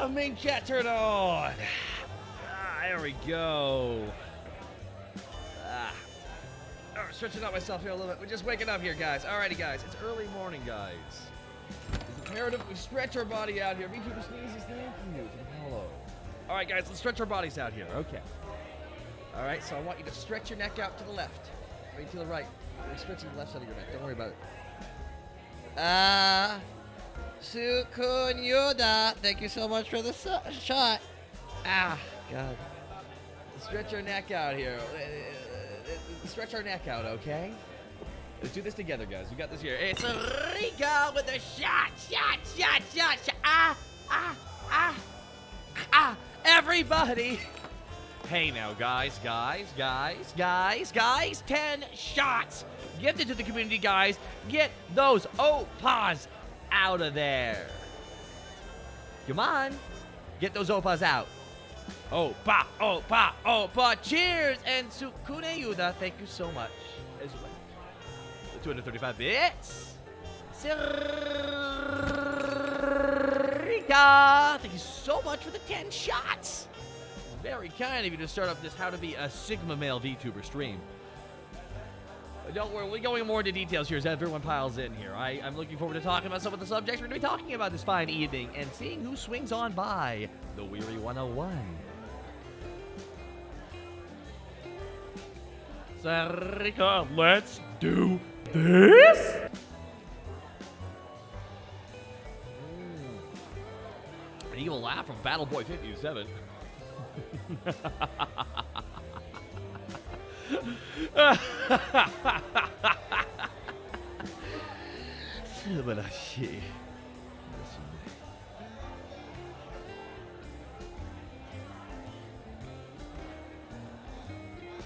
Main chat turned on. There we go. Stretching out myself here a little bit. We're just waking up here, guys. Alrighty, guys. It's early morning, guys. It's imperative we stretch our body out here. VTuber sneezes, thank you for the follow. Alright, guys, let's stretch our bodies out here. Okay. Alright, so I want you to stretch your neck out to the left. Right to the right. You're stretching the left side of your neck. Don't worry about it. Sukun Yoda, thank you so much for the shot. God. Stretch our neck out here. Stretch our neck out, okay? Let's do this together, guys. We got this here. It's Rika with a shot. Everybody. Hey now, guys. 10 shots gifted to the community, guys. Get those opas out of there. Come on. Get those opas out. Opa. Cheers. And Sukune Yuda, thank you so much as well. 235 bits. Sirika, thank you so much for the 10 shots. Very kind of you to start up this How to Be a Sigma Male VTuber stream. But don't worry, we're going more into details here as everyone piles in here. I'm looking forward to talking about some of the subjects we're going to be talking about this fine evening and seeing who swings on by the Weary 101. Sarika, let's do this! An evil laugh from Battleboy57.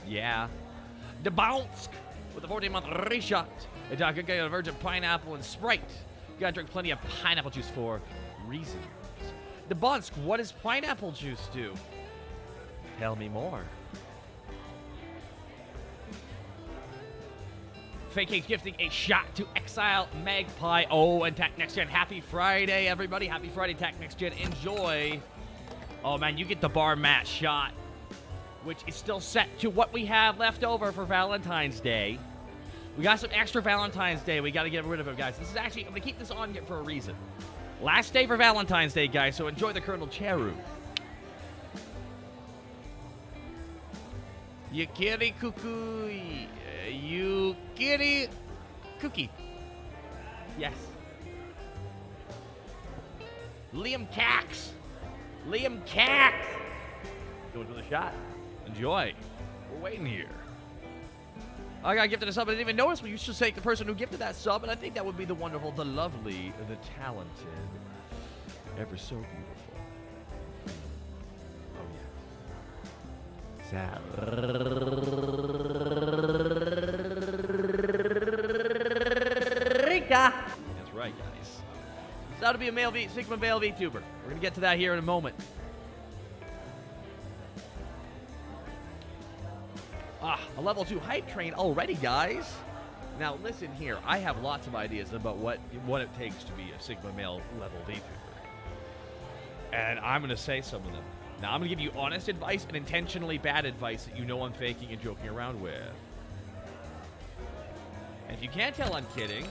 Yeah. The bounce with a 14-month reshot. It's a good a virgin pineapple and Sprite. You gotta drink plenty of pineapple juice for reasons. The Bunsk, what does pineapple juice do? Tell me more. Fake Cakes gifting a shot to Exile Magpie. Oh, and Tech Next Gen. Happy Friday, everybody. Happy Friday, Tech Next Gen. Enjoy. Oh, man, you get the bar mat shot, which is still set to what we have left over for Valentine's Day. We got some extra Valentine's Day. We got to get rid of it, guys. This is actually, I'm going to keep this on for a reason. Last day for Valentine's Day, guys, so enjoy the Colonel Cheru. Yukiri Kukui. Yukiri Cookie. Yes. Liam Cax. Going for the shot. Enjoy. We're waiting here. I got gifted a sub. I didn't even notice. We used to say the person who gifted that sub, and I think that would be the wonderful, the lovely, the talented, ever so beautiful. Oh, yeah. Sarika. That's right, guys. It's how to be a Sigma male VTuber. We're going to get to that here in a moment. A level 2 hype train already, guys. Now, listen here. I have lots of ideas about what it takes to be a Sigma male level VTuber. And I'm going to say some of them. Now, I'm going to give you honest advice and intentionally bad advice that you know I'm faking and joking around with. And if you can't tell I'm kidding,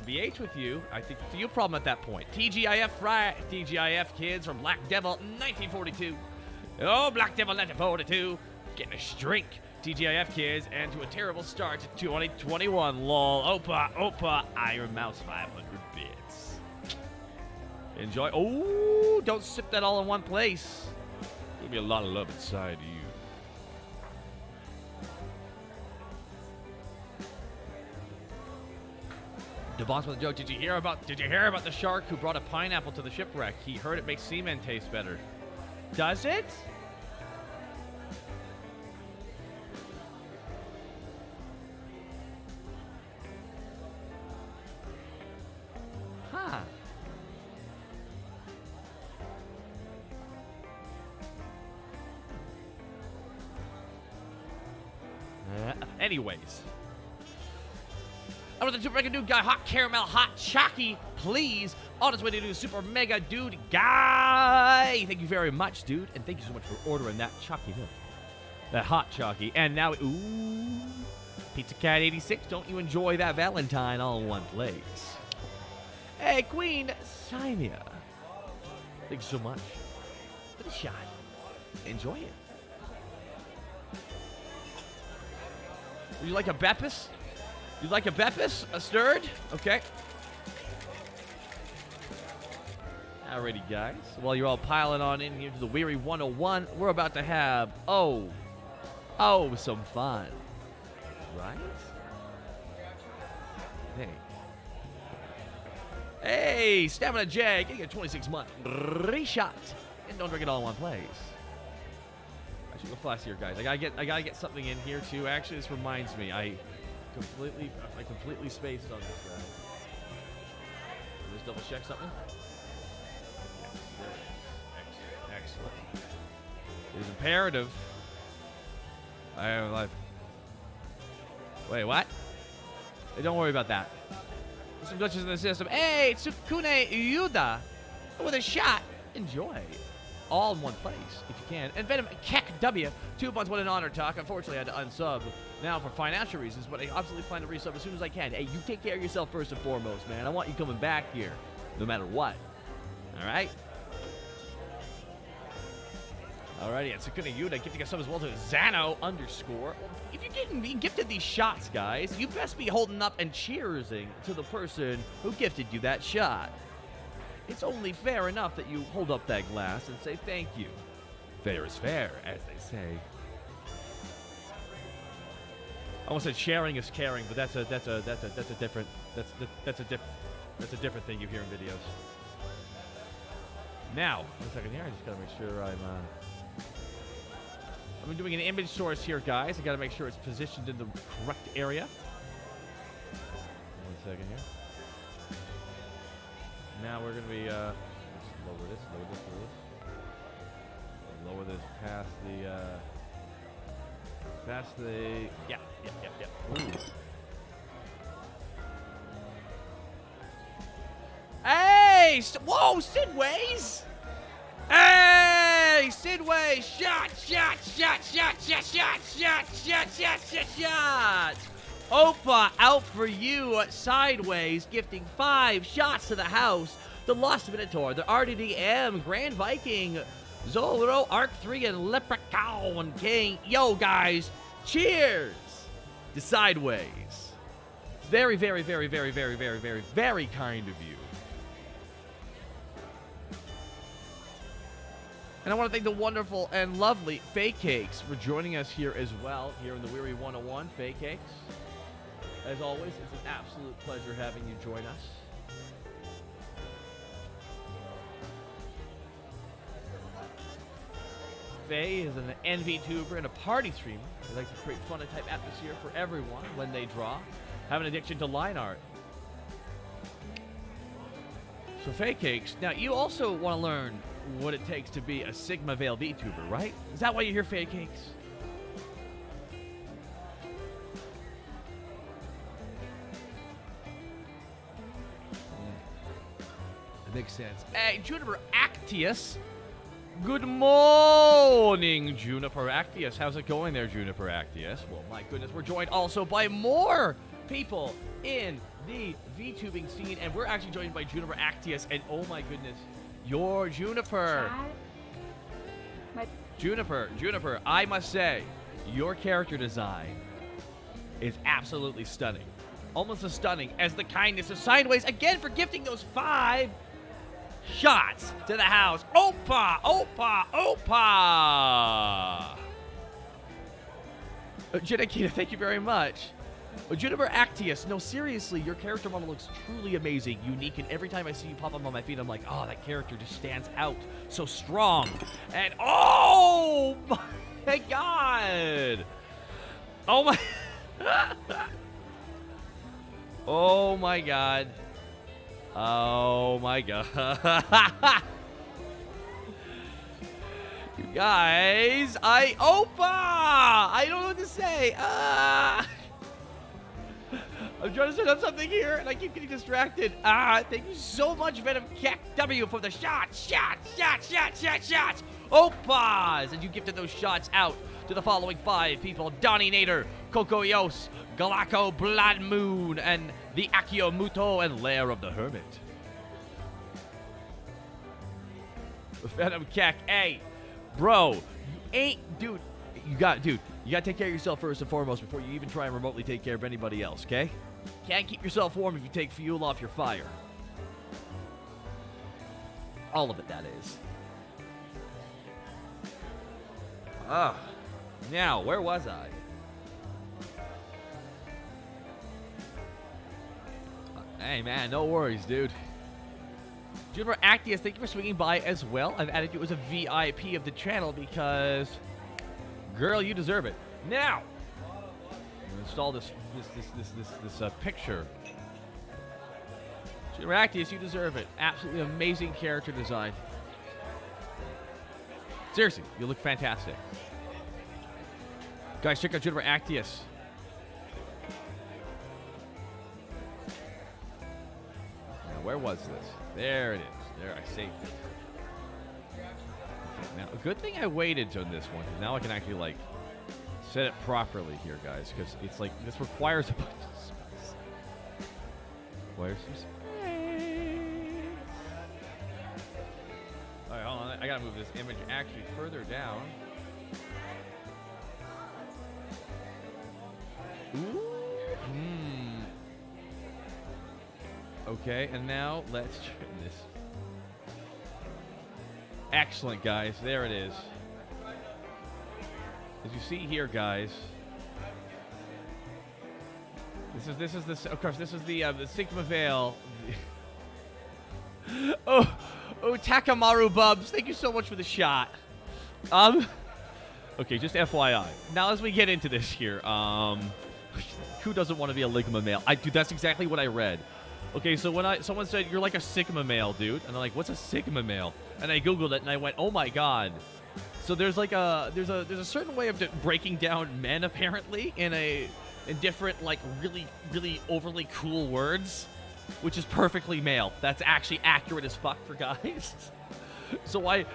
BH with you, I think it's a you problem at that point. TGIF kids from Black Devil 1942. Oh, Black Devil 1942. Getting a strink, TGIF kids, and to a terrible start to 2021, lol. Opa, Iron Mouse 500 bits. Enjoy. Oh, don't sip that all in one place. There'll be a lot of love inside you. Devon's with a joke. Did you hear about the shark who brought a pineapple to the shipwreck? He heard it makes semen taste better. Does it? Huh. Anyways. I want the super new guy, hot caramel, hot chalky, please. On his way to do Super Mega Dude Guy. Thank you very much, dude. And thank you so much for ordering that chalky milk. That hot chalky. And now, ooh, Pizza Cat 86. Don't you enjoy that Valentine all in one place? Hey, Queen Simia. Thank you so much. Give it a shot. Enjoy it. Would you like a Beppis? You'd like a Beppis? A stirred? Okay. Alrighty, guys. While you're all piling on in here to the Weary 101, we're about to have, some fun. Right? Hey, Stamina Jag, getting a 26-month reshot. And don't drink it all in one place. I should go fast here, guys. I gotta get something in here too. Actually, this reminds me. I completely spaced on this guy. Let's double check something. Yes, there it is. Excellent. It is imperative. I have life. Wait, what? Hey, don't worry about that. There's some glitches in the system. Hey, Tsukune Yuda with a shot. Enjoy. All in one place, if you can. And Venom Kek W, 2 months, what an honor, Talk. Unfortunately, I had to unsub now for financial reasons, but I absolutely plan to resub as soon as I can. Hey, you take care of yourself first and foremost, man. I want you coming back here, no matter what. All right? Alrighty, and Tsukune Yuda gifting us sub as well to Xano _. If you're getting gifted these shots, guys, you best be holding up and cheersing to the person who gifted you that shot. It's only fair enough that you hold up that glass and say thank you. Fair is fair, as they say. I almost said sharing is caring, but that's a different thing you hear in videos. Now, 1 second here. I just gotta make sure I'm doing an image source here, guys. I gotta make sure it's positioned in the correct area. 1 second here. Now we're gonna be lower this past the yeah. Ooh. Hey! Whoa, Sidways! Hey, Sidway! Shot! Opa out for you, Sideways, gifting 5 shots to the house. The Lost Minotaur, the RDDM, Grand Viking, Zoro, Arc 3, and Leprechaun King. Yo, guys, cheers to Sideways. Very, very, very, very, very, very, very, very kind of you. And I want to thank the wonderful and lovely Fake Cakes for joining us here as well, here in the Weary 101. Fake Cakes. As always, it's an absolute pleasure having you join us. Faye is an VTuber and a party streamer. They like to create fun and type atmosphere for everyone when they draw. Have an addiction to line art. So Faye Cakes, now you also want to learn what it takes to be a Sigma Veil VTuber, right? Is that why you're here, Faye Cakes? That makes sense. Hey, Juniper Actius. Good morning, Juniper Actius. How's it going there, Juniper Actius? Well, my goodness, we're joined also by more people in the VTubing scene, and we're actually joined by Juniper Actius, and oh my goodness, you're Juniper. Juniper, I must say, your character design is absolutely stunning. Almost as stunning as the kindness of Sideways, again, for gifting those 5 shots to the house. Opa! Jenakita, thank you very much. Juniper Actius, no, seriously, your character model looks truly amazing, unique, and every time I see you pop up on my feed, I'm like, oh, that character just stands out so strong. And oh my god! Oh my oh my god. Oh my god. You guys, I don't know what to say. I'm trying to set up something here, and I keep getting distracted. Thank you so much, Venom Cat W, for the shots. Oh, pause. And you gifted those shots out to the following 5 people. Donnie Nader, Coco Yos, Galacco, Blood Moon, and the Akio Muto, and Lair of the Hermit. Venom Cack, hey, bro, you ain't, dude, you gotta take care of yourself first and foremost before you even try and remotely take care of anybody else, okay? Can't keep yourself warm if you take fuel off your fire. All of it, that is. Now, where was I? Hey, man, no worries, dude. Juniper Actius, thank you for swinging by as well. I've added you as a VIP of the channel because, girl, you deserve it. Now, install this picture. Juniper Actius, you deserve it. Absolutely amazing character design. Seriously, you look fantastic. Guys, check out Juniper Actius. Now, where was this? There it is. There, I saved it. Okay, now, a good thing I waited on this one, because now I can actually, like, set it properly here, guys, because it's like, this requires a bunch of space. Requires some space. Alright, hold on. I gotta move this image actually further down. Ooh. Okay, and now let's trim this. Excellent, guys. There it is. As you see here, guys, this is the, of course, this is the Sigma Veil. oh, Takamaru Bubs, thank you so much for the shot. Okay, just FYI. Now, as we get into this here, who doesn't want to be a Ligma male? Dude, that's exactly what I read. Okay, so when someone said you're like a Sigma male, dude, and I'm like, what's a Sigma male? And I googled it and I went, oh my god. So there's like there's a certain way of breaking down men apparently in different like really overly cool words, which is perfectly male. That's actually accurate as fuck for guys. So I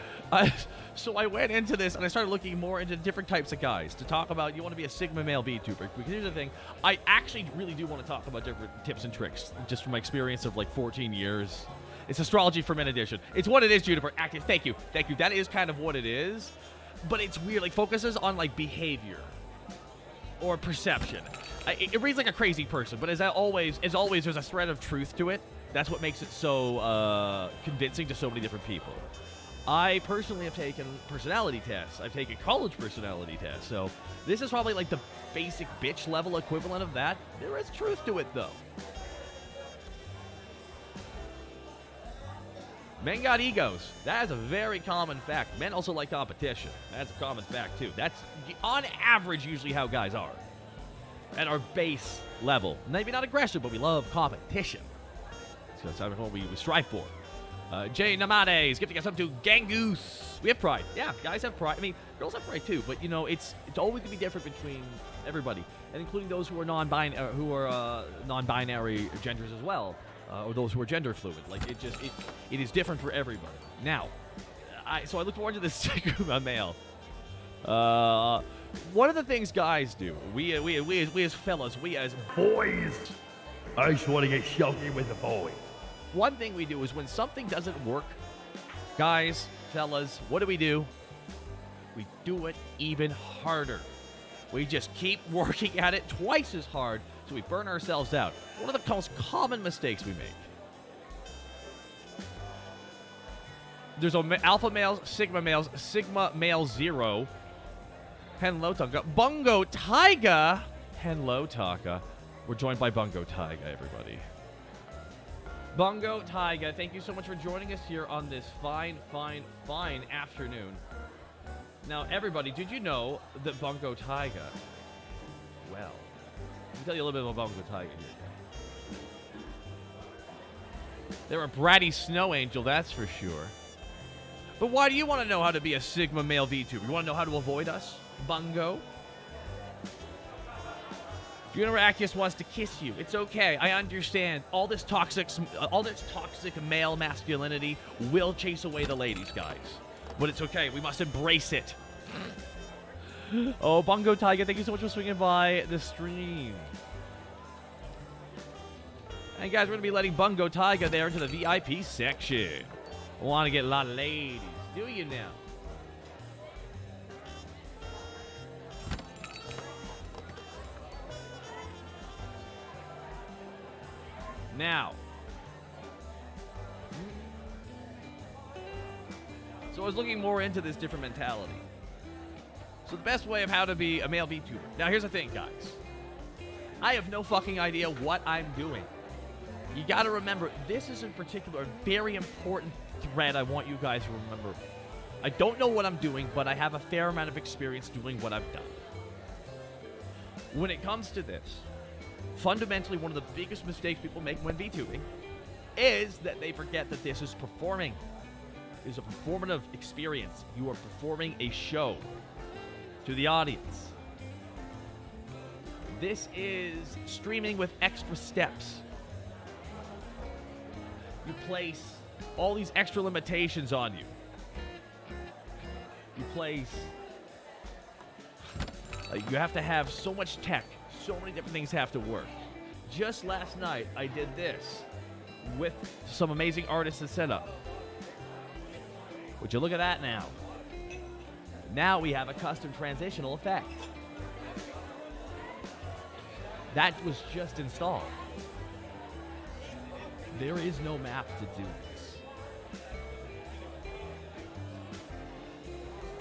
went into this and I started looking more into different types of guys to talk about. You want to be a Sigma male VTuber, because here's the thing, I actually really do want to talk about different tips and tricks just from my experience of like 14 years. It's Astrology for Men edition. It's what it is, Juniper Active. Thank you. That is kind of what it is, but it's weird. Like, focuses on like behavior or perception. It reads like a crazy person, but as always, there's a thread of truth to it. That's what makes it so convincing to so many different people. I personally have taken personality tests. I've taken college personality tests. So this is probably like the basic bitch level equivalent of that. There is truth to it, though. Men got egos. That is a very common fact. Men also like competition. That's a common fact, too. That's, on average, usually how guys are. At our base level. Maybe not aggressive, but we love competition. So that's what we strive for. Jay Namade is gifting us up to Gangoose. We have pride. Yeah, guys have pride. I mean, girls have pride too. But you know, it's always gonna be different between everybody, and including those who are non-binary genders as well, or those who are gender fluid. Like it is different for everybody. Now, so I look forward to this Sigma male. One of the things guys do, we as fellas, we as boys, I just want to get sheltered with the boys. One thing we do is when something doesn't work, guys, fellas, what do? We do it even harder. We just keep working at it twice as hard, so we burn ourselves out. One of the most common mistakes we make. There's alpha males, sigma male 0. Hello, Taka. Bungo Taiga. Hello, Taka. We're joined by Bungo Taiga, everybody. Bungo Taiga, thank you so much for joining us here on this fine afternoon. Now, everybody, did you know that Bungo Taiga, well, let me tell you a little bit about Bungo Taiga here. They're a bratty snow angel, that's for sure. But why do you want to know how to be a Sigma male VTuber? You want to know how to avoid us, Bungo? Junior Actius wants to kiss you. It's okay. I understand. All this toxic male masculinity will chase away the ladies, guys. But it's okay. We must embrace it. Oh, Bungo Tiger, thank you so much for swinging by the stream. And guys, we're going to be letting Bungo Tiger there into the VIP section. Want to get a lot of ladies. Do you now? Now. So I was looking more into this different mentality. So the best way of how to be a male VTuber. Now here's the thing, guys. I have no fucking idea what I'm doing. You gotta remember, this is in particular a very important thread I want you guys to remember. I don't know what I'm doing, but I have a fair amount of experience doing what I've done. When it comes to this, fundamentally one of the biggest mistakes people make when VTubing is that they forget that this is performing. It is a performative experience. You are performing a show to the audience. This is streaming with extra steps. You place all these extra limitations on you. You place... you have to have so much tech. So many different things have to work. Just last night, I did this with some amazing artists and setup. Would you look at that now? Now we have a custom transitional effect. That was just installed. There is no map to do this.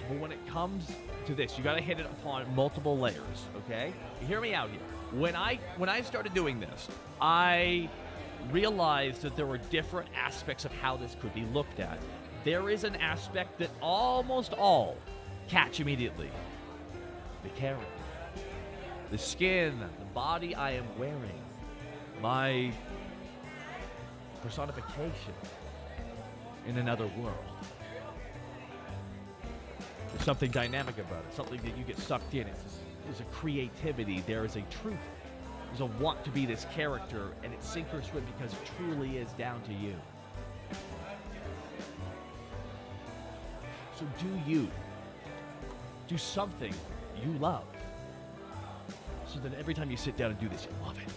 But when it comes to this, you gotta hit it upon multiple layers, okay? Hear me out here. When I started doing this, I realized that there were different aspects of how this could be looked at. There is an aspect that almost all catch immediately. The character. The skin, the body I am wearing. My personification in another world. There's something dynamic about it, something that you get sucked in. There's a creativity, there is a truth. There's a want to be this character, and it's sink or swim because it truly is down to you. So do something you love, so that every time you sit down and do this, you love it.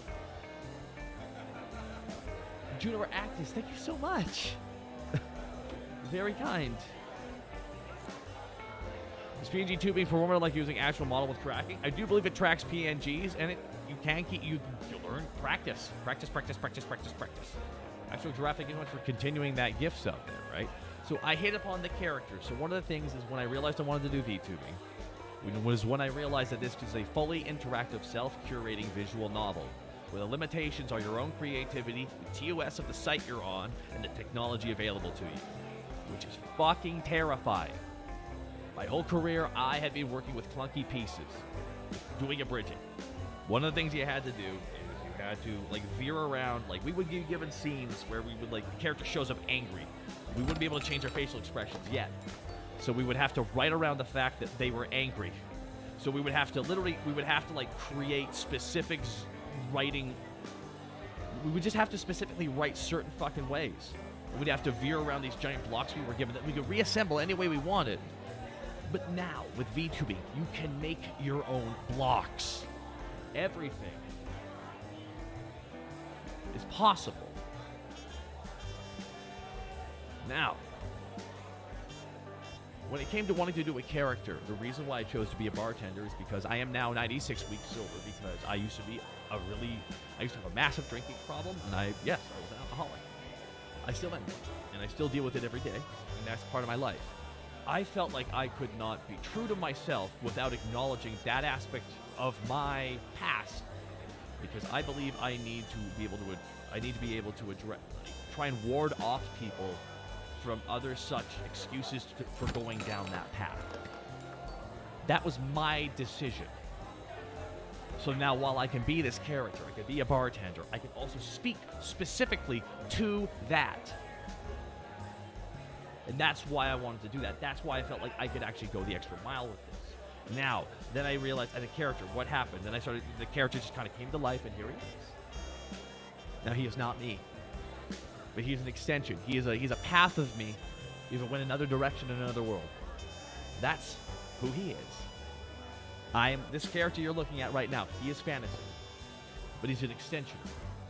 Junior Actis, thank you so much. Very kind. Is PNG tubing performer like using actual model with tracking? I do believe it tracks PNGs, and you learn, practice. Actual Giraffe, thank you so much for continuing that gift out there, right? So I hit upon the character. So one of the things is when I realized I wanted to do VTubing, was when I realized that this is a fully interactive, self-curating visual novel, where the limitations are your own creativity, the TOS of the site you're on, and the technology available to you, which is fucking terrifying. My whole career, I had been working with clunky pieces, doing a bridging. One of the things you had to do is you had to veer around. We would be given scenes where we would the character shows up angry. We wouldn't be able to change their facial expressions yet. So we would have to write around the fact that they were angry. So we would have to create specific writing. We would just have to specifically write certain fucking ways. We'd have to veer around these giant blocks we were given that we could reassemble any way we wanted. But now, with VTubing, you can make your own blocks. Everything is possible. Now, when it came to wanting to do a character, the reason why I chose to be a bartender is because I am now 96 weeks sober, because I used to have a massive drinking problem, and I was an alcoholic. I still am, and I still deal with it every day, and that's part of my life. I felt like I could not be true to myself without acknowledging that aspect of my past, because I believe I need to be able to address, try and ward off people from other such excuses for going down that path. That was my decision. So now, while I can be this character, I can be a bartender, I can also speak specifically to that. And that's why I wanted to do that. That's why I felt like I could actually go the extra mile with this. Now, then I realized as a character what happened. Then the character just kind of came to life, and here he is. Now he is not me, but he's an extension. He's a path of me, even went another direction in another world. That's who he is. I am this character you're looking at right now. He is fantasy, but he's an extension.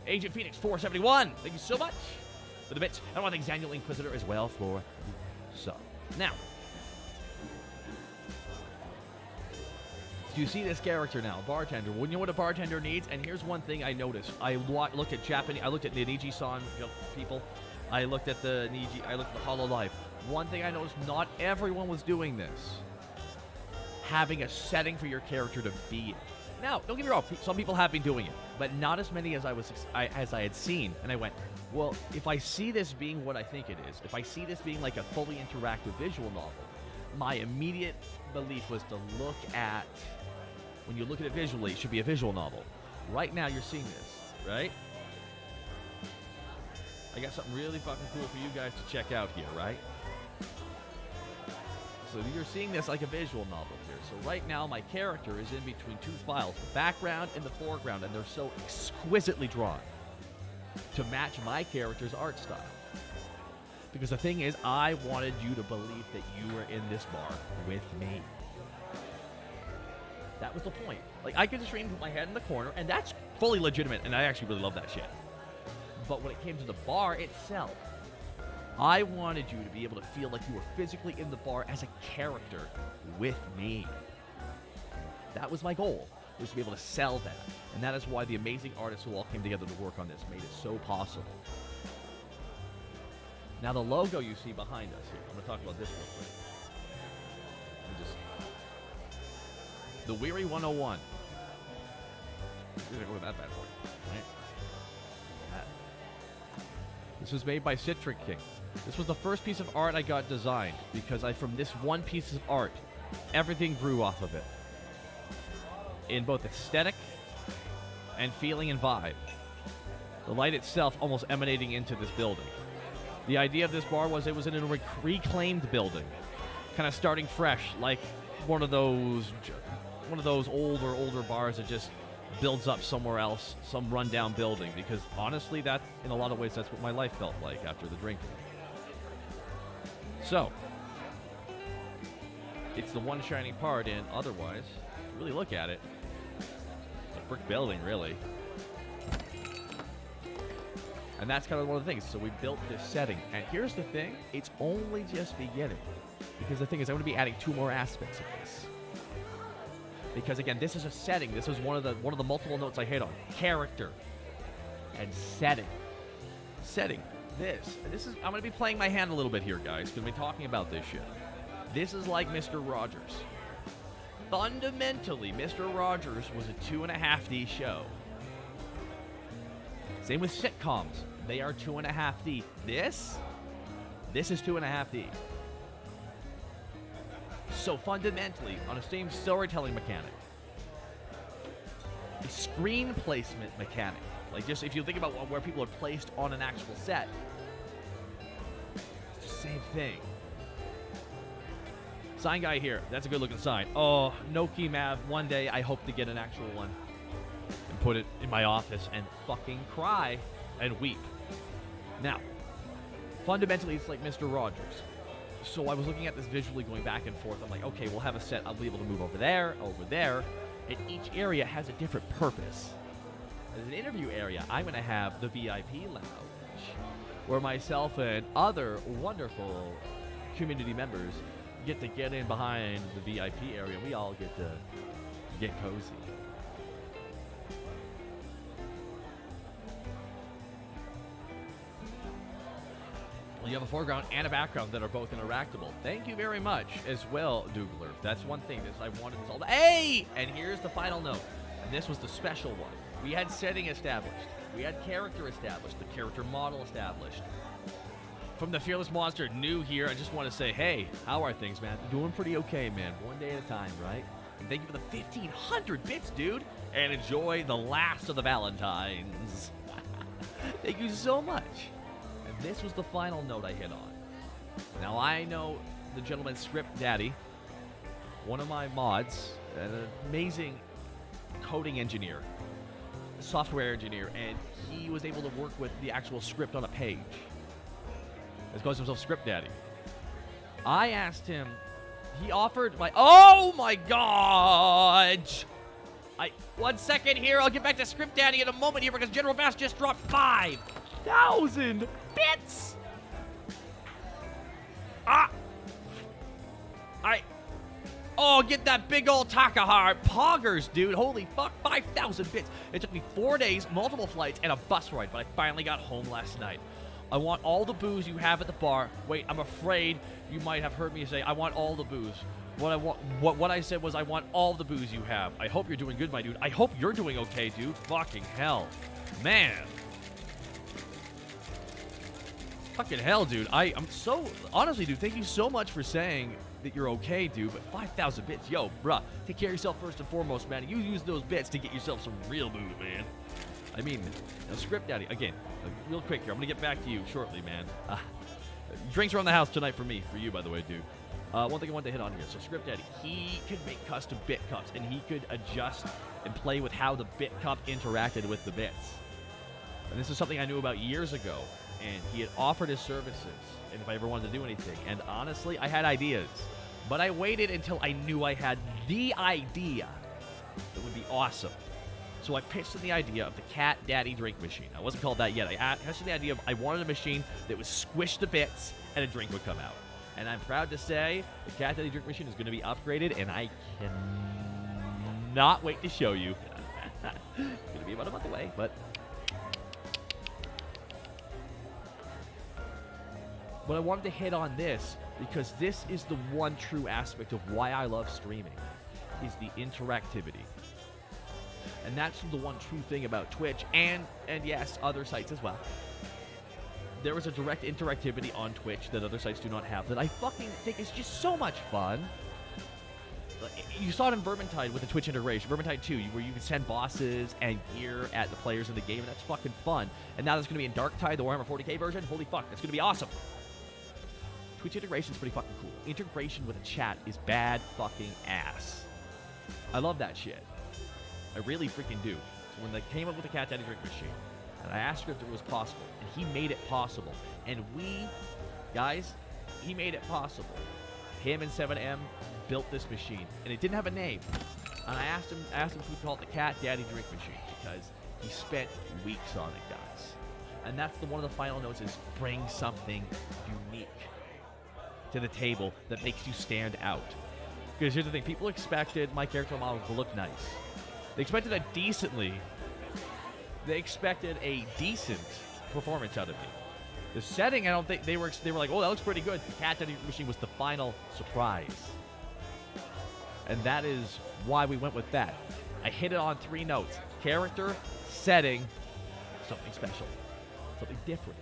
Agent Phoenix 471. Thank you so much for the bits. I want to thank Daniel Inquisitor as well for so. Now, do you see this character now, bartender? Well, you know what a bartender needs? And here's one thing I noticed. I looked at Japanese. I looked at the Niji-san people. I looked at the Niji. I looked at the Hollow Life. One thing I noticed: not everyone was doing this. Having a setting for your character to be in. Now, don't get me wrong. Some people have been doing it, but not as many as I had seen. And I went, well, if I see this being what I think it is, if I see this being like a fully interactive visual novel, my immediate belief was to look at. When you look at it visually, it should be a visual novel. Right now, you're seeing this, right? I got something really fucking cool for you guys to check out here, right? So you're seeing this like a visual novel here. So right now, my character is in between two files, the background and the foreground, and they're so exquisitely drawn to match my character's art style. Because the thing is, I wanted you to believe that you were in this bar with me. That was the point. Like, I could just put my head in the corner, and that's fully legitimate, and I actually really love that shit. But when it came to the bar itself, I wanted you to be able to feel like you were physically in the bar as a character with me. That was my goal, was to be able to sell that. And that is why the amazing artists who all came together to work on this made it so possible. Now, the logo you see behind us here, I'm going to talk about this real quick. The Weary 101. We're going to go with that bad boy, right? This was made by Citric King. This was the first piece of art I got designed because from this one piece of art, everything grew off of it. In both aesthetic and feeling and vibe. The light itself almost emanating into this building. The idea of this bar was it was in a reclaimed building. Kind of starting fresh, like one of those older bars that just builds up somewhere else, some rundown building, because honestly, that's, in a lot of ways, that's what my life felt like after the drinking. So, it's the one shining part, and otherwise, if you really look at it, it's a brick building, really. And that's kind of one of the things. So we built this setting, and here's the thing, it's only just beginning. Because the thing is, I'm going to be adding 2 more aspects of this. Because again, this is a setting. This is one of the multiple notes I hit on. Character and setting. Setting. This is. I'm gonna be playing my hand a little bit here, guys. Because we're talking about this shit. This is like Mr. Rogers. Fundamentally, Mr. Rogers was a 2.5D show. Same with sitcoms. They are 2.5D. This is 2.5D. So fundamentally, on a same storytelling mechanic, a screen placement mechanic, like just if you think about where people are placed on an actual set, it's the same thing. Sign guy here, that's a good looking sign. Oh, no key Mav, one day I hope to get an actual one and put it in my office and fucking cry and weep. Now, fundamentally it's like Mr. Rogers. So I was looking at this visually going back and forth. I'm like, okay, we'll have a set. I'll be able to move over there, and each area has a different purpose. As an interview area, I'm going to have the VIP lounge, where myself and other wonderful community members get to get in behind the VIP area. We all get to get cozy. You have a foreground and a background that are both interactable. Thank you very much as well, Dougler. That's one thing that I wanted to solve. Hey! And here's the final note. And this was the special one. We had setting established. We had character established. The character model established. From the Fearless Monster, new here, I just want to say, hey, how are things, man? Doing pretty okay, man. One day at a time, right? And thank you for the 1,500 bits, dude. And enjoy the last of the Valentines. Thank you so much. This was the final note I hit on. Now, I know the gentleman Script Daddy one of my mods, an amazing coding engineer, software engineer, and he was able to work with the actual script on a page. He calls himself Script Daddy. I asked him, he offered my, oh my god! 1 second here, I'll get back to Script Daddy in a moment here because General Bass just dropped 5,000 bits! Oh, get that big old Takahara. Poggers, dude. Holy fuck, 5,000 bits. It took me 4 days, multiple flights, and a bus ride, but I finally got home last night. I want all the booze you have at the bar. Wait, I'm afraid you might have heard me say, I want all the booze. What I said was, I want all the booze you have. I hope you're doing good, my dude. I hope you're doing okay, dude. Fucking hell. Man. Fucking hell, dude. I'm so... Honestly, dude, thank you so much for saying that you're okay, dude. But 5,000 bits, yo, bruh. Take care of yourself first and foremost, man. You use those bits to get yourself some real booze, man. I mean, Script Daddy, again, real quick here. I'm going to get back to you shortly, man. Drinks around the house tonight for me. For you, by the way, dude. One thing I wanted to hit on here. So Script Daddy, he could make custom bit cups, and he could adjust and play with how the bit cup interacted with the bits. And this is something I knew about years ago, and he had offered his services, and if I ever wanted to do anything. And honestly, I had ideas, but I waited until I knew I had the idea that would be awesome. So I pitched in the idea of the Cat Daddy drink machine. I wasn't called that yet. I pitched in the idea of I wanted a machine that would squish the bits and a drink would come out. And I'm proud to say the Cat Daddy drink machine is going to be upgraded, and I cannot wait to show you. It's going to be about a month away, but... But I wanted to hit on this because this is the one true aspect of why I love streaming, is the interactivity. And that's the one true thing about Twitch and yes, other sites as well. There is a direct interactivity on Twitch that other sites do not have that I fucking think is just so much fun. You saw it in Vermintide with the Twitch integration, Vermintide 2, where you can send bosses and gear at the players in the game, and that's fucking fun. And now there's going to be in Darktide, the Warhammer 40k version. Holy fuck, that's going to be awesome. Twitch integration is pretty fucking cool. Integration with a chat is bad fucking ass. I love that shit. I really freaking do. So when they came up with the Cat Daddy drink machine, and I asked her if it was possible, and he made it possible. And he made it possible. Him and 7M built this machine, and it didn't have a name. And I asked him if we could call it the Cat Daddy drink machine, because he spent weeks on it, guys. And that's one of the final notes is bring something unique to the table that makes you stand out. Because here's the thing, people expected my character model to look nice. They expected a decent performance out of me. The setting, I don't think they were like, oh, that looks pretty good. The Cat Daddy machine was the final surprise. And that is why we went with that. I hit it on 3 notes. Character, setting, something special. Something different.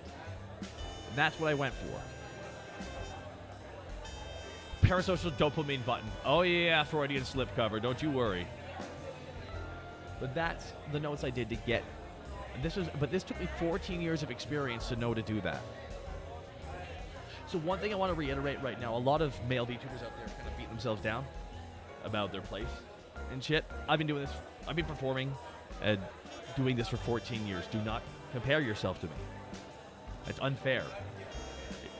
And that's what I went for. Parasocial dopamine button. Oh yeah, Freudian slipcover. Don't you worry. But that's the notes I did to get. But this took me 14 years of experience to know to do that. So one thing I want to reiterate right now, a lot of male VTubers out there kind of beat themselves down about their place and shit. I've been performing and doing this for 14 years. Do not compare yourself to me. It's unfair.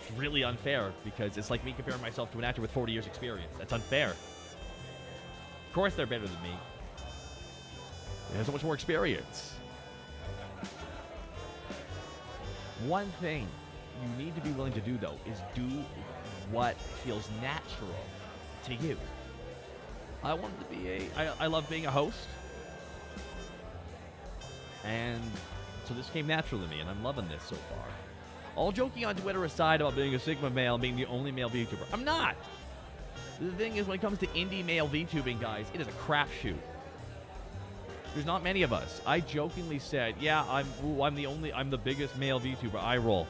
It's really unfair because it's like me comparing myself to an actor with 40 years experience. That's unfair. Of course they're better than me. They have so much more experience. One thing you need to be willing to do, though, is do what feels natural to you. I wanted to be I love being a host. And so this came natural to me, and I'm loving this so far. All joking on Twitter aside about being a Sigma male and being the only male VTuber, I'm not. The thing is, when it comes to indie male VTubing, guys, it is a crapshoot. There's not many of us. I jokingly said, yeah, I'm the biggest male VTuber. I roll.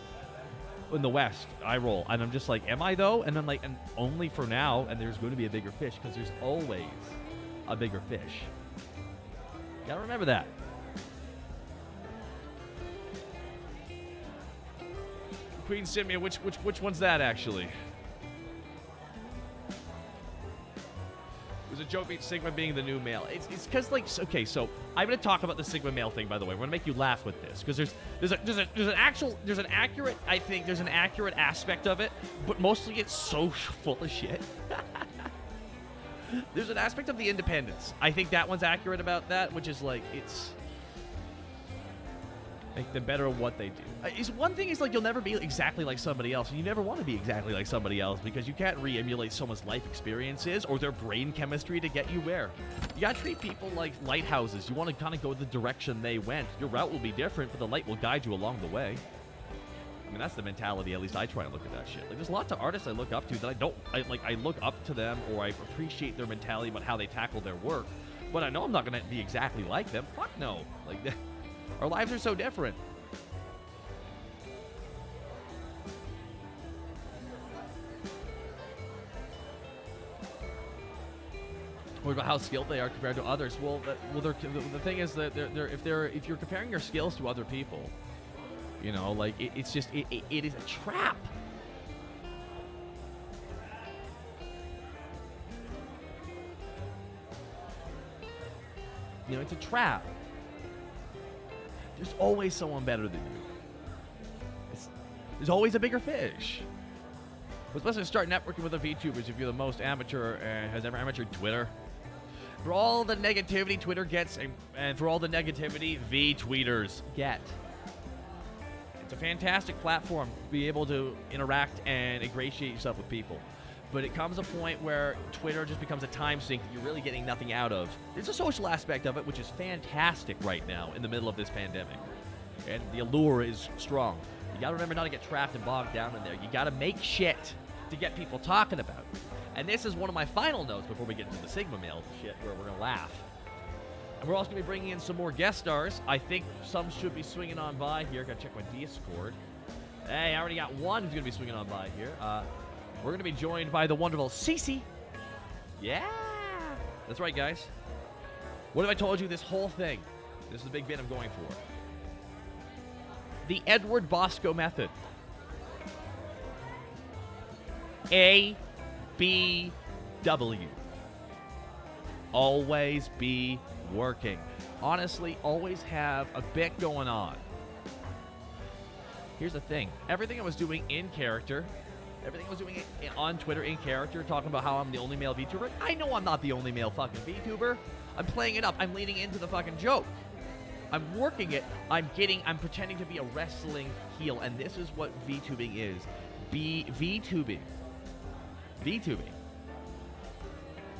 In the West, I roll. And I'm just like, am I though? And I'm like, and only for now, and there's going to be a bigger fish, because there's always a bigger fish. You gotta remember that. Queen sent me, which one's that, actually? There's a joke about Sigma being the new male. It's because, like, okay, so I'm going to talk about the Sigma male thing, by the way. We're going to make you laugh with this, because there's an accurate aspect of it, but mostly it's so full of shit. There's an aspect of the independence. I think that one's accurate about that, which is, like, it's... make them better at what they do. One thing is, like, you'll never be exactly like somebody else, and you never want to be exactly like somebody else because you can't re-emulate someone's life experiences or their brain chemistry to get you where. You gotta treat people like lighthouses. You want to kind of go the direction they went. Your route will be different, but the light will guide you along the way. I mean, that's the mentality, at least I try and look at that shit. Like, there's lots of artists I look up to that I look up to them, or I appreciate their mentality about how they tackle their work, but I know I'm not gonna be exactly like them. Fuck no. Like, our lives are so different. What about how skilled they are compared to others? Well, the thing is that if you're comparing your skills to other people, you know, like it is a trap. You know, it's a trap. There's always someone better than you. There's always a bigger fish. What's best to start networking with the VTubers if you're the most amateur and has ever amateured Twitter? For all the negativity Twitter gets, and for all the negativity VTweeters get. It's a fantastic platform to be able to interact and ingratiate yourself with people. But it comes a point where Twitter just becomes a time sink that you're really getting nothing out of. There's a social aspect of it, which is fantastic right now in the middle of this pandemic. And the allure is strong. You gotta remember not to get trapped and bogged down in there. You gotta make shit to get people talking about it. And this is one of my final notes before we get into the Sigma Male shit, where we're gonna laugh. And we're also gonna be bringing in some more guest stars. I think some should be swinging on by here. Gotta check my Discord. Hey, I already got one who's gonna be swinging on by here. We're gonna be joined by the wonderful Cece. Yeah, that's right, guys. What have I told you this whole thing? This is the big bit I'm going for. The Edward Bosco method. A, B, W. Always be working. Honestly, always have a bit going on. Here's the thing. Everything I was doing in character, everything I was doing on Twitter in character, talking about how I'm the only male VTuber, I know I'm not the only male fucking VTuber. I'm playing it up. I'm leaning into the fucking joke. I'm working it. I'm pretending to be a wrestling heel, and this is what VTubing is. VTubing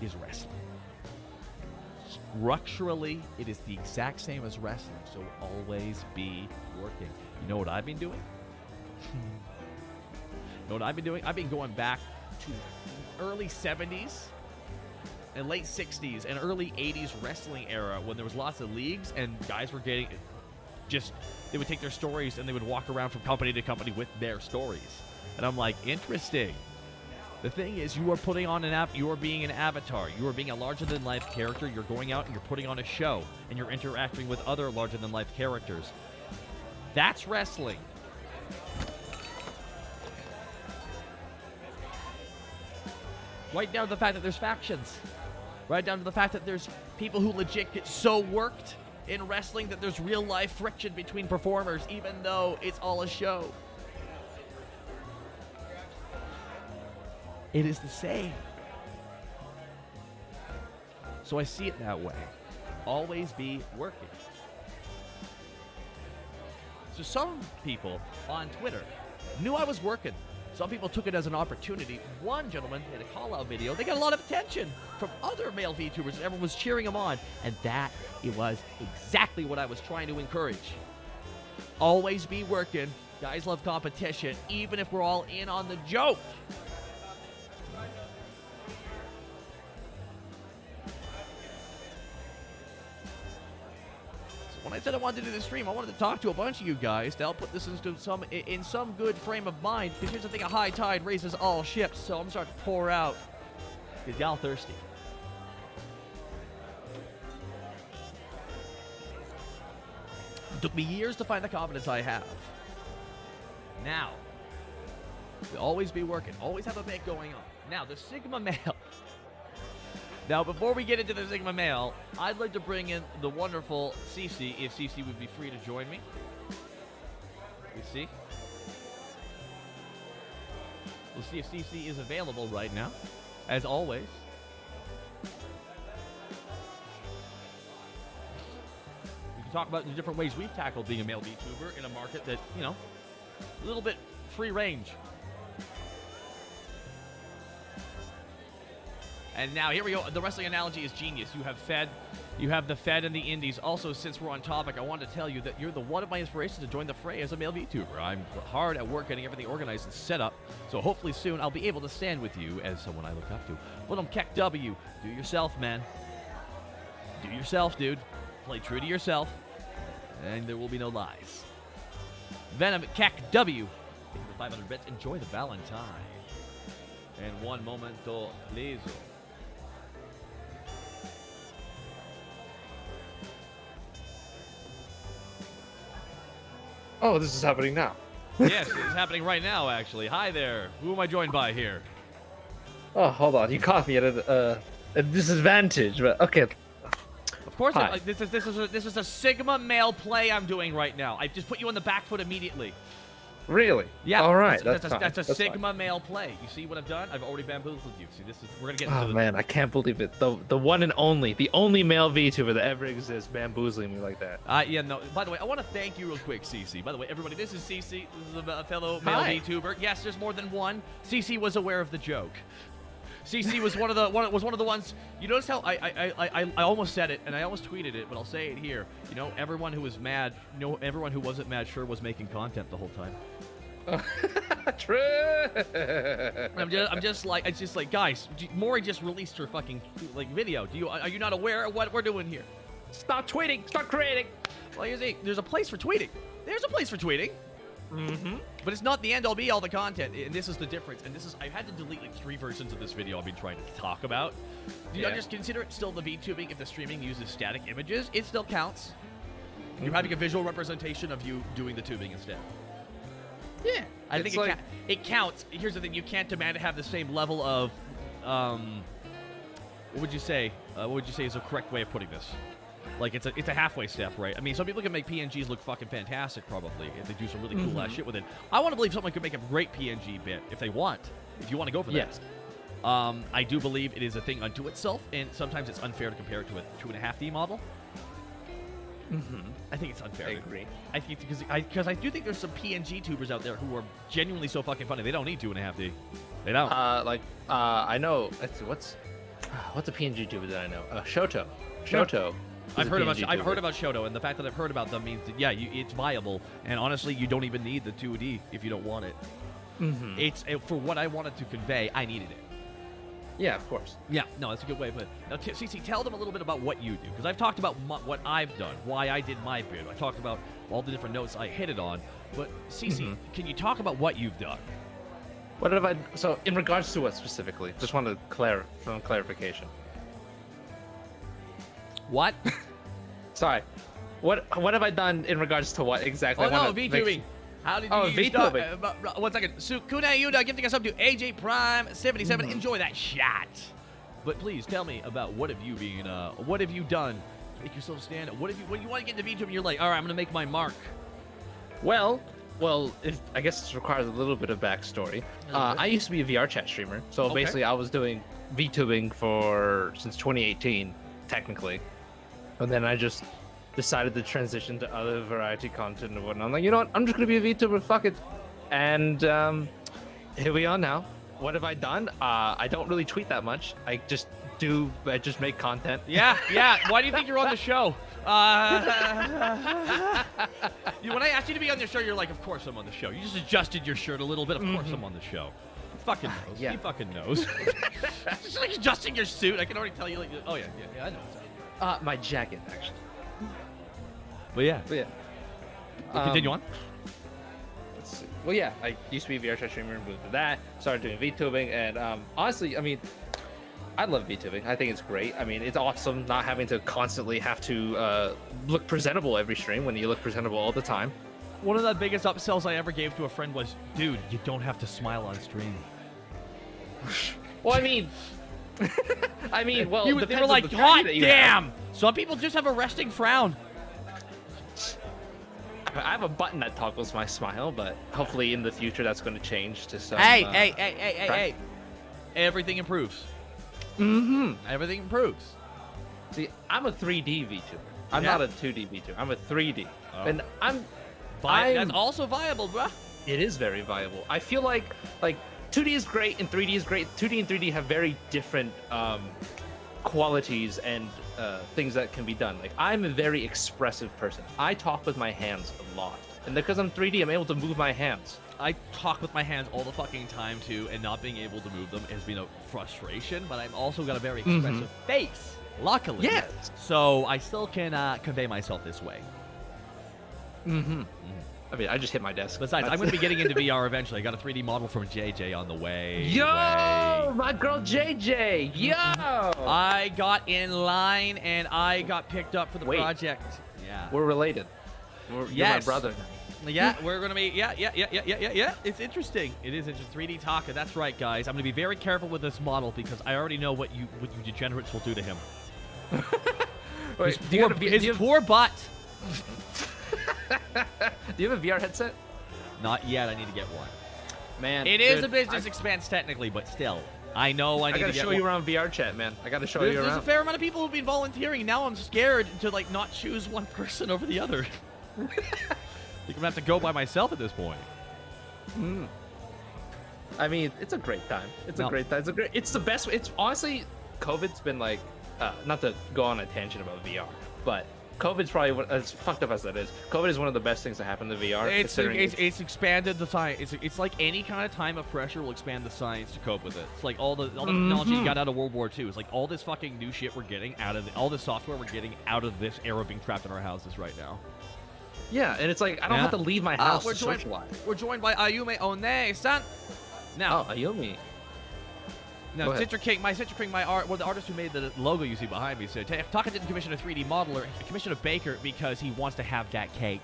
is wrestling. Structurally, it is the exact same as wrestling, so always be working. You know what I've been doing? I've been going back to early 70s and late 60s and early 80s wrestling era when there was lots of leagues and guys were getting they would take their stories and they would walk around from company to company with their stories. And I'm like, interesting. The thing is, you are putting on you are being an avatar. You are being a larger-than-life character. You're going out and you're putting on a show, and you're interacting with other larger-than-life characters. That's wrestling. Right down to the fact that there's factions. Right down to the fact that there's people who legit get so worked in wrestling that there's real-life friction between performers, even though it's all a show. It is the same. So I see it that way. Always be working. So some people on Twitter knew I was working. Some people took it as an opportunity. One gentleman made a call-out video. They got a lot of attention from other male VTubers, and everyone was cheering him on. And it was exactly what I was trying to encourage. Always be working. Guys love competition, even if we're all in on the joke. When I said I wanted to do this stream, I wanted to talk to a bunch of you guys to help put this in some good frame of mind. Because here's the thing, a high tide raises all ships, so I'm starting to pour out. Because y'all thirsty. It took me years to find the confidence I have. Now, we'll always be working. Always have a bit going on. Now, the Sigma male. Now, before we get into the Sigma Male, I'd like to bring in the wonderful Cece, if Cece would be free to join me. You see? We'll see if Cece is available right now, as always. We can talk about the different ways we've tackled being a male VTuber in a market that, you know, a little bit free range. And now, here we go. The wrestling analogy is genius. You have the Fed and the Indies. Also, since we're on topic, I wanted to tell you that you're the one of my inspirations to join the fray as a male VTuber. I'm hard at work getting everything organized and set up, so hopefully soon I'll be able to stand with you as someone I look up to. But Keck W, do yourself, man. Do yourself, dude. Play true to yourself, and there will be no lies. Venom Keck W, the 500 bits. Enjoy the Valentine. And one momento, please. Oh, this is happening now. Yes, it's happening right now, actually. Hi there. Who am I joined by here? Oh, hold on. You caught me at a disadvantage, but okay. Of course, this is a Sigma male play I'm doing right now. I just put you on the back foot immediately. Really? Yeah. All right. That's a Sigma male play. You see what I've done? I've already bamboozled you. See, we're gonna get into Oh man, I can't believe it. The one and only, the only male VTuber that ever exists, bamboozling me like that. Yeah, no. By the way, I want to thank you real quick, CC. By the way, everybody, this is CC. This is a fellow male VTuber. Yes, there's more than one. CC was aware of the joke. CC was one of the ones. You notice how I almost said it and I almost tweeted it, but I'll say it here. You know, everyone who was mad, everyone who wasn't mad sure was making content the whole time. True. I'm just like, guys, Maury just released her fucking video. Are you not aware of what we're doing here? Stop tweeting. Start creating. Well, you see, there's a place for tweeting. There's a place for tweeting. Mm-hmm. But it's not the end all be all the content, and this is the difference. And I've had to delete like 3 versions of this video I've been trying to talk about. Do you just consider it still the VTubing if the streaming uses static images? It still counts. You're having a visual representation of you doing the tubing instead. Yeah, I think it counts. Here's the thing: you can't demand to have the same level of, what would you say? What would you say is a correct way of putting this? Like it's a halfway step, right? I mean, some people can make PNGs look fucking fantastic, probably if they do some really cool ass shit with it. I want to believe someone could make a great PNG bit if they want. If you want to go for that. Yes. I do believe it is a thing unto itself, and sometimes it's unfair to compare it to a 2.5D model. I think it's unfair. I agree. I think because I do think there's some PNG tubers out there who are genuinely so fucking funny. They don't need 2.5D. They don't. I know. What's a PNG tuber that I know? Shoto. Shoto. I've heard about Shoto, and the fact that I've heard about them means that it's viable. And honestly, you don't even need the 2D if you don't want it. It's for what I wanted to convey. I needed it. Yeah, of course. Yeah, no, that's a good way of putting it. Now, CC, tell them a little bit about what you do, because I've talked about what I've done, why I did my bid. I talked about all the different notes I hit it on. But CC, can you talk about what you've done? What have I? So, in regards to what specifically? Just want to some clarification. What? Sorry. What have I done in regards to what exactly? Oh no, VTubing. How did you start? 1 second. Sukuna Yuda gifting us up to AJ Prime 77. Enjoy that shot. But please tell me about what have you done to make yourself stand? When you want to get into VTubing, you're like, all right, I'm gonna make my mark. Well, I guess this requires a little bit of backstory. I used to be a VR chat streamer, so basically I was doing VTubing since 2018, technically, and then I just decided to transition to other variety content and whatnot. I'm like, you know what? I'm just gonna be a VTuber. Fuck it. And here we are now. What have I done? I don't really tweet that much. I just make content. Yeah. Why do you think you're on the show? When I asked you to be on the show, you're like, of course I'm on the show. You just adjusted your shirt a little bit. Of course I'm on the show. He fucking knows. Yeah. He fucking knows. Just like adjusting your suit. I can already tell you. Like, oh yeah, I know. My jacket actually. But yeah. Continue on. Let's see. Well, yeah, I used to be a VR chat streamer, moved to that, started doing VTubing, and honestly, I mean, I love VTubing. I think it's great. I mean, it's awesome not having to constantly have to look presentable every stream when you look presentable all the time. One of the biggest upsells I ever gave to a friend was, dude, you don't have to smile on stream. Well, I mean, I mean, well, they depends were on like, the God tree that you have. damn! Some people just have a resting frown. I have a button that toggles my smile, but hopefully in the future that's going to change to some. Hey! Everything improves. Mm-hmm. Everything improves. See, I'm a 3D VTuber. I'm not a 2D VTuber. I'm a 3D, and That's also viable, bruh. It is very viable. I feel like 2D is great and 3D is great. 2D and 3D have very different qualities and things that can be done. Like, I'm a very expressive person. I talk with my hands a lot, and because I'm 3D, I'm able to move my hands. I talk with my hands all the fucking time too, and not being able to move them has been a frustration. But I've also got a very expressive face, luckily. Yes. So I still can convey myself this way. I mean, I just hit my desk. Besides, I'm going to be getting into VR eventually. I got a 3D model from JJ on the way. Yo, my girl JJ. Yo. I got in line and I got picked up for the project. Yeah. We're related. You're my brother. Yeah, we're gonna be. Yeah. It's interesting. It is interesting. 3D Taka. That's right, guys. I'm gonna be very careful with this model because I already know what you degenerates will do to him. Wait, his poor butt. Do you have a VR headset? Not yet. I need to get one. Man, it is a business expense technically, but still, I know I need to get one. I gotta show you around VR chat, man. I gotta show you around. There's a fair amount of people who've been volunteering. Now I'm scared to like not choose one person over the other. I think I'm gonna have to go by myself at this point. I mean, it's a great time. It's a great time. It's the best. It's honestly, COVID's been like, not to go on a tangent about VR, but COVID's probably as fucked up as that is. COVID is one of the best things that happened to VR. It's expanded the science. It's like any kind of time of pressure will expand the science to cope with it. It's like all the technology you got out of World War II. It's like all this fucking new shit we're getting out of all the software we're getting out of this era being trapped in our houses right now. Yeah, and it's like I don't have to leave my house to socialize. We're joined by Ayume One-san. Now, Ayumi. Now, Citric King, one of the artists who made the logo you see behind me, said Taka didn't commission a 3D modeler, he commissioned a baker because he wants to have that cake.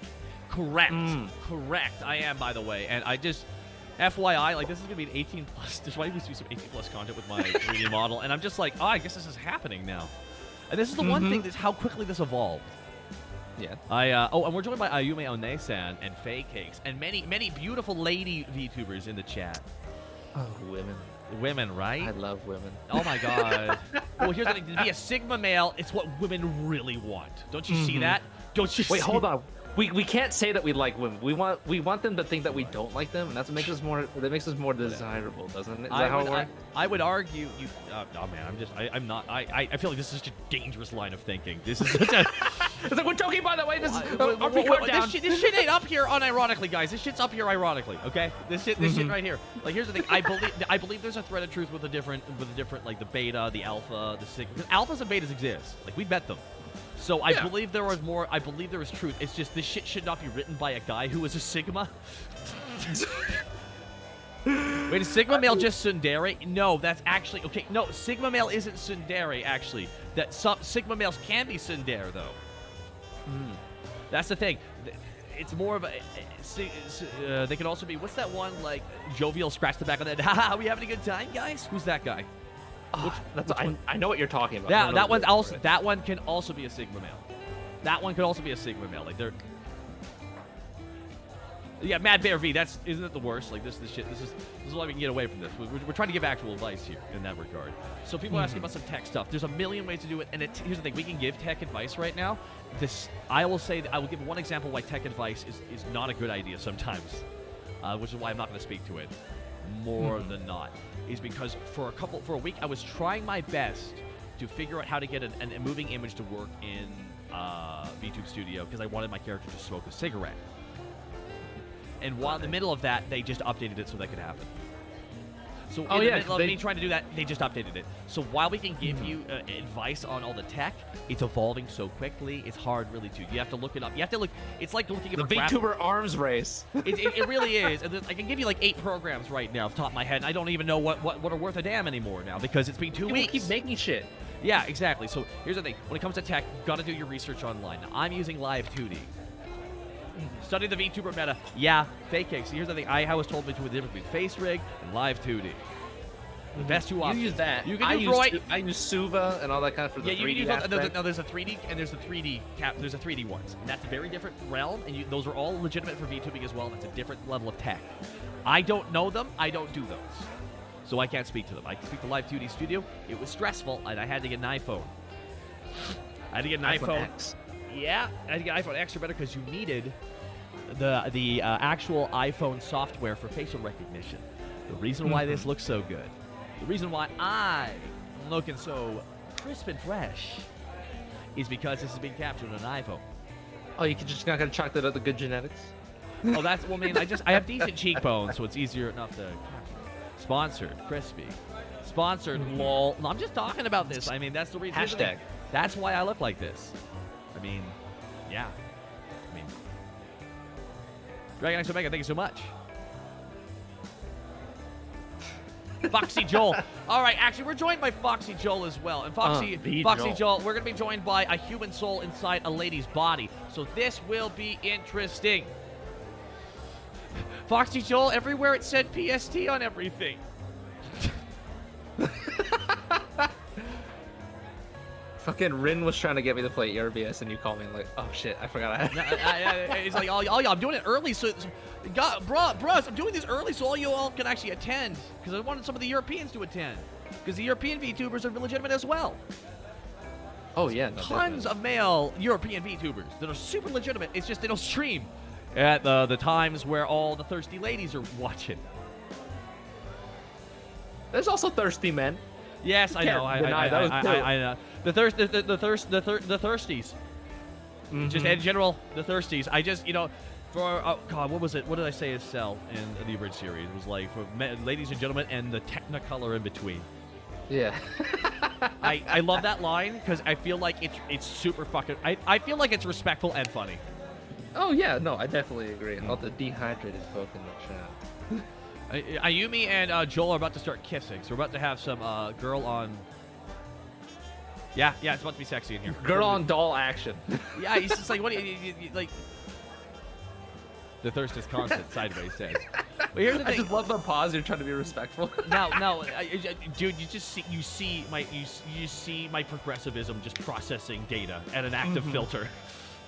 Correct. Correct. I am, by the way. And I just, FYI, like, this is going to be an 18 plus. There's probably supposed to be some 18 plus content with my 3D model. And I'm just like, I guess this is happening now. And this is the one thing, that's how quickly this evolved. Yeah. And we're joined by Ayume One-san and Faye Cakes and many beautiful lady VTubers in the chat. Oh, women. Women, right? I love women. Oh my god. Well, here's the thing. To be a Sigma male, it's what women really want. Don't you see that? Don't you? Wait, hold on. We can't say that we like women. We want them to think that we don't like them, and that's what makes us more. That makes us more desirable, doesn't it? Is that how it works? I would argue you. Oh man, I'm not. I feel like this is such a dangerous line of thinking. This is such a. It's like we're joking, by the way. This is this shit ain't up here unironically, guys. This shit's up here ironically. Okay, this shit right here. Like, here's the thing. I believe there's a thread of truth with the different like the beta, the alpha, the sigma. Because alphas and betas exist. Like, we bet them. So I believe there was more. I believe there was truth. It's just this shit should not be written by a guy who is a Sigma. Wait, is Sigma male just tsundere? No, that's actually okay. No, Sigma male isn't tsundere. Actually, that some Sigma males can be tsundere though. That's the thing. It's more of a. They can also be. What's that one like? Jovial, scratch the back of the head. Haha, we having a good time, guys? Who's that guy? I know what you're talking about. That one can also be a Sigma male. That one could also be a Sigma male. Like, they're. Yeah, Mad Bear V. Isn't it the worst? Like, this shit. This is why we can get away from this. We're trying to give actual advice here in that regard. So people are asking about some tech stuff. There's a million ways to do it, and here's the thing: we can give tech advice right now. I will give one example why tech advice is not a good idea sometimes, which is why I'm not going to speak to it more than not. Is because for a week I was trying my best to figure out how to get a moving image to work in VTube Studio because I wanted my character to smoke a cigarette. And while in the middle of that, they just updated it so that could happen. So in the middle of me trying to do that, they just updated it. So while we can give you advice on all the tech, it's evolving so quickly. It's hard, really, to. You have to look it up. You have to look. It's like looking at the VTuber arms race. It really is. And I can give you like 8 programs right now off the top of my head. And I don't even know what are worth a damn anymore now because it's been 2 weeks. Keep making shit. Yeah, exactly. So here's the thing: when it comes to tech, you got to do your research online. Now, I'm using Live 2D. Study the VTuber meta. Yeah, fake cake. So here's the thing: I was told between the difference between Face Rig and Live 2D. The best two options. You use that. You can I do use Freud. I use Suva and all that kind of for the 3D you can use aspect. no, there's a 3D and there's a 3D cap. There's a 3D ones, and that's a very different realm. And those are all legitimate for VTubing as well. And it's a different level of tech. I don't know them. I don't do those, so I can't speak to them. I can speak to Live 2D Studio. It was stressful, and I had to get an iPhone. I had to get an iPhone. X. Yeah, I had to get an iPhone X or better because you needed the actual iPhone software for facial recognition. The reason why this looks so good, the reason why I'm looking so crisp and fresh, is because this is being captured on an iPhone. Oh, you can just not gonna chalk that up the good genetics? Oh, that's well, man. I have decent cheekbones, so it's easier enough to capture. Sponsored, crispy. Sponsored, lol. No, I'm just talking about this. I mean, that's the reason. Hashtag. That's why I look like this. I mean, yeah. I mean, Dragon X Omega, thank you so much. Foxy Joel. All right, actually, we're joined by Foxy Joel as well. And Foxy Joel, we're going to be joined by a human soul inside a lady's body. So this will be interesting. Foxy Joel, everywhere it said PST on everything. Fucking Rin was trying to get me to play ERBS, and you called me like, oh shit, I forgot I had. It's like, oh, I'm doing it early, so bros, I'm doing this early so all you all can actually attend, because I wanted some of the Europeans to attend, because the European VTubers are legitimate as well. Oh yeah, no, Tons of male European VTubers that are super legitimate. It's just they don't stream at the times where all the thirsty ladies are watching. There's also thirsty men. Yes, I know. I know. The thirsties. Just in general, the thirsties. I just, for God, what was it? What did I say is Cell in the Bridge series? It was like for ladies and gentlemen and the Technicolor in between. Yeah. I love that line because I feel like it's super fucking. I feel like it's respectful and funny. Oh yeah, no, I definitely agree. All the dehydrated folk in the chat. Ayumi and Joel are about to start kissing, so we're about to have some girl on. Yeah, it's about to be sexy in here. Girl on doll action. Yeah, he's just like, what do you like? The thirst is constant. Sideways says. But here's the thing. I just love the pause. You're trying to be respectful. No, dude, you see my progressivism just processing data and an active filter.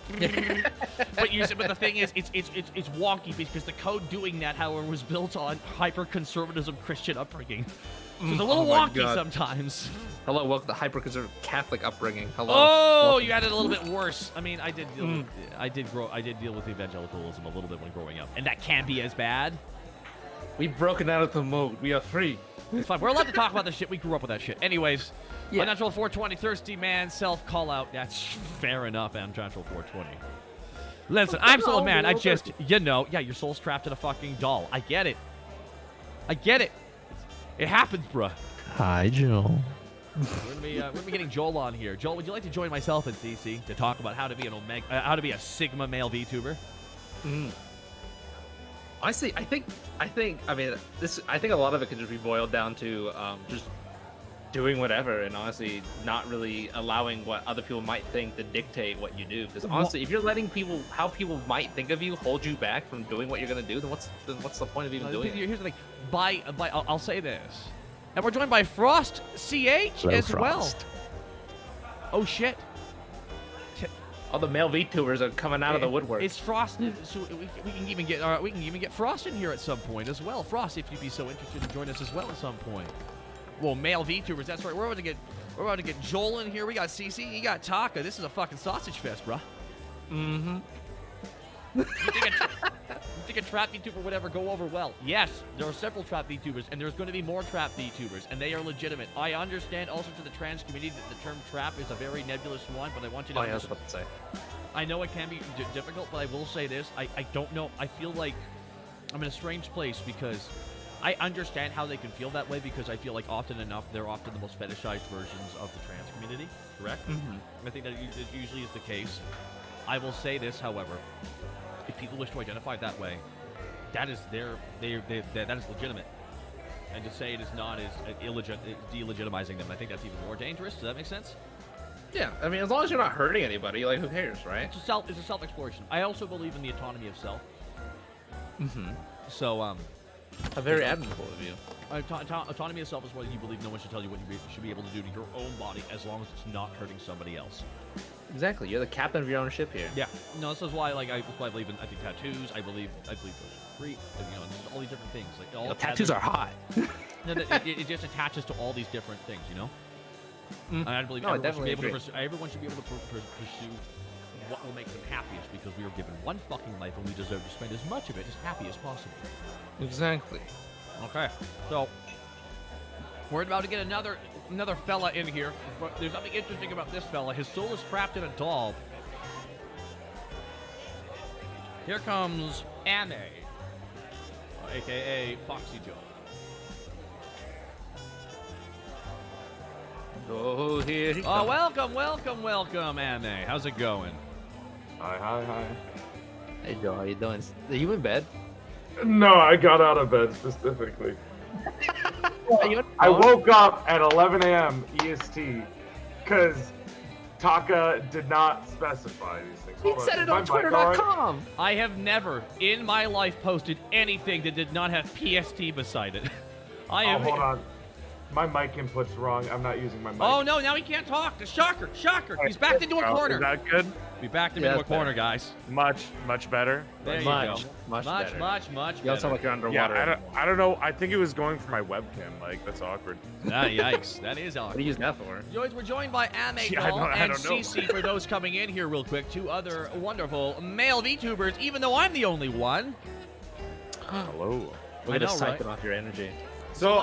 but the thing is, it's wonky because the code doing that, however, was built on hyper-conservatism Christian upbringing. So it's a little wonky sometimes. Hello, welcome to hyper-conservative Catholic upbringing. Hello. Oh, welcome. you had it a little bit worse. I mean, I did deal with evangelicalism a little bit when growing up, and that can be as bad. We've broken out of the mode. We are free. It's fine. We're allowed to talk about this shit. We grew up with that shit. Anyways, yeah. Unnatural 420, thirsty man, self call out. That's fair enough. Unnatural 420. Listen, I'm still a man. I just, yeah, your soul's trapped in a fucking doll. I get it. It happens, bruh. Hi, Joel. We're gonna be getting Joel on here. Joel, would you like to join myself and CC to talk about how to be how to be a Sigma male VTuber? Honestly, I think a lot of it could just be boiled down to just doing whatever, and honestly not really allowing what other people might think to dictate what you do. Because honestly, if you're letting how people might think of you hold you back from doing what you're gonna do, then what's the point of even doing it? Here's the thing. I'll say this, and we're joined by Frost CH Hello, as well. Frost. Oh shit. All the male VTubers are coming out of the woodwork. It's Frost, so we can even get Frost in here at some point as well. Frost, if you'd be so interested to join us as well at some point. Well, male VTubers, that's right. We're about to get Joel in here. We got CC, you got Taka. This is a fucking sausage fest, bruh. You think a trap VTuber would ever go over well? Yes, there are several trap VTubers, and there's going to be more trap VTubers, and they are legitimate. I understand also to the trans community that the term trap is a very nebulous one, but I want you to I was about to say. I know it can be difficult, but I will say this. I don't know. I feel like I'm in a strange place because I understand how they can feel that way because I feel like often enough, they're often the most fetishized versions of the trans community, correct? I think that it usually is the case. I will say this, however. If people wish to identify it that way, that is that is legitimate. And to say it is not is delegitimizing them. I think that's even more dangerous. Does that make sense? Yeah, I mean, as long as you're not hurting anybody, like, who cares, right? It's a self-exploration. I also believe in the autonomy of self. So, A very admirable of you. Autonomy of self is what you believe no one should tell you what you should be able to do to your own body as long as it's not hurting somebody else. Exactly. You're the captain of your own ship here. Yeah. No, this is why I believe in tattoos. I believe those are free. Just all these different things. Like all Tattoos are hot. No, it just attaches to all these different things. And I believe everyone should be able to pursue what will make them happiest because we are given one fucking life and we deserve to spend as much of it as happy as possible. Exactly. Okay, so we're about to get another fella in here, but there's something interesting about this fella. His soul is trapped in a doll. Here comes Anne, aka Foxy Joe. Oh, here he Oh, comes. welcome, Anne. How's it going? Hi. Hey Joe, how you doing? Are you in bed? No, I got out of bed specifically. Are you I woke up at 11 a.m. EST because Taka did not specify these things. He Hold said Is it my on mic all right? Twitter.com. I have never in my life posted anything that did not have PST beside it. Oh, hold on. My mic input's wrong. I'm not using my mic. Oh no, now he can't talk. Shocker. He's backed into a corner. Is that good? We backed him into a corner, guys. Much better. There you Much go. better. Much You all sound like you're underwater. Yeah, I don't know. I think it was going for my webcam. Like, that's awkward. Yikes. That is What awkward. do you use that for? We're joined by Ame Yeah, I Doll don't and know. CC for those coming in here real quick. Two other wonderful male VTubers, even though I'm the only one. Hello. We're I gonna know, siphon right? off your energy. So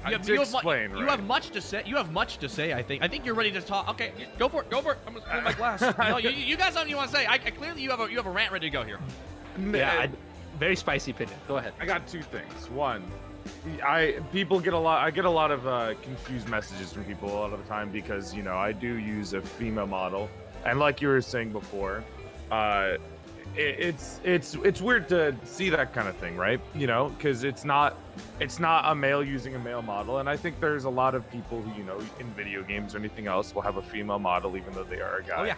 You to explain, you right? have much to say. You have much to say. I think. I think you're ready to talk. Okay, go for it. I'm gonna spill my glass. No, you guys have something you want to say. I clearly you have a rant ready to go here. Yeah, very spicy opinion. Go ahead. I got two things. One, I get a lot of confused messages from people a lot of the time because I do use a female model, and like you were saying before, it's weird to see that kind of thing, right? Because it's not a male using a male model, and I think there's a lot of people who in video games or anything else will have a female model even though they are a guy. Oh yeah.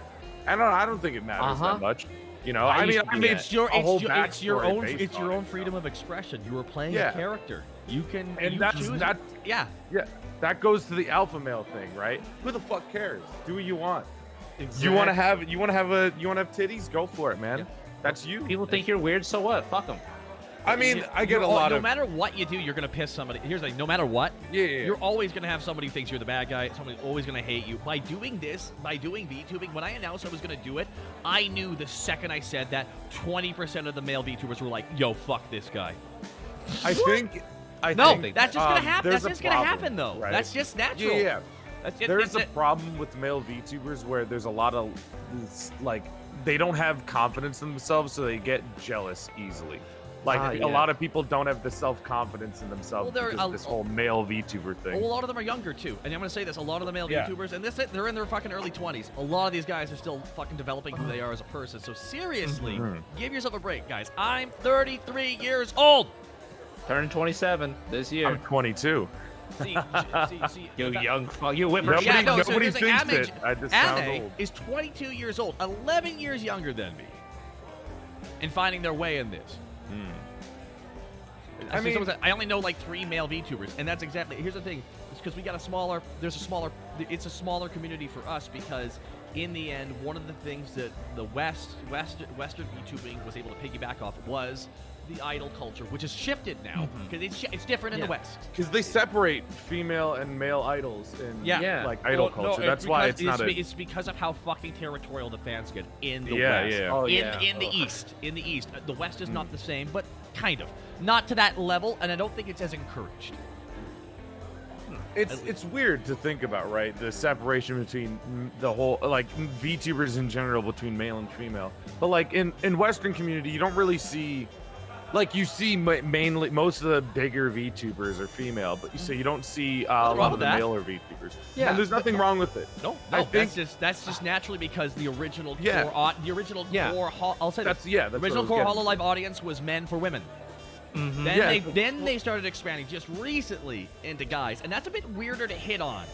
I don't think it matters that much. I mean, it's your backstory own freedom of expression. You are playing Yeah. a character. You can And you that's choose. that. Yeah. Yeah, that goes to the alpha male thing, right? Who the fuck cares? Do what you want. Exactly. You want to have titties? Go for it, man. Yeah. That's you. People think you're weird, so what? Fuck them. I mean, I get a lot no of. matter what you do, you're gonna piss somebody. Here's the thing: no matter what, Yeah. you're always gonna have somebody who thinks you're the bad guy. Somebody's always gonna hate you. By doing this, by doing VTubing, when I announced I was gonna do it, I knew the second I said that, 20% of the male VTubers were like, "Yo, fuck this guy." I think. No, that's just gonna happen. there's That's a just gonna problem, happen, though. right? That's just natural. Yeah. That's just, There's a problem with male VTubers where there's a lot of like they don't have confidence in themselves, so they get jealous easily. Like a lot of people don't have the self-confidence in themselves Well, because of this whole male VTuber thing. Well, a lot of them are younger too, and I'm gonna say this: a lot of the male Yeah. VTubers, and they're in their fucking early 20s. A lot of these guys are still fucking developing who they are as a person. So seriously, give yourself a break, guys. I'm 33 years old. Turn 27 this year. I'm 22. See, You young fuck. You Nobody, whippersnapper. Yeah, no, so nobody here's the thinks image. that. I just sound Anne old. is 22 years old, 11 years younger than me, and finding their way in this. I mean- I only know like 3 male VTubers, and that's exactly. Here's the thing: it's because we got it's a smaller community for us because in the end, one of the things that the Western VTubing was able to piggyback off was the idol culture, which has shifted now because it's different in the West. Because they separate female and male idols in Yeah. like idol Well, no, culture. That's why it's not it's because of how fucking territorial the fans get in the Yeah, West. yeah. Oh, in yeah. in the East. In the East. The West is not the same, but kind of. Not to that level, and I don't think it's as encouraged. It's weird to think about, right? The separation between the whole like VTubers in general between male and female. But like in Western community, you don't really see. Like you see mainly most of the bigger VTubers are female, but you don't see a wrong lot with of the that. maler VTubers. Yeah. And there's nothing wrong with it. No, I think- that's just naturally because the original Yeah. core I'll say That's this. yeah. That's The what I original was core getting. Hololive audience was men for women. Then Yeah. they started expanding just recently into guys, and that's a bit weirder to hit on.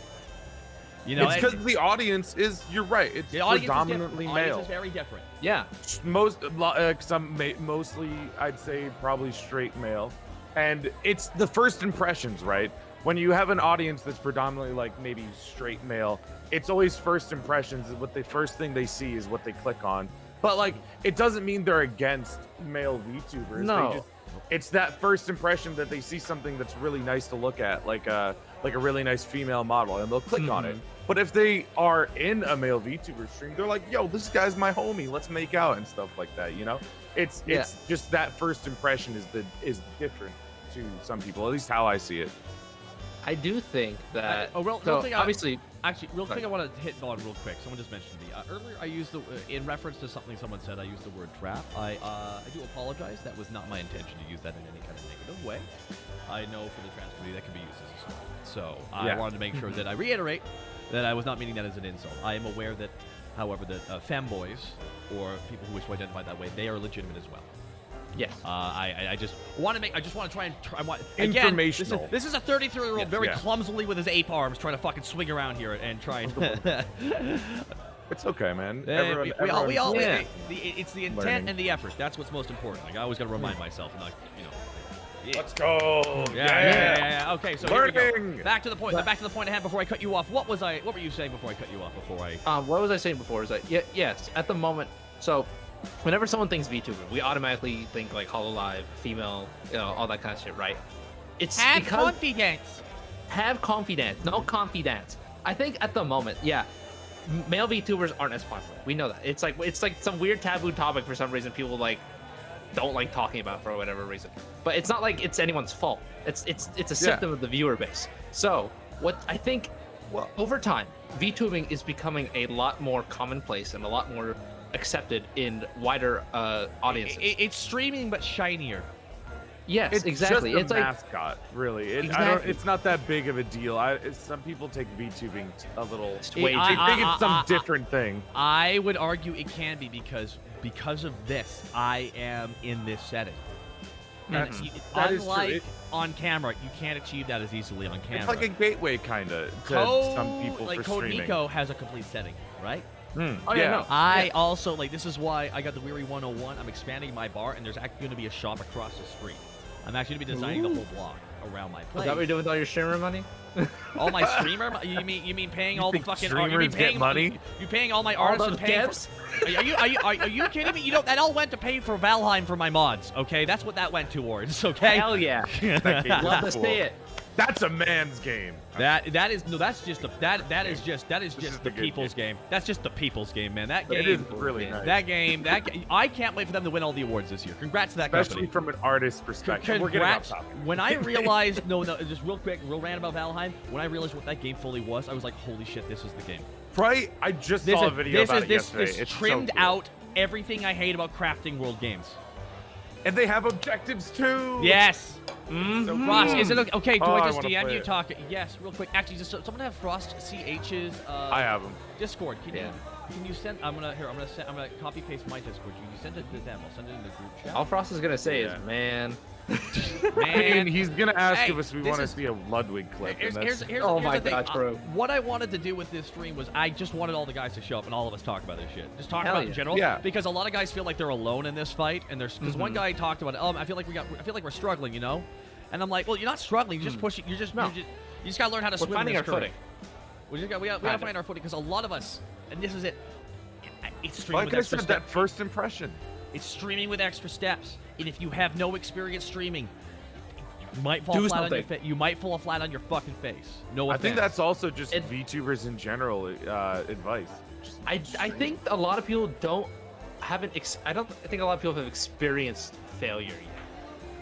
You know, It's because the audience is. You're right. It's the audience predominantly is different. The audience male. is very different. Yeah. Mostly I'd say probably straight male, And it's the first impressions, right? When you have an audience that's predominantly like maybe straight male, it's always first impressions. What the first thing they see is what they click on. But like, it doesn't mean they're against male VTubers. No. It's that first impression that they see something that's really nice to look at, like a really nice female model, and they'll click on it. But if they are in a male VTuber stream, they're like, yo, this guy's my homie, let's make out and stuff like that, you know? It's just that first impression is different to some people, at least how I see it. I do think that. real thing, obviously, actually, real thing I want to hit on real quick. Someone just mentioned me earlier. I used the in reference to something someone said. I used the word trap. I do apologize. That was not my intention to use that in any kind of negative way. I know for the trans community that can be used as a slur. So I wanted to make sure that I reiterate that I was not meaning that as an insult. I am aware that, however, that femboys or people who wish to identify that way, they are legitimate as well. yes. I just want to try and Informational. This is a 33-year-old very clumsily with his ape arms trying to fucking swing around here and try and. It's okay, man. It's the intent and the effort. That's what's most important. Like I always got to remind myself, and like Let's go. Yeah. Okay, so here we Learning. go. Back to the point. Back to the point I had before I cut you off. What were you saying before I cut you off? What was I saying before? Is that yes, at the moment. So, whenever someone thinks VTuber, we automatically think like HoloLive, female, all that kind of shit, right? It's confidence. Have confidence, no confidence. I think at the moment, male VTubers aren't as popular. We know that. It's like some weird taboo topic for some reason. People like don't like talking about for whatever reason. But it's not like it's anyone's fault. It's a symptom of the viewer base. So what I think, over time, VTubing is becoming a lot more commonplace and a lot more accepted in wider audiences. It's streaming but shinier. Yes, it's exactly. Just it's mascot, really. It's not that big of a deal. Some people take VTubing a little. They think it's some different thing. I would argue it can be because of this, I am in this setting. And unlike on camera, you can't achieve that as easily on camera. It's like a gateway, kind of, to some people like for Code streaming. Nico has a complete setting, right? Oh yeah, no. I also this is why I got the Weary 101. I'm expanding my bar, and there's actually going to be a shop across the street. I'm actually going to be designing a whole block around my place. Is that what you're doing with all your streamer money? All my streamer? You mean paying all the fucking streamers get money? You paying all my artists all and those paying devs? Are you kidding me? That all went to pay for Valheim for my mods. Okay, that's what that went towards. Okay. Hell yeah. Love to see it. That's a man's game. That's just the people's game. That's just the people's game, man. That game It is really nice. That game. I can't wait for them to win all the awards this year. Congrats to that Especially company. from an artist perspective. We're getting off topic. When I realized, just real quick, real rant about Valheim. When I realized what that game fully was, I was like, holy shit, this is the game. Right? I just saw a video about it yesterday. This It's trimmed so cool. out everything I hate about crafting world games. And they have objectives too. Yes. So Frost, cool. is it okay? Okay, do Oh, I I just wanna DM play you it. talk? Yes, real quick. Actually, just someone have Frost CH's. I have them. Discord. Can you send? I'm gonna copy paste my Discord. Can you send it to them? I'll send it in the group chat. All Frost is gonna say is, man. And he's gonna ask if we this want to is- see a Ludwig clip. and Here's Oh here's my the thing. gosh, bro. What I wanted to do with this stream was I just wanted all the guys to show up and all of us talk about this shit. Just talk Hell about it in yeah. general. Yeah. Because a lot of guys feel like they're alone in this fight, and there's because one guy talked about it. I feel like we're struggling, you know. And I'm like, well, you're not struggling. You're just pushing. You just gotta learn how to We're swim. finding in our this current. footing. We gotta find our footing because a lot of us, and this is it. It's streaming like with I extra said, steps. that first impression. It's streaming with extra steps, and if you have no experience streaming, you might fall Do flat on your something. face. You might fall flat on your fucking face. No I offense. think that's also just VTubers in general advice. Just I think a lot of people haven't. I don't think a lot of people have experienced failure yet.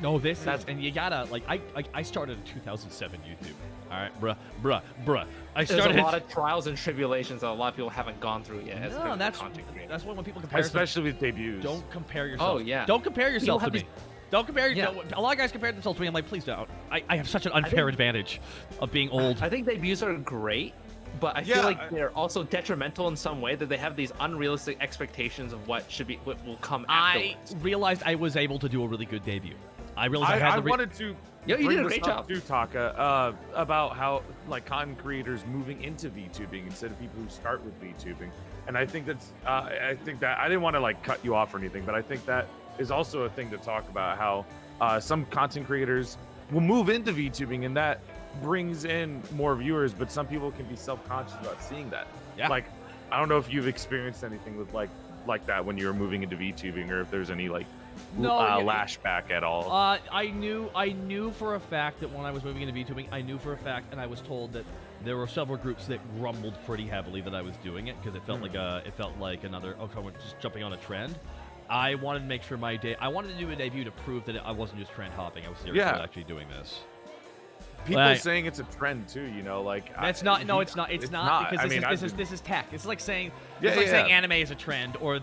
No, and you gotta I started in 2007 YouTube. All right, bruh. There's a lot of trials and tribulations that a lot of people haven't gone through yet. as No, a content creator. that's when people compare. especially with debuts. Don't compare yourself. Oh, yeah. Don't compare yourself to have me. Don't compare yourself. Yeah. A lot of guys compare themselves to me. I'm like, please don't. I have such an unfair advantage of being old. I think debuts are great, but I Yeah, feel like they're also detrimental in some way that they have these unrealistic expectations of what will come I afterwards. realized I was able to do a really good debut. I realized I had I the wanted to. Yo, you bring did a this great up job. too, Taka, about how like content creators moving into VTubing instead of people who start with VTubing, and I think that I didn't want to like cut you off or anything, but I think that is also a thing to talk about. How some content creators will move into VTubing, and that brings in more viewers, but some people can be self-conscious about seeing that. Yeah. Like, I don't know if you've experienced anything with like that when you were moving into VTubing, or if there's any like lashback at all. I knew for a fact that when I was moving into VTubing, I knew for a fact, and I was told that there were several groups that grumbled pretty heavily that I was doing it because it felt like another just jumping on a trend. I wanted to make sure I wanted to do a debut to prove that I wasn't just trend hopping. I was seriously actually doing this. People saying it's a trend too, you know, like that's not. No, it's not. It's not because this is tech. It's like saying saying anime is a trend, or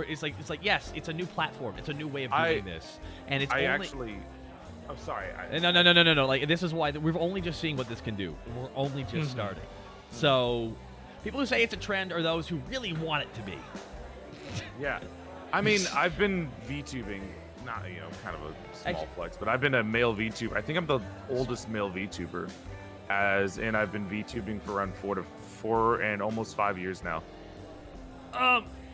it's like yes, it's a new platform. It's a new way of doing this, and it's I'm sorry. No. Like, this is why we're only just seeing what this can do. We're only just starting. So, people who say it's a trend are those who really want it to be. Yeah. I mean, I've been VTubing, not, kind of a small flex, but I've been a male VTuber. I think I'm the oldest male VTuber, and I've been VTubing for around 4 and almost 5 years now.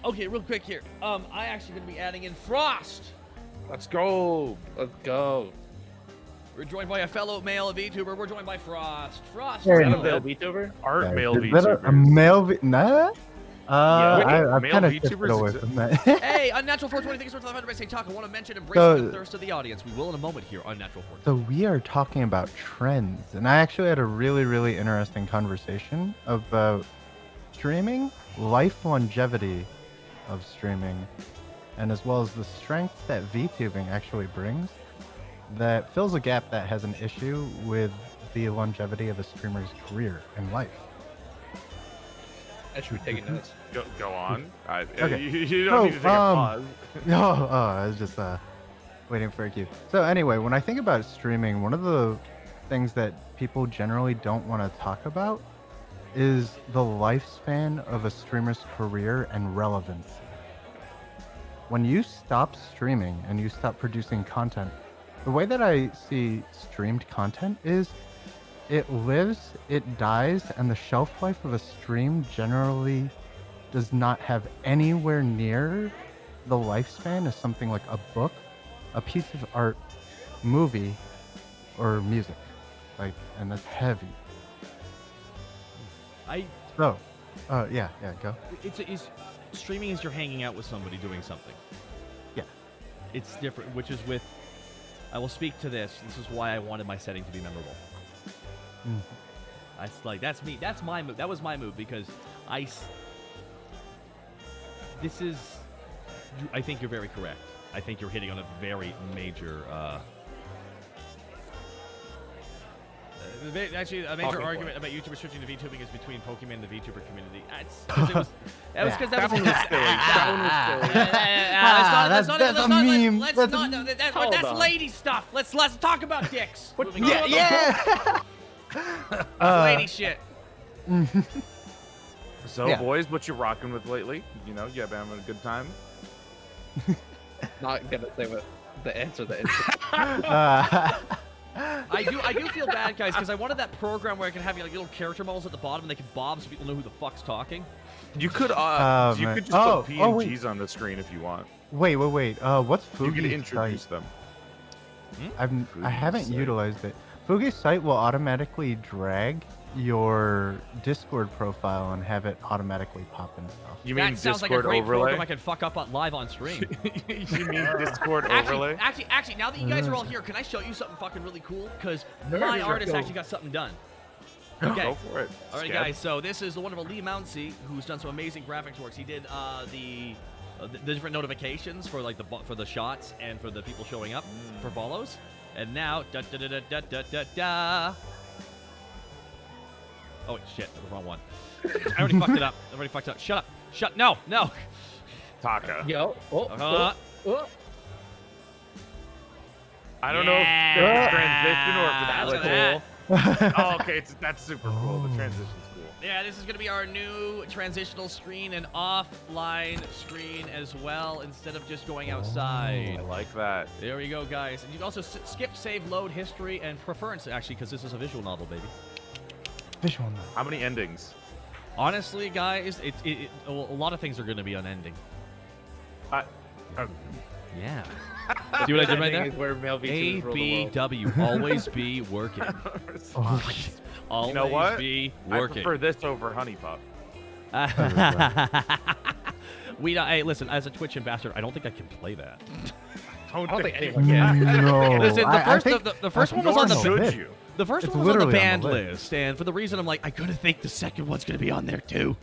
Okay, real quick here. I actually going to be adding in Frost. Let's go. We're joined by a fellow male VTuber. We're joined by Frost. Frost. Is that a male VTuber? Male Is that VTuber. a male Nah? I've male kind of shifted VTubers away exist. from that. Hey, Unnatural 420, thanks for 500 by St. Talk. I want to mention embracing the thirst of the audience. We will in a moment here, Unnatural 420. So we are talking about trends, and I actually had a really, really interesting conversation about streaming, life longevity of streaming, and as well as the strengths that VTubing actually brings that fills a gap that has an issue with the longevity of a streamer's career and life. I should be taking notes. Go on. Okay. You don't need to take a pause. I was just waiting for a cue. So anyway, when I think about streaming, one of the things that people generally don't want to talk about is the lifespan of a streamer's career and relevance. When you stop streaming and you stop producing content, the way that I see streamed content is it lives, it dies, and the shelf life of a stream generally does not have anywhere near the lifespan of something like a book, a piece of art, movie, or music. And that's heavy. Go. Streaming is you're hanging out with somebody doing something. Yeah. It's different, which is with. I will speak to this. This is why I wanted my setting to be memorable. That's me. That's my move. That was my move because I think you're very correct. I think you're hitting on a very major. Actually, a major argument about YouTubers switching to VTubing is between Pokemon and the VTuber community. That was That one was silly. That's a meme. That's lady stuff. Let's talk about dicks. Yeah. Lady shit. So, boys, what you rocking with lately? You been having a good time? Not gonna say what the answer that is. I do feel bad, guys, because I wanted that program where I can have little character models at the bottom and they can bob so people know who the fuck's talking. You could just put PNGs on the screen if you want. Wait. What's Fugi's You can introduce site? them. I haven't utilized it. Fugi's site will automatically drag your Discord profile and have it automatically pop and stuff. You mean that sounds Discord like a great overlay? program I can fuck up live on stream. You mean Discord overlay? Actually, now that you guys are all here, can I show you something fucking really cool? Because my artist actually got something done. Okay. Go for it. All right, guys. So this is the wonderful Lee Mounsey, who's done some amazing graphics works. He did the different notifications for for the shots and for the people showing up for follows. And now Oh shit, the wrong one. I already fucked it up. Shut up. No. Taka. Yo. I don't know if there's a transition or if it's That's cool. Oh, okay, that's super cool. The transition's cool. Yeah, this is going to be our new transitional screen and offline screen as well, instead of just going outside. I like that. There we go, guys. And you can also skip, save, load, history, and preference, actually, because this is a visual novel, baby. Visual novel. How many endings? Honestly, guys, a lot of things are going to be unending. Yeah. See what I did right there? Where male VTubers rule the world. ABW, always be working. Always You know what? be I working. prefer this over Honey Pup. Hey, listen, as a Twitch ambassador, I don't think I can play that. I don't think anyone can. No. Listen, I think the first one was on the Should list. you? the first It's one was on the literally on banned the list. list, and for the reason I'm like, I gotta think the second one's gonna be on there too.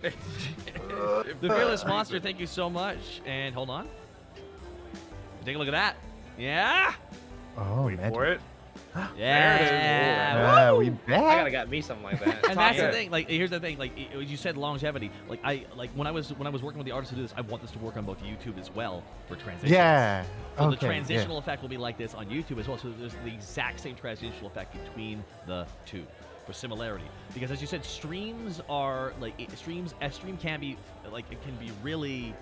The Fearless Monster, thank you so much. And hold on, take a look at that. Yeah, Oh, Wait magic. for it. yeah. We I back. gotta got me something like that. And that's the Yeah. thing. Like, here's the thing. Like, you said longevity. Like, when I was working with the artists to do this, I want this to work on both YouTube as well for transition. Yeah. So Okay. the transitional effect will be like this on YouTube as well. So there's the exact same transitional effect between the two for similarity. Because as you said, streams are like a stream can be like it can be really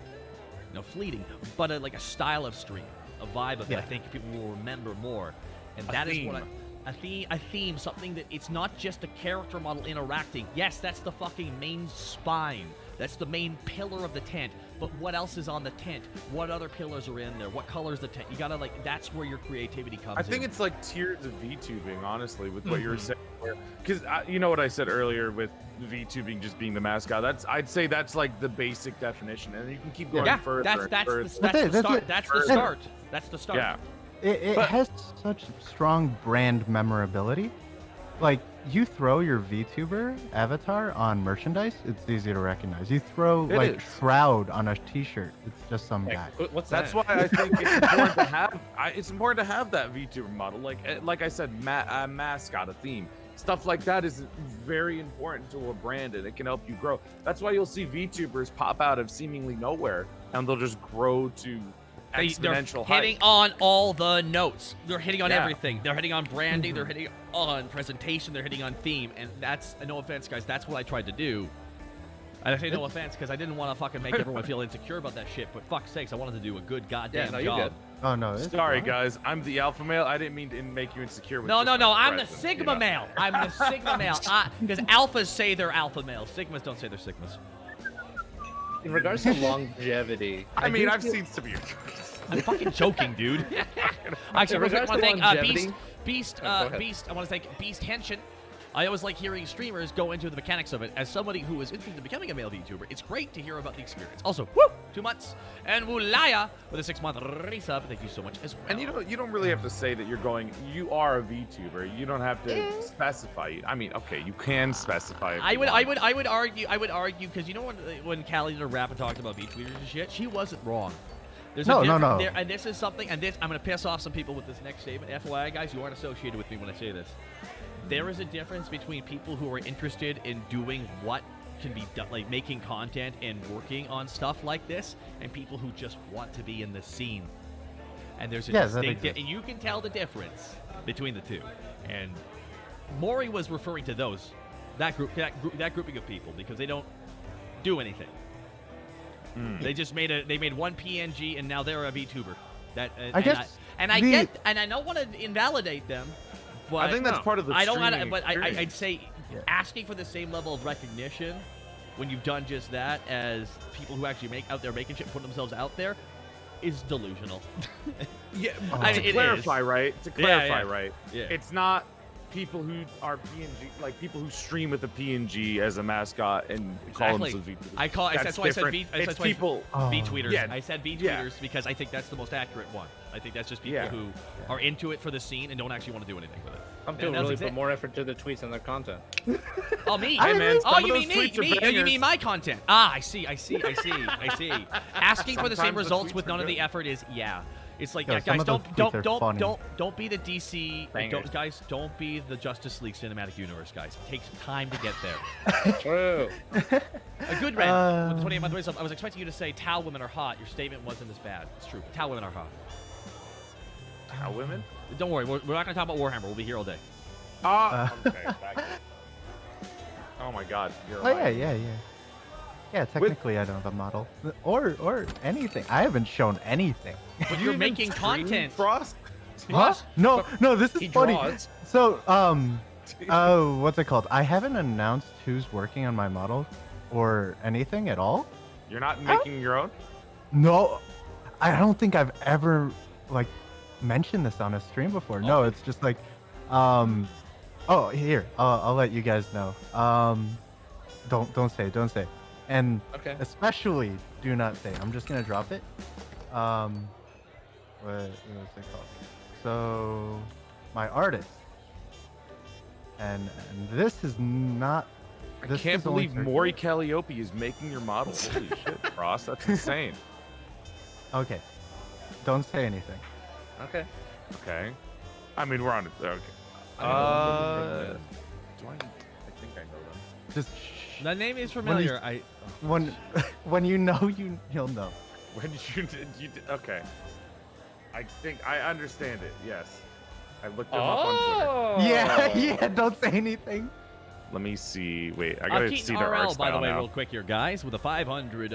fleeting, but like a style of stream, a vibe of it. Yeah. I think people will remember more, and A that is theme. what a theme, something that it's not just a character model interacting. Yes, that's the fucking main spine. That's the main pillar of the tent. But what else is on the tent? What other pillars are in there? What color's the tent? You gotta that's where your creativity comes in. I think it's like tiers of VTubing, honestly, with what you were Mhm. saying. Because you know what I said earlier with VTubing just being the mascot. I'd say that's like the basic definition, and you can keep going yeah, further. that's and that's further. the, That's that's it, the that's start. it. That's the Further. start. That's the start. Yeah. It But- has such strong brand memorability. Like, you throw your VTuber avatar on merchandise, it's easy to recognize. You throw, It like, is. Shroud on a t-shirt, it's just some Like, guy. what's That's that? why I think it's important to have. It's important to have that VTuber model. Like I said, a mascot, a theme, stuff like that is very important to a brand, and it can help you grow. That's why you'll see VTubers pop out of seemingly nowhere, and they'll just grow to They're exponential hitting heights. on all the notes. They're hitting on Yeah. everything. They're hitting on branding. They're hitting on presentation. They're hitting on theme. And that's, no offense, guys, that's what I tried to do. And I say no offense because I didn't want to fucking make everyone feel insecure about that shit. But fuck's sakes, I wanted to do a good goddamn Yeah, no, you're job. good. Oh, no. It's Sorry, fine. guys. I'm the alpha male. I didn't mean to make you insecure. With No, just no, my no. I'm the presence, Sigma you know? male. I'm the Sigma male. Because alphas say they're alpha males. Sigmas don't say they're Sigmas. In regards to longevity, I mean, do I've feel- seen some of your. I'm fucking joking, dude. Actually, In real quick, regards I want to to thank longevity- Beast. Oh, go ahead. Beast. I want to thank Beast Henshin. I always like hearing streamers go into the mechanics of it. As somebody who is interested in becoming a male VTuber, it's great to hear about the experience. Also, woo, 2 months. And Wulaya with a 6-month resub. Thank you so much as well. And you don't really have to say that you're going. You are a VTuber. You don't have to specify. I mean, okay, you can specify. If I you would want. argue because you know when Callie did a rap and talked about VTubers and shit, she wasn't wrong. There's No, a no, difference no. there, and this is something, and this I'm gonna piss off some people with this next statement. FYI, guys, you aren't associated with me when I say this. There is a difference between people who are interested in doing what can be done, like making content and working on stuff like this, and people who just want to be in the scene. And there's a Yeah, that distinct, exists. and you can tell the difference between the two. And Maury was referring to that grouping of people because they don't do anything. They just made one PNG and now they're a VTuber. I guess and I the- get, and I don't want to invalidate them, but I think that's part of the. I don't want to, streaming but I'd experience. say Yeah. asking for the same level of recognition when you've done just that as people who actually make out there making shit, put themselves out there, is delusional. Yeah, I mean, to it clarify, is. right? To Yeah, clarify, yeah. right? Yeah. It's not people who are PNG, like people who stream with the PNG as a mascot and call Exactly. themselves VTubers. I call. That's why I said different. V. It's That's why people. Oh. V tweeters. Yeah. I said V Yeah. tweeters because I think that's the most accurate one. I think that's just people Yeah. who are into it for the scene and don't actually want to do anything with it. I'm And doing that's really exact- put more effort to the tweets and their content. Oh, me. Hey, man, Oh, some you of mean those me? tweets are Me? Oh, you bangers. mean my content? Ah, I see. I see. Asking for the same Sometimes the results tweets with are none of good. the effort is It's like, Yo, yeah, some guys, of those tweets are funny. don't be the DC. Bangers. Guys, don't be the Justice League cinematic universe, guys. It takes time to get there. True. A good Ren with the 28-month race up. I was expecting you to say Tau women are hot. Your statement wasn't as bad. It's true. Tau women are hot. How women? Don't worry, we're not going to talk about Warhammer. We'll be here all day. Okay. Back. Oh my God. You're Oh right. yeah. Yeah, technically I don't have a model or anything. I haven't shown anything. But You you're even making stream, content. Frost. Huh? No, this is He funny. draws. So, what's it called? I haven't announced who's working on my model or anything at all. You're not making your own. No, I don't think I've ever like mentioned this on a stream before. No, it's just like, oh, here, I'll let you guys know. Don't say, and Okay. especially do not say. I'm just gonna drop it. What was it called? So, my artist, and this is not. I This can't is only believe for- Maury Calliope is making your model. Holy shit, Ross, that's insane. Okay, don't say anything. Okay. Okay. I mean, we're on it. Okay. I don't know. Do I think I know them. Just The name is familiar. when when you know you'll know. When you did, okay. I think I understand it. Yes. I looked them up on Twitter. Yeah, don't say anything. Let me see. Wait, I gotta see Keaton their art RL, by the style way, now. real quick here, guys, with a 500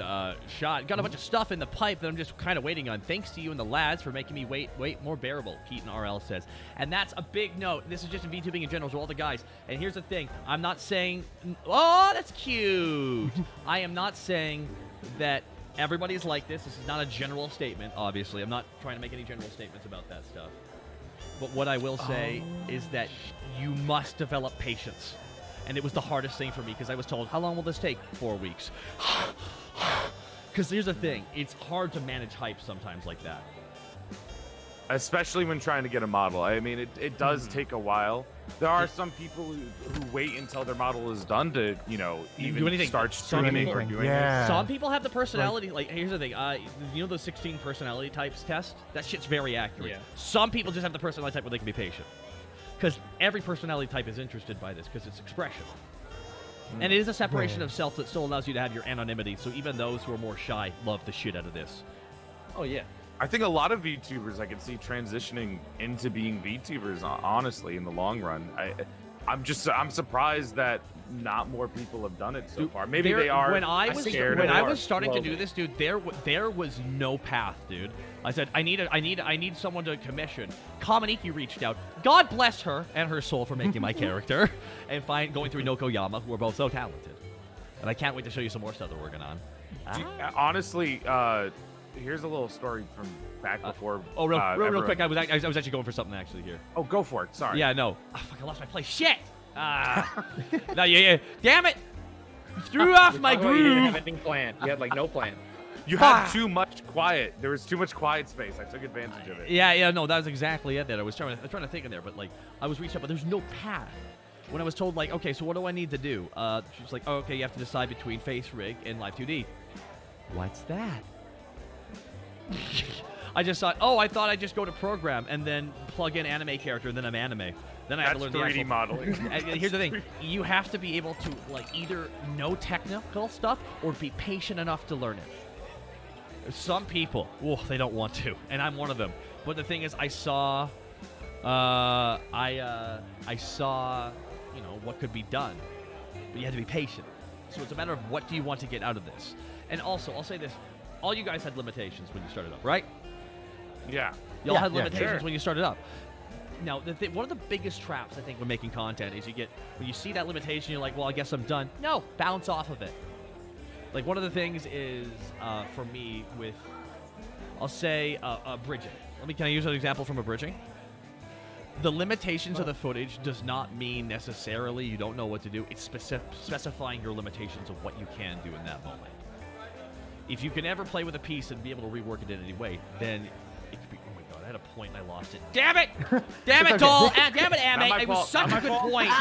shot. Got a bunch of stuff in the pipe that I'm just kind of waiting on. Thanks to you and the lads for making me wait more bearable, Keaton RL says. And that's a big note. This is just in VTubing in general to all the guys. And here's the thing. I'm not saying... Oh, that's cute. I am not saying that everybody's like this. This is not a general statement, obviously. I'm not trying to make any general statements about that stuff. But what I will say is that you must develop patience. And it was the hardest thing for me because I was told, how long will this take? 4 weeks. Because here's the thing. It's hard to manage hype sometimes like that. Especially when trying to get a model. I mean, it does take a while. There are some people who wait until their model is done to, even do anything. start Some streaming people- or doing Yeah. Some people have the personality. Like, here's the thing. Those 16 personality types test? That shit's very accurate. Yeah. Some people just have the personality type where they can be patient. Because every personality type is interested by this because it's expression. And it is a separation of self that still allows you to have your anonymity. So even those who are more shy love the shit out of this. Oh yeah. I think a lot of VTubers I can see transitioning into being VTubers, honestly, in the long run. I'm surprised that not more people have done it so far. Maybe they are. When I was scared when or I are was starting to slowly. do this, dude, there was no path, dude. I said I need someone to commission. Kaminiki reached out. God bless her and her soul for making my character, and going through Noko Yama, who are both so talented. And I can't wait to show you some more stuff they're working on. Honestly, here's a little story from back before. Real everyone- quick, I was actually going for something actually here. Oh, go for it. Sorry. Yeah, no. Oh, fuck, I lost my place. Shit! No, yeah. Damn it! You threw off my You didn't have groove! anything planned. You had like no plan. You had too much quiet. There was too much quiet space. I took advantage of it. Yeah, no, that was exactly it. That I was trying to think in there, but like I was reaching out, but there's no path. When I was told like, okay, so what do I need to do? She was like, oh, okay, you have to decide between face rig and live 2D. What's that? I just thought, I thought I'd just go to program and then plug in anime character, and then I'm anime. Then I have That's to learn 3D the actual modeling. And here's the thing: you have to be able to like either know technical stuff or be patient enough to learn it. Some people, they don't want to, and I'm one of them. But the thing is, I saw, what could be done, but you had to be patient. So it's a matter of what do you want to get out of this. And also, I'll say this: all you guys had limitations when you started up, right? Yeah. Y'all had Yeah, limitations sure. when you started up. Now, one of the biggest traps I think when making content is when you see that limitation, you're like, well, I guess I'm done. No, bounce off of it. Like one of the things is for me with, I'll say, bridging. Can I use an example from a bridging? The limitations of the footage does not mean necessarily you don't know what to do. It's specifying your limitations of what you can do in that moment. If you can ever play with a piece and be able to rework it in any way, then it could be. Oh my god, I had a point and I lost it. Damn it! Damn it, okay. Doll! Damn it, Ame! Not my It was fault. such Not a my good fault. point.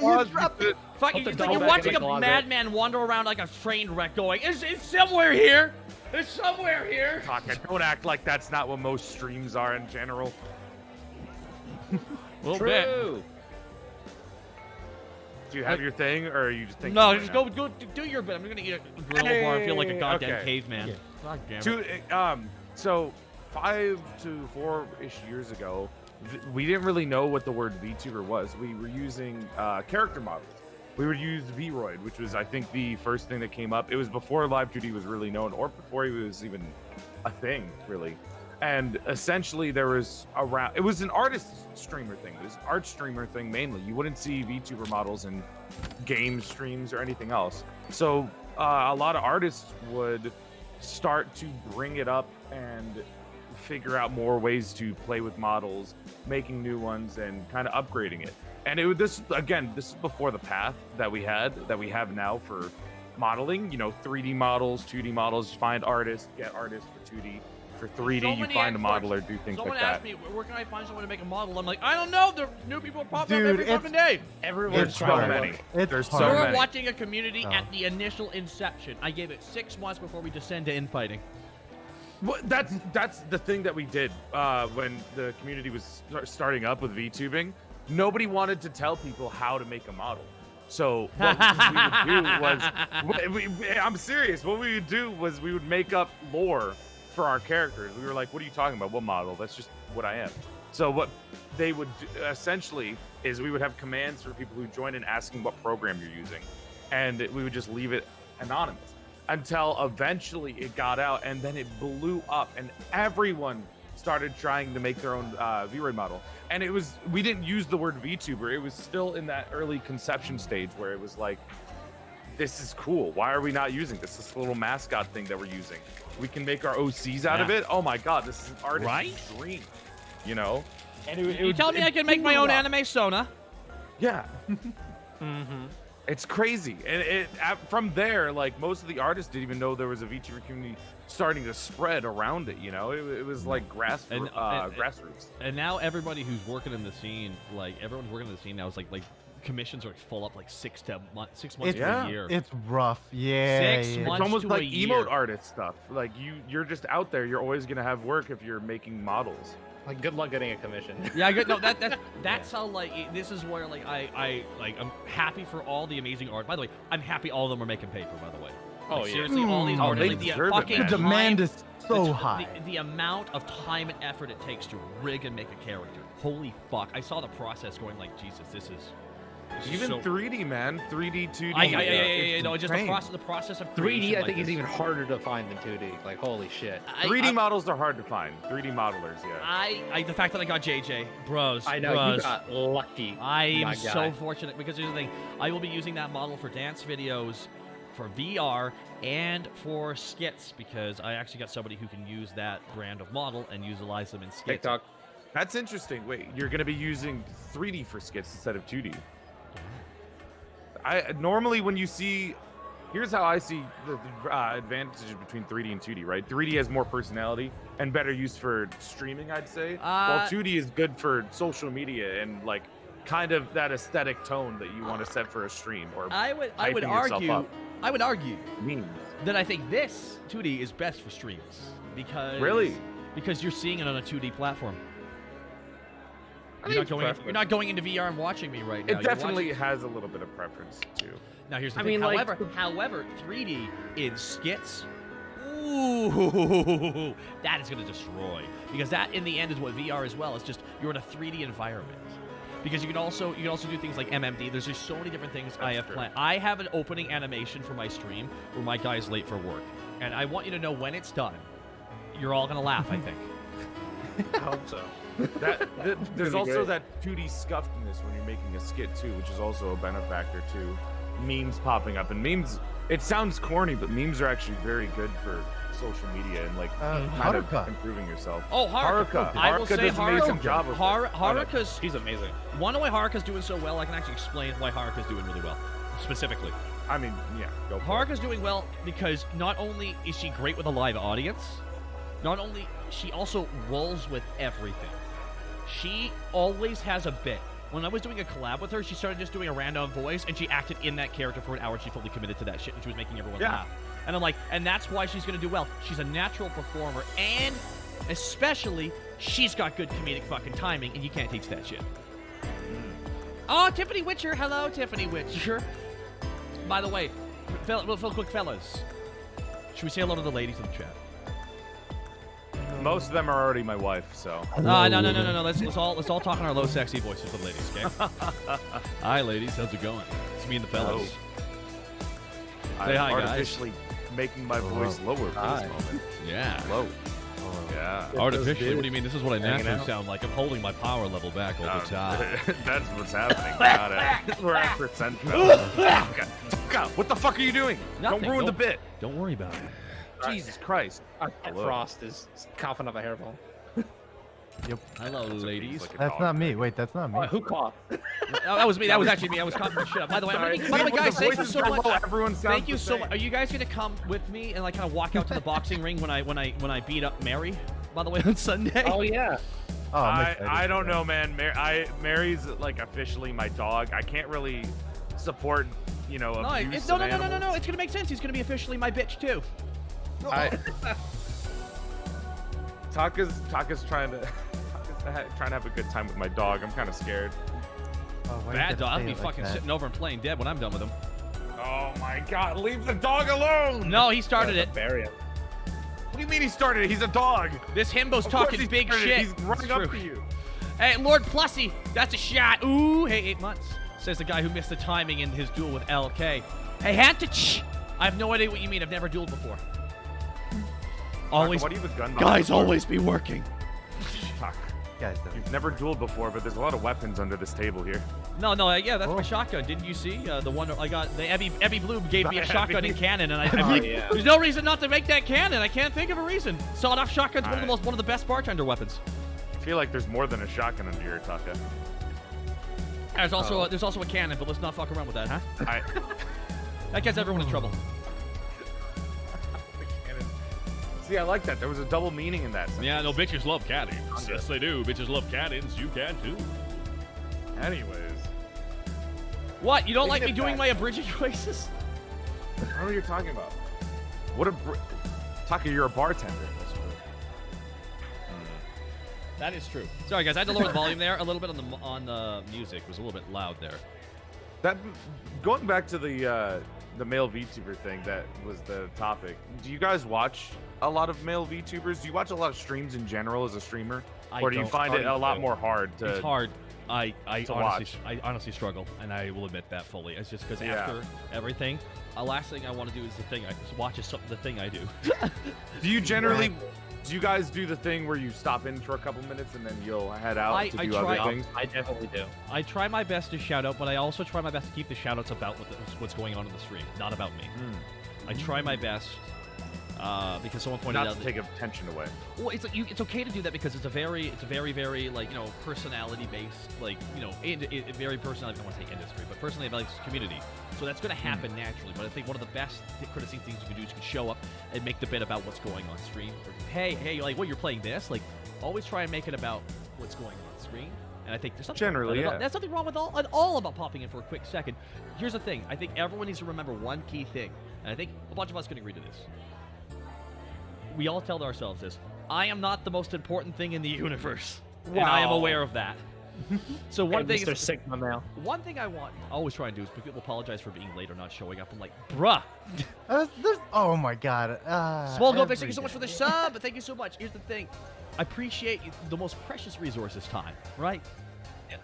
You dropped it. Fuck, Put the it's doll like you're back watching in a the closet. madman wander around like a train wreck going, it's somewhere here! It's somewhere here! Taka, don't act like that's not what most streams are in general. A little bit. True. Do you have your thing, or are you just thinking? No, right just now? go do your bit. I'm gonna eat a granola bar and feel like a goddamn Okay. caveman. God damn it. So 5 to 4-ish years ago, we didn't really know what the word VTuber was. We were using character models. We would use VRoid, which was, I think, the first thing that came up. It was before Live 2D was really known, or before he was even a thing, really. And essentially, it was an artist streamer thing. It was an art streamer thing mainly. You wouldn't see VTuber models in game streams or anything else. So a lot of artists would start to bring it up and figure out more ways to play with models, making new ones, and kind of upgrading it. And this is before the path that we have now for modeling. 3D models, 2D models, find artists, get artists for 2D. For 3D, you find a modeler, do things like that. Someone asked me, where can I find someone to make a model? I'm like, I don't know. There new people pop up every it's- fucking day. Everyone's It's trying hard. to many. look. It's There's so hard. We're many. watching a community Oh. at the initial inception. I gave it 6 months before we descend to infighting. Well, that's the thing that we did when the community was starting up with VTubing. Nobody wanted to tell people how to make a model. So what we would do was, I'm serious. What we would do was we would make up lore for our characters. We were like, "What are you talking about? What model? That's just what I am." So what they would do, essentially is we would have commands for people who join in asking what program you're using, and we would just leave it anonymous until eventually it got out, and then it blew up, and everyone started trying to make their own V-Ray model. And we didn't use the word VTuber. It was still in that early conception stage where it was like, this is cool. Why are we not using this little mascot thing that we're using? We can make our OCs out of it. Oh my God, this is an artist's dream, And You tell me I can make my own anime Sona. Yeah. It's crazy, and from there, like most of the artists didn't even know there was a VTuber community starting to spread around it. It was like grassroots. And now everybody who's working in the scene, like everyone's working in the scene now, is like commissions are full up like 6 months to a year. It's rough. Yeah. 6 yeah. months. It's almost to like a year. emote artist stuff. Like you're just out there. You're always gonna have work if you're making models. Like, good luck getting a commission. Yeah, good. No, that's how this is where I'm happy for all the amazing art. By the way, I'm happy all of them are making paper. By the way. Oh, Like, yeah. seriously, all these artists, they like, the deserve it, fucking man. The demand time- is so high. The amount of time and effort it takes to rig and make a character. Holy fuck! I saw the process going like, Jesus, this is Even so 3D, man. 3D, 2D. Yeah. No, just insane. the process of 3D, creation I like think, is this. even harder to find than 2D. Like, holy shit. 3D models are hard to find. 3D modelers, yeah. I the fact that I got JJ, bros. I know, bros. you got lucky. I am my so guy. fortunate because here's the thing. I will be using that model for dance videos, for VR, and for skits because I actually got somebody who can use that brand of model and utilize them in skits. TikTok. That's interesting. Wait, you're gonna be using 3D for skits instead of 2D. Normally when you see, here's how I see the advantages between 3D and 2D, right? 3D has more personality and better use for streaming, I'd say. While 2D is good for social media and like kind of that aesthetic tone that you want to set for a stream or I would hyping yourself argue memes. that I think this 2D is best for streams because because you're seeing it on a 2D platform. You're not going into VR and watching me right now. It You're definitely watching- has a little bit of preference too. Now here's the I thing. mean, like, However, 3D in skits, ooh, that is going to destroy because that in the end is what VR as well. It's just you're in a 3D environment. Because you can also do things like MMD. There's just so many different things I have planned. I have an opening animation for my stream where my guy's late for work, and I want you to know when it's done. You're all gonna laugh, I think. I hope so. There's be also great. that 2D scuffedness when you're making a skit too, which is also a benefactor to memes popping up. And memes, it sounds corny, but memes are actually very good for social media and like kind of Haruka. improving yourself. Oh, Haruka. I will Haruka say does an amazing Haruka. job with it. Haruka's He's amazing. one of why Haruka's doing so well. I can actually explain why Haruka's doing really well, specifically. I mean, yeah, go for it. Haruka's doing well because not only is she great with a live audience, not only she also rolls with everything. She always has a bit. When I was doing a collab with her, she started just doing a random voice, and she acted in that character for an hour, and she fully committed to that shit, and she was making everyone laugh. And I'm like, and that's why she's going to do well. She's a natural performer, and especially, she's got good comedic fucking timing, and you can't teach that shit. Oh, Tiffany Witcher. Hello, Tiffany Witcher. By the way, real quick, fellas. Should we say hello to the ladies in the chat? Most of them are already my wife, so. No. Let's all talk in our low, sexy voices for the ladies, okay? Hi, ladies. How's it going? It's me and the fellas. I'm Say hi, guys. artificially making my voice lower for Hi. this moment. Yeah. Low. Yeah. Artificially? What do you mean? This is what I Hanging naturally out. sound like. I'm holding my power level back all the time. That's what's happening. Got it. We're at percent. God, what the fuck are you doing? Nothing. Don't ruin the bit. Don't worry about it. Jesus Christ. Hello. Frost is coughing up a hairball. Hello, ladies. Like a That's dog. not me. Wait, that's not me. Who coughed? That was me. That was actually me. I was coughing the shit up. By the way, guys, thank you so much. Everyone sounds Thank you the so same. much. Are you guys gonna come with me and like kind of walk out to the boxing ring when I beat up Mary? By the way, on Sunday. Oh yeah. Oh, I'm excited I for don't that. know, man. Mary's like officially my dog. I can't really support, you know, No, abuse no. of animals. It's gonna make sense. He's gonna be officially my bitch too. Taka's trying to have a good time with my dog. I'm kind of scared. Oh, why you Bad gotta dog. I'll say be it like fucking that? sitting over and playing dead when I'm done with him. Oh my God! Leave the dog alone. No, he started it. Bury him. What do you mean he started it? He's a dog. This himbo's Of course talking he big started it. shit. He's running It's up true. to you. Hey, Lord Plussy, that's a shot. Ooh, hey, 8 months. Says the guy who missed the timing in his duel with LK. Hey, Hantich, I have no idea what you mean. I've never dueled before. Always, What are you the gun? guys, always be working. Taka, Guys, don't. you've never dueled before, but there's a lot of weapons under this table here. No, yeah, that's my Oh. shotgun. Didn't you see the one I got? The Ebby Blue gave me a The shotgun Ebby. and cannon, and Oh, I'm like, yeah. there's no reason not to make that cannon. I can't think of a reason. Sawed-off shotgun's one of the best bartender weapons. I feel like there's more than a shotgun under your Taka. There's also a cannon, but let's not fuck around with that, huh? I, That gets everyone in trouble. see, I like that. There was a double meaning in that. Yeah, no, bitches love cannons. Yes, they do. Bitches love cannons. You can too. Anyways, What? You don't Isn't like me it doing bad? my abridging voices? I don't know what you're talking about. What a Taka, you're a bartender. That is true. Sorry, guys. I had to lower the volume there a little bit on the music. It was a little bit loud there. That going back to the male VTuber thing, that was the topic. Do you guys watch a lot of male VTubers? Do you watch a lot of streams in general as a streamer, or do you don't. find it a lot more hard to? It's hard. I to honestly struggle, and I will admit that fully. It's just because Yeah. after everything, the last thing I want to do is the thing I watch is the thing I do. Do you generally? Do you guys do the thing where you stop in for a couple minutes and then you'll head out I to do try- other things? I definitely do. I try my best to shout out, but I also try my best to keep the shout outs about what's going on in the stream, not about me. I try my best because someone pointed Not out to that, take attention away. well, it's okay to do that because it's a very like, you know, personality based, like, you know, very personality. I don't want to say industry, but personality based community. So that's going to happen naturally. But I think one of the best criticism things you can do is you can show up and make the bit about what's going on stream. Or, hey, like, what, you're playing this? Like, always try and make it about what's going on screen. And I think there's something Generally, yeah. There's nothing wrong with all about popping in for a quick second. Here's the thing. I think everyone needs to remember one key thing, and I think a bunch of us can agree to this. We all tell ourselves this: I am not the most important thing in the universe, and I am Wow. aware of that. So one Hey, thing, Mr. Sigma male. one thing I always try and do is when people apologize for being late or not showing up. I'm like, bruh. Oh my god. Small Goldfish, every thank you so much for the day. sub, but thank you so much. Here's the thing. I appreciate the most precious resource is time, right? Yeah.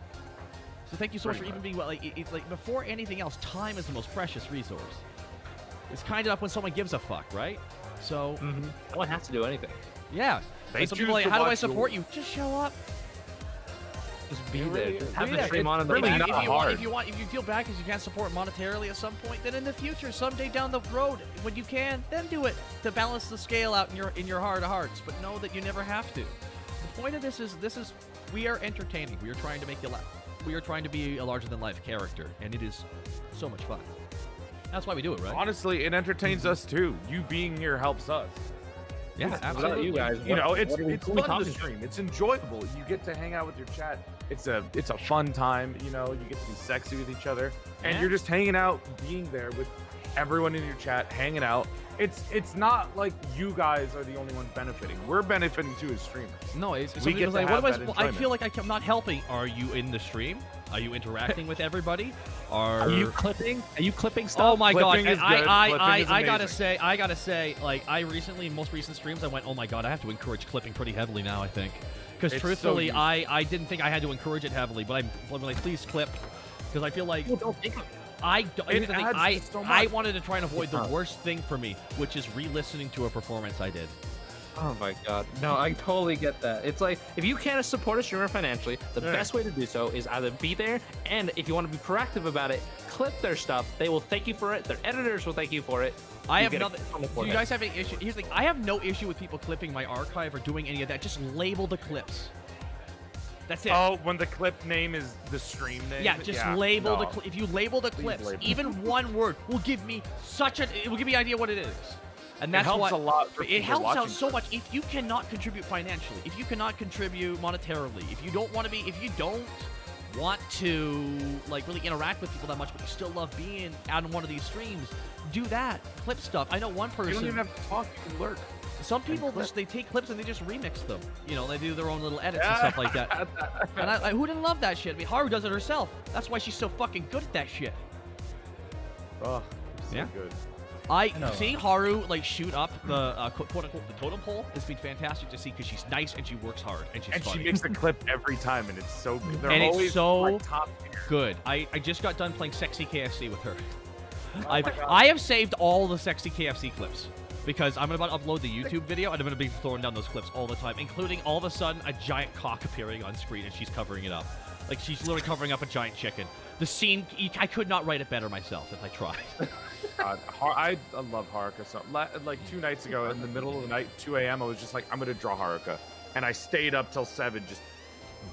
So thank you so much for Pretty even being, it's like, before anything else, time is the most precious resource. It's kind enough when someone gives a fuck, right? So, No one has to do anything. yeah. They And some choose people are like, to how do I watch support you? Just show up. Just be really there. is. Have Yeah, the stream it's on in the really back. not if you feel bad because you can't support monetarily at some point, then in the future, someday down the road, when you can, then do it to balance the scale out in your heart of hearts. But know that you never have to. The point of this is we are entertaining. We are trying to make you laugh. We are trying to be a larger than life character, and it is so much fun. That's why we do it, right? Honestly, it entertains us too. You being here helps us. Yeah, Without absolutely. you guys, You know, what it's are we fun to talking to? stream. It's enjoyable. You get to hang out with your chat. It's a fun time. You know, you get to be sexy with each other, and Yeah. you're just hanging out, being there with everyone in your chat, hanging out. It's not like you guys are the only ones benefiting. We're benefiting too as streamers. No, it's We some get people's to like, have what that am I feel enjoyment. like I'm not helping. Are you in the stream? Are you interacting with everybody? Are you clipping? Are you clipping Oh stuff? my god! Clipping is And good. I Clipping is gotta say, like, most recent streams, I went, oh my god, I have to encourage clipping pretty heavily now. I think, because It's so truthfully, useful. I didn't think I had to encourage it heavily, but I'm like, please clip, because I feel like People don't think of it. here's the thing, adds so I much. wanted to try and avoid the Huh. worst thing for me, which is re-listening to a performance I did. Oh my god. No, I totally get that. It's like, if you can't support a streamer financially, the best way to do so is either be there, and if you want to be proactive about it, clip their stuff. They will thank you for it. Their editors will thank you for it. I have nothing. Do you guys have any issue? Here's the thing. I have no issue with people clipping my archive or doing any of that. Just label the clips. That's it. Oh, when the clip name is the stream name. Yeah, just label the clip. If you label the clips, label. even one word will give me it will give me an idea what it is. And that's it helps what, a lot. For it helps out so first. much. If you cannot contribute financially, if you cannot contribute monetarily, if you don't want to like really interact with people that much, but you still love being on one of these streams, do that. Clip stuff. I know one person. You don't even have to talk. You can lurk. Some people just they take clips and they just remix them. You know, they do their own little edits and stuff like that. And I who didn't love that shit? I mean, Haru does it herself. That's why she's so fucking good at that shit. Oh, so Yeah. good. Seeing Haru like shoot up the quote unquote the totem pole has been fantastic to see because she's nice and she works hard and she's funny. She makes the clip every time, and it's so good. They're And it's always, so like, top tier. good. I just got done playing Sexy KFC with her. my God. I have saved all the Sexy KFC clips because I'm about to upload the YouTube video and I'm going to be throwing down those clips all the time, including all of a sudden a giant cock appearing on screen and she's covering it up. Like she's literally covering up a giant chicken. The scene, I could not write it better myself if I tried. I love Haruka. So, like 2 nights ago, in the middle of the night, 2 a.m., I was just like, I'm gonna draw Haruka, and I stayed up till 7, just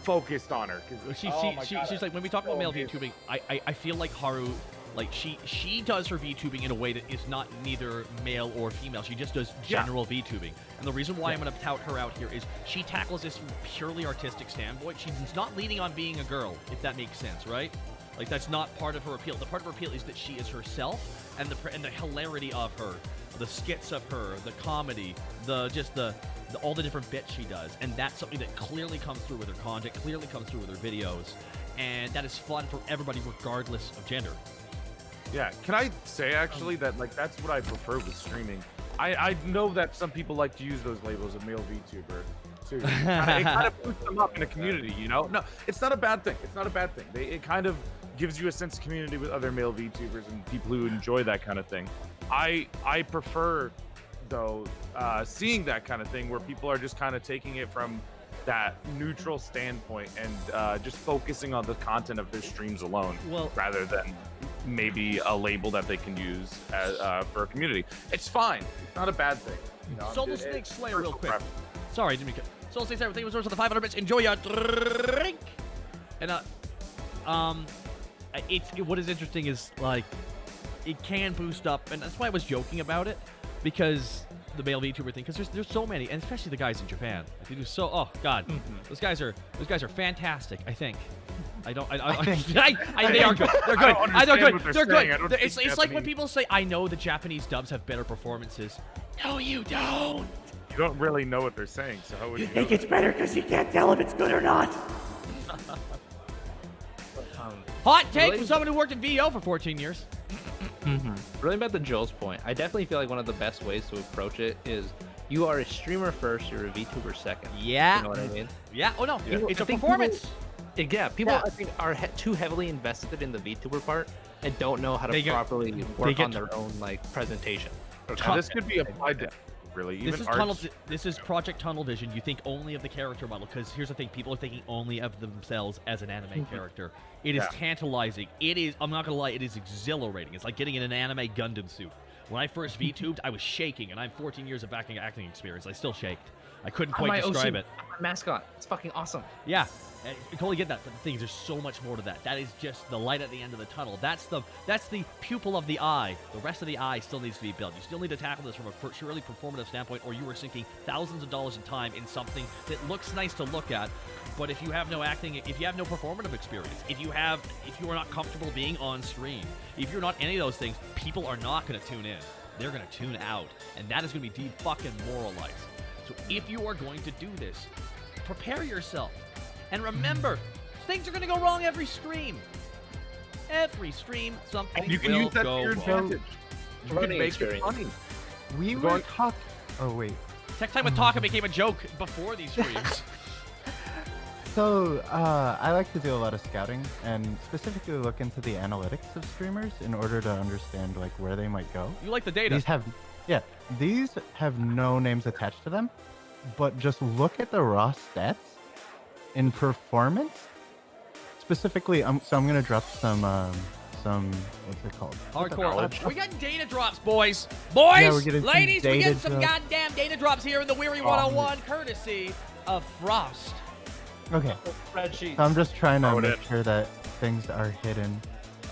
focused on her. She's like, when we talk about male VTubing, I feel like Haru, like she does her VTubing in a way that is not neither male or female. She just does general VTubing. And the reason why I'm going to tout her out here is she tackles this from a purely artistic standpoint. She's not leaning on being a girl, if that makes sense, right? Like that's not part of her appeal. The part of her appeal is that she is herself, and the hilarity of her, the skits of her, the comedy, all the different bits she does, and that's something that clearly comes through with her content, clearly comes through with her videos, and that is fun for everybody regardless of gender. Yeah, can I say actually that like that's what I prefer with streaming. I know that some people like to use those labels of male VTuber too. It kind of puts them up in a community, you know? No, it's not a bad thing. It's not a bad thing. It kind of gives you a sense of community with other male VTubers and people who enjoy that kind of thing. I prefer though seeing that kind of thing where people are just kind of taking it from that neutral standpoint and just focusing on the content of their streams alone, rather than maybe a label that they can use for a community. It's fine. It's not a bad thing. You know, Soul Snake Slayer, real quick. Sorry, didn't mean to. Soul Snake Slayer, thank you so much for the 500 bits. Enjoy your drink. And what is interesting is like it can boost up, and that's why I was joking about it, because the male VTuber thing, because there's so many, and especially the guys in Japan. They do so. Oh God, those guys are fantastic. I think. They are good. They're good. They're good. It's like when people say, "I know the Japanese dubs have better performances." No, you don't. You don't really know what they're saying, so how would you think it's better because you can't tell if it's good or not. Hot take from someone who worked in VO for 14 years. Really about the Joel's point, I definitely feel like one of the best ways to approach it is you are a streamer first, you're a VTuber second. Yeah. You know what I mean? Yeah. Oh no, People, it's a performance. People I think are too heavily invested in the VTuber part and don't know how to properly work on their own like presentation. This could be applied to really even this is Project Tunnel Vision. You think only of the character model, because here's the thing: people are thinking only of themselves as an anime character. It is tantalizing. It is. I'm not gonna lie. It is exhilarating. It's like getting in an anime Gundam suit. When I first VTubed, I was shaking, and I'm 14 years of acting experience. I still shaked. I couldn't quite describe it. My mascot. It's fucking awesome. Yeah. I totally get that, but the thing is, there's so much more to that. That is just the light at the end of the tunnel. That's the pupil of the eye. The rest of the eye still needs to be built. You still need to tackle this from a purely performative standpoint, or you are sinking thousands of dollars in time in something that looks nice to look at, but if you have no acting, if you have no performative experience, if you are not comfortable being on screen, if you're not any of those things, people are not going to tune in. They're going to tune out, and that is going to be de-fucking-moralized. So if you are going to do this, prepare yourself. And remember, things are going to go wrong every stream. Every stream, something and you can will use that go to your wrong. advantage. You can make it funny. We were talking. Oh wait. Tech Time with Taka became a joke before these streams. So I like to do a lot of scouting and specifically look into the analytics of streamers in order to understand like where they might go. You like the data. Yeah, these have no names attached to them, but just look at the raw stats in performance. Specifically, so I'm gonna drop some what's it called? Hardcore. We got data drops, boys. Boys, Yeah, we're getting some ladies, we data get some drops. goddamn data drops here in the Weary 101, courtesy of Frost. Okay, Spreadsheets. so I'm just trying to Throw it make in. sure that things are hidden,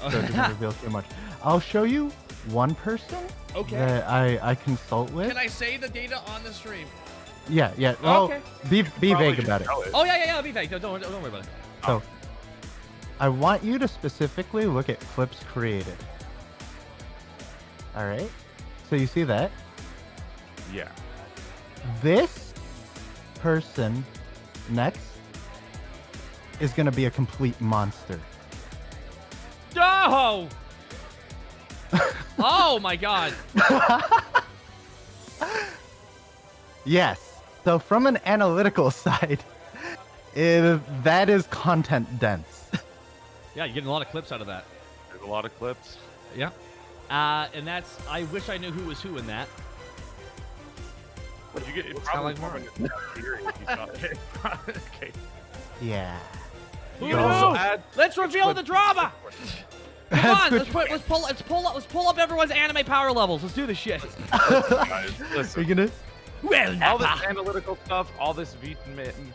so it doesn't reveal too much. I'll show you one person Okay. that I consult with. Can I say the data on the stream? Yeah, yeah. Well, Okay. be Probably vague should about it. know Oh, yeah, be fake. Don't worry about it. So, I want you to specifically look at clips created. All right. So you see that Yeah. this person next is gonna be a complete monster. Oh! Oh my god. Yes. So from an analytical side, that is content dense. Yeah, you're getting a lot of clips out of that. There's a lot of clips. Yeah. And that's, I wish I knew who was who in that. But you get it's Sound probably like more mine. of a theory if you saw it. Okay. Yeah. Who You can knew? also add Let's reveal the drama! Come on, That's let's pull up everyone's anime power levels. Let's do this shit. guys, Are listen. you gonna? Well, All this Nappa. analytical stuff, all this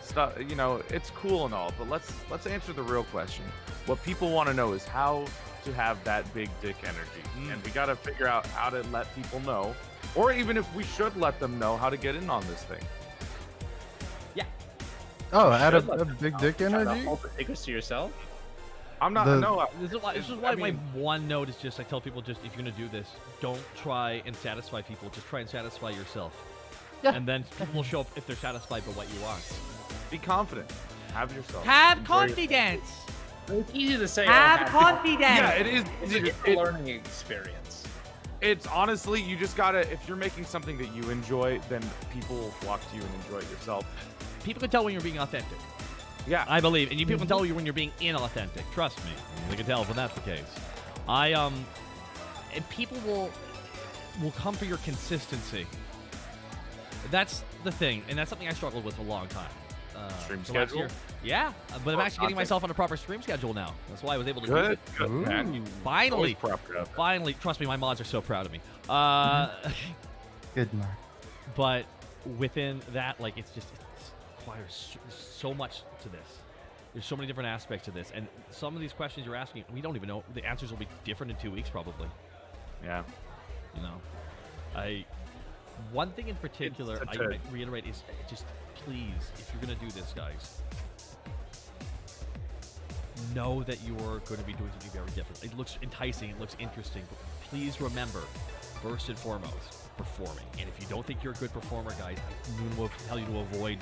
stuff, you know, it's cool and all, but let's answer the real question. What people want to know is how to have that big dick energy, and we got to figure out how to let people know, or even if we should let them know how to get in on this thing. Yeah. Oh, add Should let a them big know. dick Try to energy. hold the secrets to yourself. I'm not. The- No. This is why my one note is just I tell people just if you're gonna do this, don't try and satisfy people. Just try and satisfy yourself. Yeah. And then people will show up if they're satisfied by what you are. Be confident. Have yourself. Have Enjoy your- confidence. It's easy to say. Have confidence. Yeah, it is. It's easy a to- learning experience. It's honestly, you just gotta. If you're making something that you enjoy, then people will flock to you and enjoy it yourself. People can tell when you're being authentic. Yeah. I believe, and you people can tell you when you're being inauthentic. Trust me, they can tell when that's the case. And people will come for your consistency. That's the thing, and that's something I struggled with for a long time. Stream so last schedule? year- Yeah, but I'm Or actually getting content? myself on a proper stream schedule now. That's why I was able to do Good. it. Good. Ooh. Man. Finally, Always propped up. finally, trust me, my mods are so proud of me. Good mark. But within that, like, it requires so much to this. There's so many different aspects to this, and some of these questions you're asking, we don't even know. The answers will be different in 2 weeks, probably. Yeah. You know, one thing in particular such I a- might reiterate is just please, if you're gonna do this, guys, know that you're going to be doing something very different. It looks enticing, it looks interesting, but please remember, first and foremost, performing. And if you don't think you're a good performer, guys, I will tell you to avoid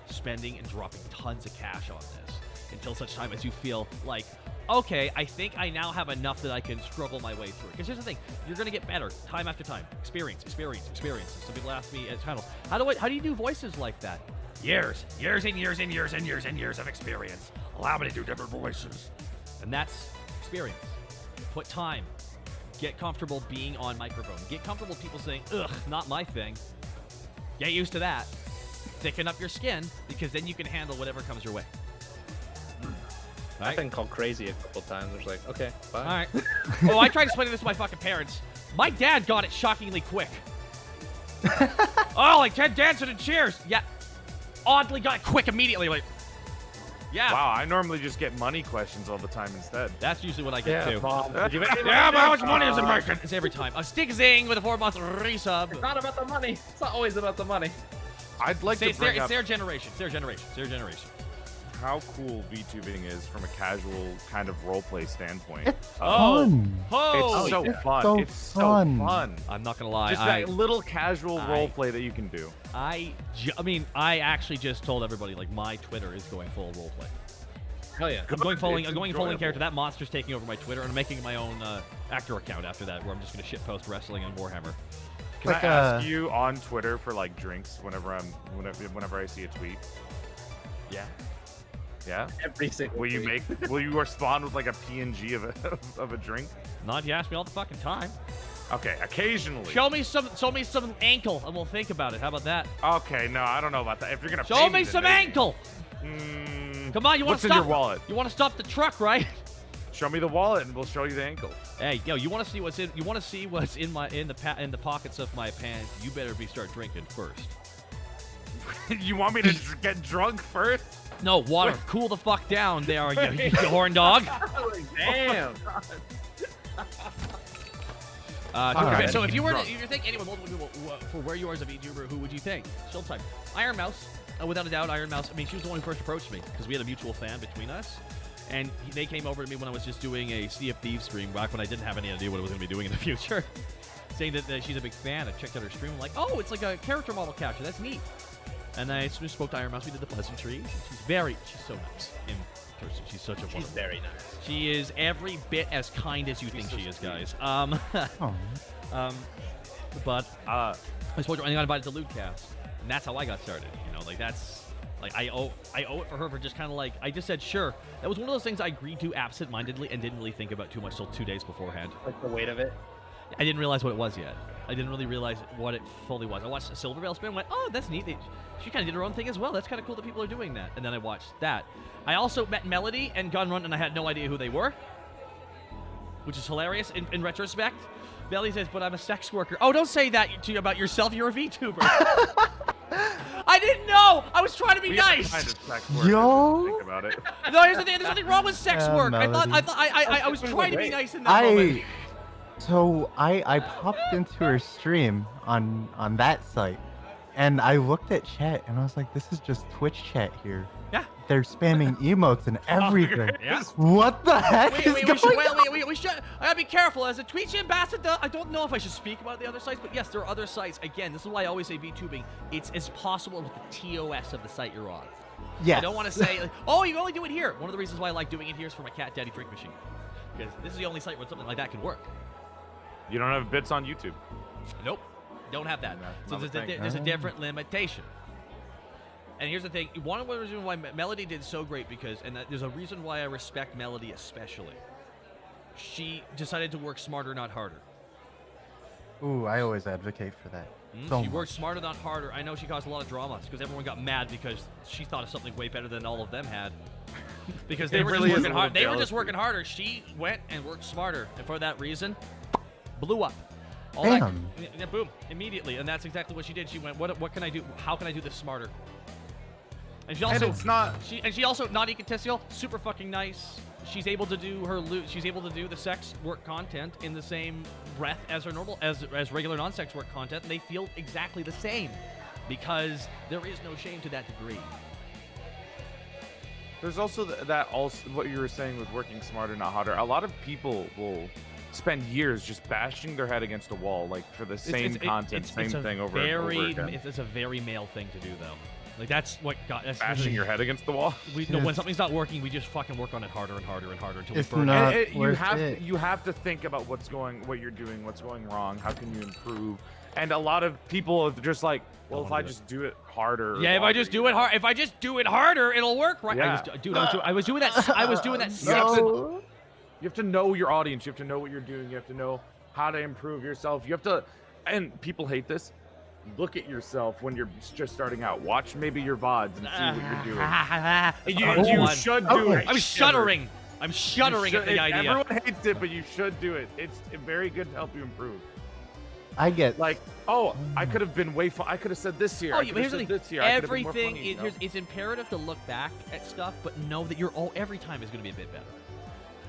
spending and dropping tons of cash on this until such time as you feel like, okay, I think I now have enough that I can struggle my way through. Because here's the thing, you're going to get better time after time. Experiences. Some people ask me at channel, how do you do voices like that? Years and years of experience. Allow me to do different voices. And that's experience. Put time. Get comfortable being on microphone. Get comfortable with people saying, ugh, not my thing. Get used to that. Thicken up your skin, because then you can handle whatever comes your way. I've been called crazy a couple times. I was like, okay, bye. All right. Oh, I tried explaining this to my fucking parents. My dad got it shockingly quick. Oh, like Ted Danson and Cheers. Yeah. Oddly got it quick immediately. Like, yeah. Wow. I normally just get money questions all the time instead. That's usually what I get too. Mom, did you make any Yeah, money? but how much money is it making? It's every time. A stick zing with a 4-month resub. It's not about the money. It's not always about the money. I'd like to It's bring up their generation. It's their generation. It's their generation. how cool VTubing is from a casual kind of roleplay standpoandpoint. It's Oh. fun. Oh, It's so it's fun. so It's so fun. fun. I'm not gonna lie. Just that little casual I- roleplay that you can do. I actually just told everybody, like, my Twitter is going full roleplay. Hell yeah. I'm going full It's in enjoyable. character. That monster's taking over my Twitter, and I'm making my own actor account after that, where I'm just gonna shitpost wrestling and Warhammer. Can Like, I ask you on Twitter for like drinks whenever I see a tweet? Yeah. Yeah. Every single Will you week. will you respond with like a PNG of a of a drink? Not if you ask me all the fucking time. Okay, occasionally. Show me some ankle, and we'll think about it. How about that? Okay, no, I don't know about that. If you're gonna Show pay me then some maybe. ankle. Come on, you want What's to in stop? your wallet? You want to stop the truck, right? Show me the wallet, and we'll show you the ankle. Hey, yo, you want to see what's in? You want to see what's in the pockets of my pants? You better start drinking first. You want me to get drunk first? No, water. Cool the fuck down there, you horn dog. Damn. Alright. So if you think anyone multiple people for where you are as a VTuber, who would you think? Still type Iron Mouse, without a doubt. Iron Mouse. I mean, she was the one who first approached me because we had a mutual fan between us, and they came over to me when I was just doing a Sea of Thieves stream back when I didn't have any idea what I was going to be doing in the future, saying that she's a big fan. I checked out her stream. I'm like, oh, it's like a character model capture. That's neat. And I spoke to Iron Mouse. We did the pleasantries. She's so nice in person. She's such a wonderful. She's very nice. She is every bit as kind as you think she is, guys. But I suppose I got invited to Ludcast, and that's how I got started. You know, like that's like I owe it for her for just kind of like I just said sure. That was one of those things I agreed to absent-mindedly and didn't really think about too much till 2 days beforehand. Like the weight of it. I didn't realize what it was yet. I didn't really realize what it fully was. I watched Silverveil spin and went, oh, that's neat. She kind of did her own thing as well. That's kind of cool that people are doing that. And then I watched that. I also met Melody and Gunrun, and I had no idea who they were, which is hilarious in retrospect. Melody says, but I'm a sex worker. Oh, don't say that about yourself. You're a VTuber. I didn't know. I was trying to be nice. Kind of sex work, Yo. Think about it. No, here's the thing. There's nothing wrong with sex work. Melody. I was trying to be nice in that moment. So I popped into her stream on that site, and I looked at chat, and I was like, this is just Twitch chat here. Yeah. They're spamming emotes and everything. Yeah. What the heck is going on? We should. I gotta be careful. As a Twitch ambassador, I don't know if I should speak about the other sites, but yes, there are other sites. Again, this is why I always say VTubing. It's as possible with the TOS of the site you're on. Yes. I don't want to say, like, oh, you only do it here. One of the reasons why I like doing it here is for my Cat Daddy drink machine, because this is the only site where something like that can work. You don't have bits on YouTube. Nope, don't have that. So there's a different limitation. And here's the thing: one of the reasons why Melody did so great there's a reason why I respect Melody especially. She decided to work smarter, not harder. Ooh, I always advocate for that. She worked smarter, not harder. I know she caused a lot of drama because everyone got mad because she thought of something way better than all of them had. Because they were really just is working a hard. little They were just jealous. working harder. She went and worked smarter, and for that reason, blew up. Damn. Boom, immediately, and that's exactly what she did. She went, what can I do? How can I do this smarter? And she also, And it's not. she also not egotistical, super fucking nice. She's able to do she's able to do the sex work content in the same breath as her normal, as regular non-sex work content, and they feel exactly the same, because there is no shame to that degree. There's also that what you were saying with working smarter, not harder. A lot of people will spend years just bashing their head against a wall, like for the same content, same thing over and over again. It's a very male thing to do, though. Like that's what got that's Bashing your head against the wall. When something's not working, we just fucking work on it harder and harder and harder until It's we burn not- it. You worth have it. you have to think about what you're doing, what's going wrong, how can you improve. And a lot of people are just like, well, if I just do it harder. Yeah, if I just do it hard, if I just do it harder, it'll work, right? Yeah. I was doing that. I was doing that. No. You have to know your audience. You have to know what you're doing. You have to know how to improve yourself. You have to, and people hate this. Look at yourself when you're just starting out. Watch maybe your VODs and see what you're doing. You should do it. I'm shuddering. I'm shuddering at the idea. Everyone hates it, but you should do it. It's very good to help you improve. I get Like, oh, I could have been way far. I could have said this here. Oh, I yeah, could but have here's the said thing. this here. I could have been more Everything funny, is, it's imperative to look back at stuff, but know that every time is going to be a bit better.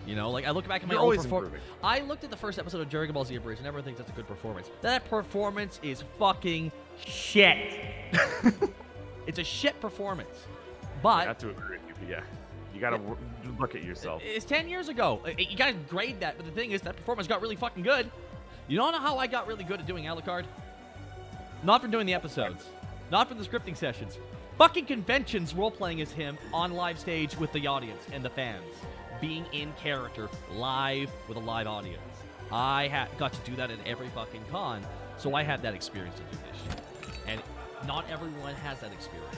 You know, like I look back at my You're own always performance. improving. I looked at the first episode of Dragon Ball Z Abridged, and everyone thinks that's a good performance. That performance is fucking shit. It's a shit performance. I But have to agree with you. But yeah, you gotta look at yourself. it's 10 years ago. You gotta grade that, but the thing is, that performance got really fucking good. You don't know how I got really good at doing Alucard? Not from doing the episodes. Not from the scripting sessions. Fucking conventions role-playing as him on live stage with the audience and the fans. Being in character, live with a live audience. I got to do that at every fucking con, so I had that experience to do this shit. And not everyone has that experience.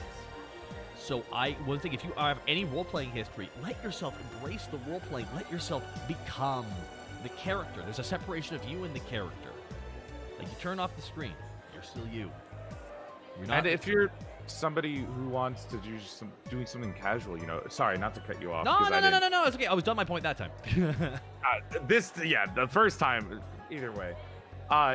So one thing, if you have any role-playing history, let yourself embrace the role-playing. Let yourself become the character. There's a separation of you and the character. Like, you turn off the screen, you're still you. You're not. And if you're somebody who wants to do doing something casual, you know, sorry, not to cut you off. No, 'cause no, it's okay. I was done my point that time. The first time, either way.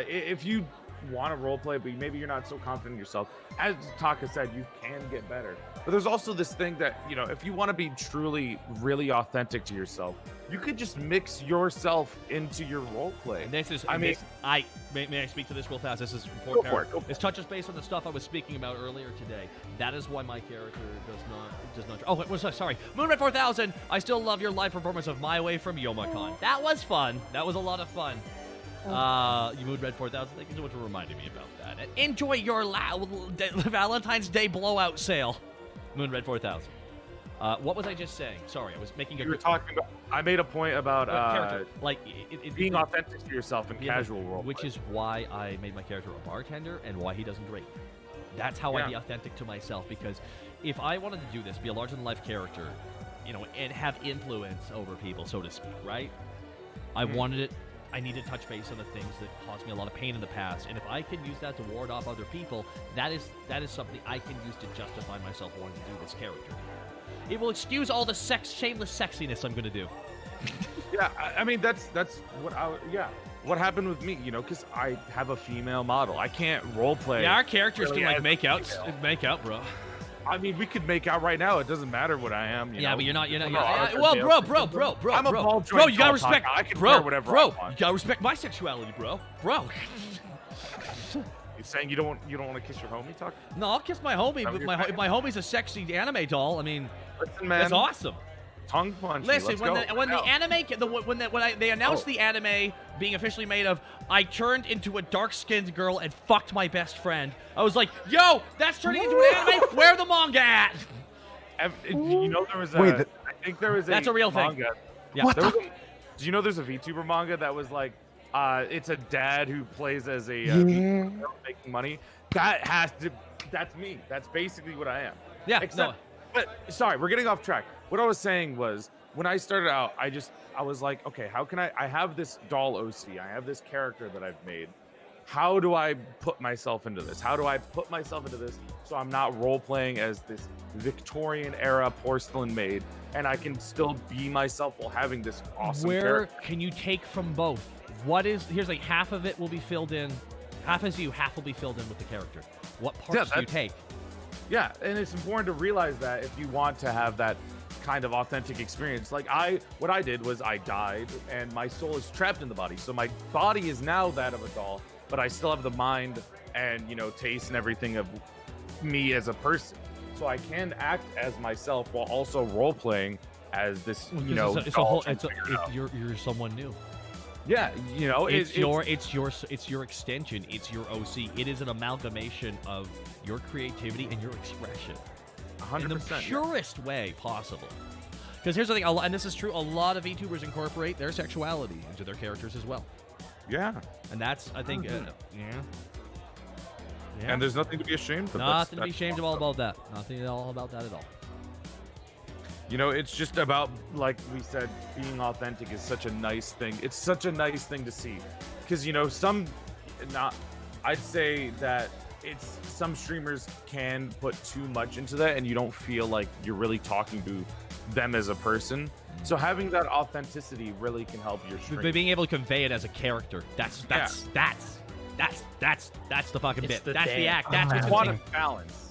If you want to roleplay, but maybe you're not so confident in yourself, as Taka said, you can get better. But there's also this thing that, you know, if you want to be truly, really authentic to yourself, you could just mix yourself into your roleplay. And this is, may I speak to this real fast? This is Go for it. This touches base on the stuff I was speaking about earlier today. That is why my character does not. Oh, wait, sorry. Moonred 4000. I still love your live performance of My Way from Youmacon. That was fun. That was a lot of fun. You Moonred 4000. Thank you so much for reminding me about that. And enjoy your Valentine's Day blowout sale, Moonred 4000. What was I just saying? Sorry, I was making a. You were talking about. I made a point about character, like being authentic to yourself in casual role, which is why I made my character a bartender and why he doesn't drink. That's how I be authentic to myself. Because if I wanted to do this, be a larger-than-life character, you know, and have influence over people, so to speak, right? I wanted it. I need to touch base on the things that caused me a lot of pain in the past, and if I can use that to ward off other people, that is something I can use to justify myself wanting to do this character. It will excuse all the shameless sexiness I'm gonna do. Yeah, I mean that's what what happened with me, you know, because I have a female model. I can't role play. Yeah, our characters really can like make out, bro. I mean, we could make out right now. It doesn't matter what I am. You know? But you're not. Well, bro. I'm a ball joint Bro, you gotta tall respect. Taka. I can wear whatever I want. You gotta respect my sexuality, bro. You saying you don't want to kiss your homie, Tuck? No, I'll kiss my homie, but my homie's a sexy anime doll. I mean, listen, man, that's awesome. Tongue punch. Listen, when they announced the anime being officially made of, I turned into a dark-skinned girl and fucked my best friend. I was like, yo, that's turning into an anime. Where the manga at? You know there was a. Wait, I think there was a. That's a real manga. thing. Yeah. What Do you know there's a VTuber manga that was like, it's a dad who plays as a VTuber making money. That's me. That's basically what I am. Yeah. But sorry, we're getting off track. What I was saying was, when I started out, I was like, okay, how can I have this doll OC, I have this character that I've made. How do I put myself into this? How do I put myself into this so I'm not role playing as this Victorian era porcelain maid, and I can still be myself while having this awesome character? Can you take from both? Here's like half of it will be filled in, half is you, half will be filled in with the character. What parts do you take? Yeah, and it's important to realize that if you want to have that kind of authentic experience. Like what I did was I died and my soul is trapped in the body. So my body is now that of a doll, but I still have the mind and, you know, taste and everything of me as a person. So I can act as myself while also role playing as this, you know, you're someone new. Yeah, you know, it's your extension. It's your OC. It is an amalgamation of your creativity and your expression 100%, in the purest way possible. Because here's the thing, and this is true, a lot of VTubers incorporate their sexuality into their characters as well. Yeah, and that's, I think, yeah. And there's nothing to be ashamed of. Nothing to be ashamed of all about that. Nothing at all about that at all. You know, it's just about, like we said, being authentic is such a nice thing. It's such a nice thing to see. Because, you know, I'd say that some streamers can put too much into that and you don't feel like you're really talking to them as a person. So having that authenticity really can help your stream. But being able to convey it as a character, that's the fucking bit. That's the act. That's what's quantum balance.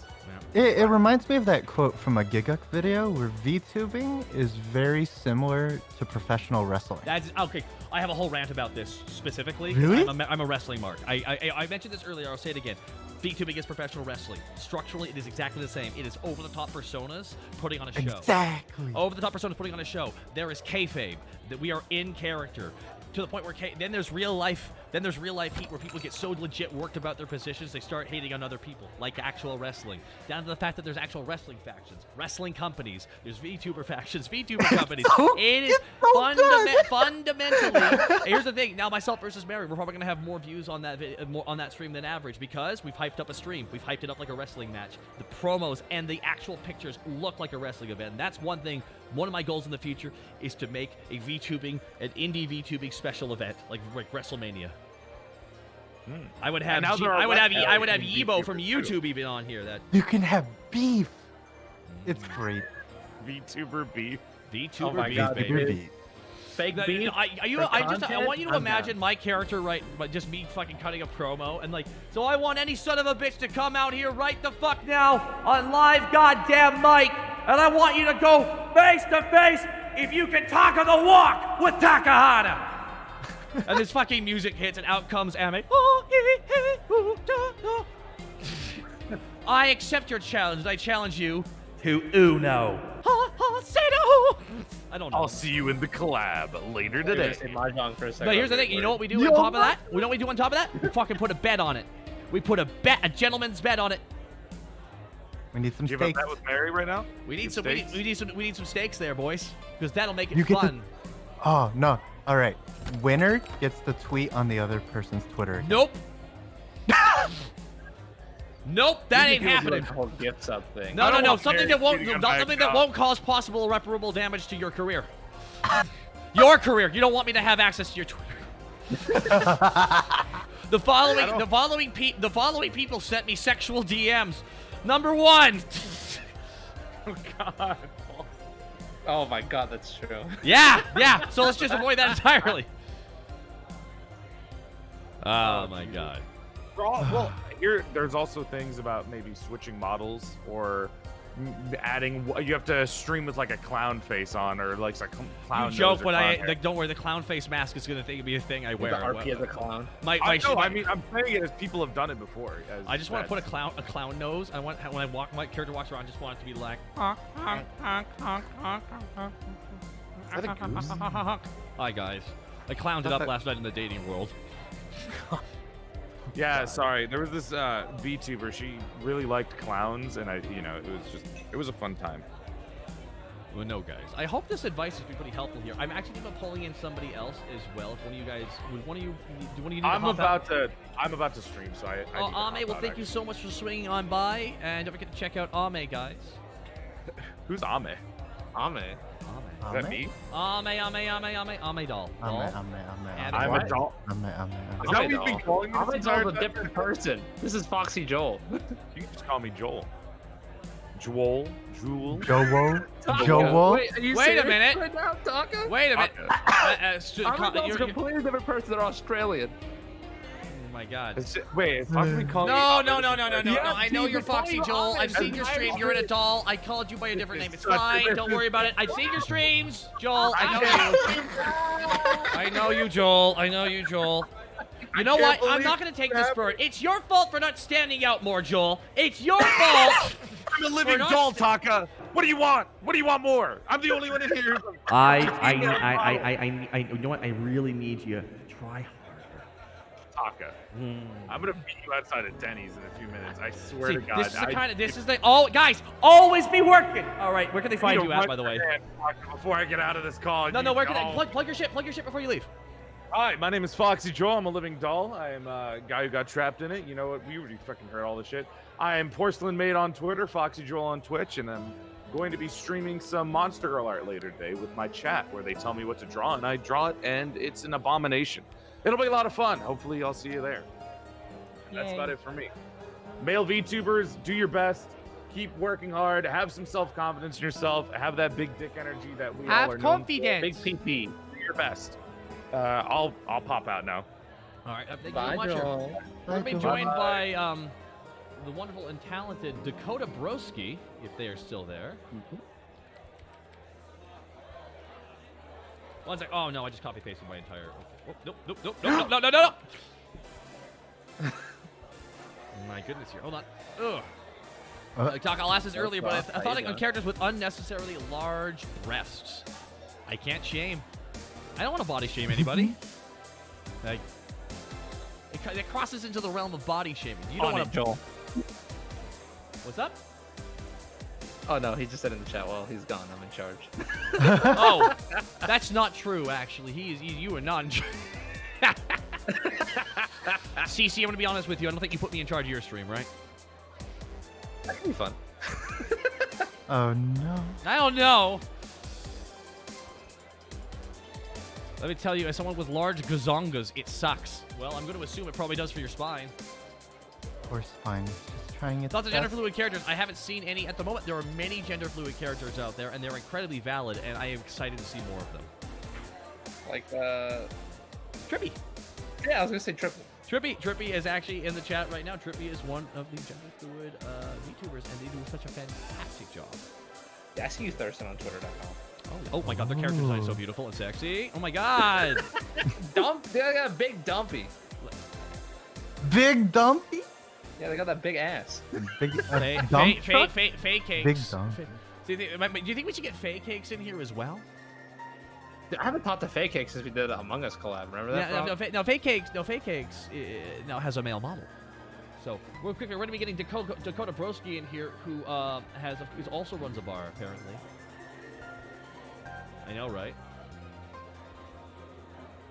It reminds me of that quote from a Giguk video where VTubing is very similar to professional wrestling. That's okay. I have a whole rant about this specifically. Really? I'm a wrestling mark. I mentioned this earlier. I'll say it again. VTubing is professional wrestling. Structurally, it is exactly the same. It is over-the-top personas putting on a show. Exactly. Over-the-top personas putting on a show. There is kayfabe, that we are in character. To the point where then there's real life heat where people get so legit worked about their positions they start hating on other people, like actual wrestling. Down to the fact that there's actual wrestling factions, wrestling companies, there's VTuber factions, VTuber companies. It is fundamentally. Here's the thing. Now, myself versus Mary, we're probably gonna have more views on that stream than average because we've hyped up a stream. We've hyped it up like a wrestling match. The promos and the actual pictures look like a wrestling event. And that's one thing. One of my goals in the future is to make an indie VTubing special event, like WrestleMania. I would And have now there are I would have less I would have LED Yibo from VTubers, too. YouTube even on here. That You can have beef. It's great. VTuber beef. VTuber Oh my beef, God, baby. Beef. dude. Fake That- beef. I want you to I'm imagine down. my character, right? But just me fucking cutting a promo and like, so I want any son of a bitch to come out here right the fuck now on live goddamn mic, and I want you to go face to face if you can talk on the walk with Takahata. And this fucking music hits and out comes Ame. I accept your challenge. And I challenge you to Uno. I don't know. I'll see you in the collab later You're gonna today. say mahjong for a second. But here's the thing, you know what we do on top of that? You know what we do on top of that? We fucking put a bet on it. We put a gentleman's bet on it. We need some Do you have a steaks. bet with Mary right now? We need Some some, steaks? we need some steaks there, boys, because that'll make it You get to- fun. Oh no! All right, winner gets the tweet on the other person's Twitter. Nope. Nope, that You ain't can do happening. the whole gifts up thing. No, I no, don't no, want something Mary that won't, cheating on my something that account. won't cause possible irreparable damage to your career. Your career. You don't want me to have access to your Twitter. The following people sent me sexual DMs. Number 1. Oh God. Oh my God, that's true. Yeah. So let's just avoid that entirely. Oh my God. Well, here there's also things about maybe switching models or adding. You have to stream with like a clown face on or like a clown. You joke, nose or but clown hair. don't worry. The clown face mask is gonna be a thing I wear. The RP as a clown. My I mean, I'm saying it as people have done it before. I just want to put a clown nose. I want when my character walks around, I just want it to be like. Is that a goose? Hi guys, I clowned it up last night in the dating world. Yeah, sorry. There was this VTuber. She really liked clowns, and it was a fun time. Well, no, guys. I hope this advice has been pretty helpful here. I'm actually thinking of pulling in somebody else as well. If one of you guys, would one of you need to I'm hop out? about to stream, so I need to Ame, hop well, out, thank you actually. so much for swinging on by, and don't forget to check out Ame, guys. Who's Ame? Ame. Is that me? Ame doll. I'm And I'm a doll. I'm Is that Ame what you've been doll. calling me this Ame entire doll's a time? different person. This is Foxy Joel. You can just call me Joel. Joel. Jowo. Taka, Jowo. Wait, are you Wait a serious minute. right now, Taka? Wait a minute. Ame doll's a completely different person. They're Australian. Oh my God. Wait, is Foxy calling me No. Ame? I know you're Foxy Joel. I've seen your stream. You're in a doll. I called you by a different name. It's fine. Don't worry about it. I've seen your streams, Joel. I know you. I know you, Joel. You know what? I'm not going to take this bird. It's your fault for not standing out more, Joel. It's your fault. I'm a living We're not- doll, Taka. What do you want? What do you want more? I'm the only one in here. I you know what? I really need you to try harder. Taka. I'm gonna meet you outside of Denny's in a few minutes. I swear See, to God. this is the guys, always be working. All right, where can they find you at, by the way? Before I get out of this call. No, where can they plug your shit before you leave? Hi, my name is Foxy Joel. I'm a living doll. I am a guy who got trapped in it. You know what? We already fucking heard all this shit. I am Porcelain Maid on Twitter, Foxy Joel on Twitch, and I'm going to be streaming some Monster Girl art later today with my chat where they tell me what to draw, and I draw it, and it's an abomination. It'll be a lot of fun. Hopefully, I'll see you there. That's about it for me. Male VTubers, do your best. Keep working hard. Have some self-confidence in yourself. Have that big dick energy that we all are known for. confidence. Big PP. Do your best. I'll pop out now. All right, thank you Bye, very much. Joel. We're going to be joined by the wonderful and talented Dakota Broski, if they are still there. One sec. Oh, no, I just copy-pasted my entire... Okay. Oh, no. My goodness here. Hold on. Ugh. I'll ask this earlier, but I thought on characters with unnecessarily large breasts. I can't shame. I don't want to body shame anybody. Like, it crosses into the realm of body shaming. You don't want to. Joel. What's up? Oh no, he just said in the chat. Well, he's gone. I'm in charge. Oh, that's not true. Actually, you are not in charge. CC, I'm gonna be honest with you. I don't think you put me in charge of your stream, right? That could be fun. Oh no. I don't know. Let me tell you, as someone with large gazongas, it sucks. Well, I'm going to assume it probably does for your spine. Of course, fine. Just trying it. Lots of gender fluid characters. I haven't seen any at the moment. There are many gender fluid characters out there, and they're incredibly valid, and I am excited to see more of them. Like, Trippy. yeah, I was gonna say triple. Trippy is actually in the chat right now. Trippy is one of the gender fluid VTubers, and they do such a fantastic job. Yeah, I see you thirsting on Twitter.com. Oh my god, their character design is so beautiful and sexy. Oh my god. They got a big dumpy. Big dumpy. Yeah, they got that big ass. Big Fake dump truck? cakes. Big dump. Do you think we should get fake cakes in here as well? I haven't popped the fake cake since we did the Among Us collab. Remember that? No, fake cakes now has a male model. So real quickly, we're gonna be getting Dakota Broski in here, who who also runs a bar apparently. I know, right?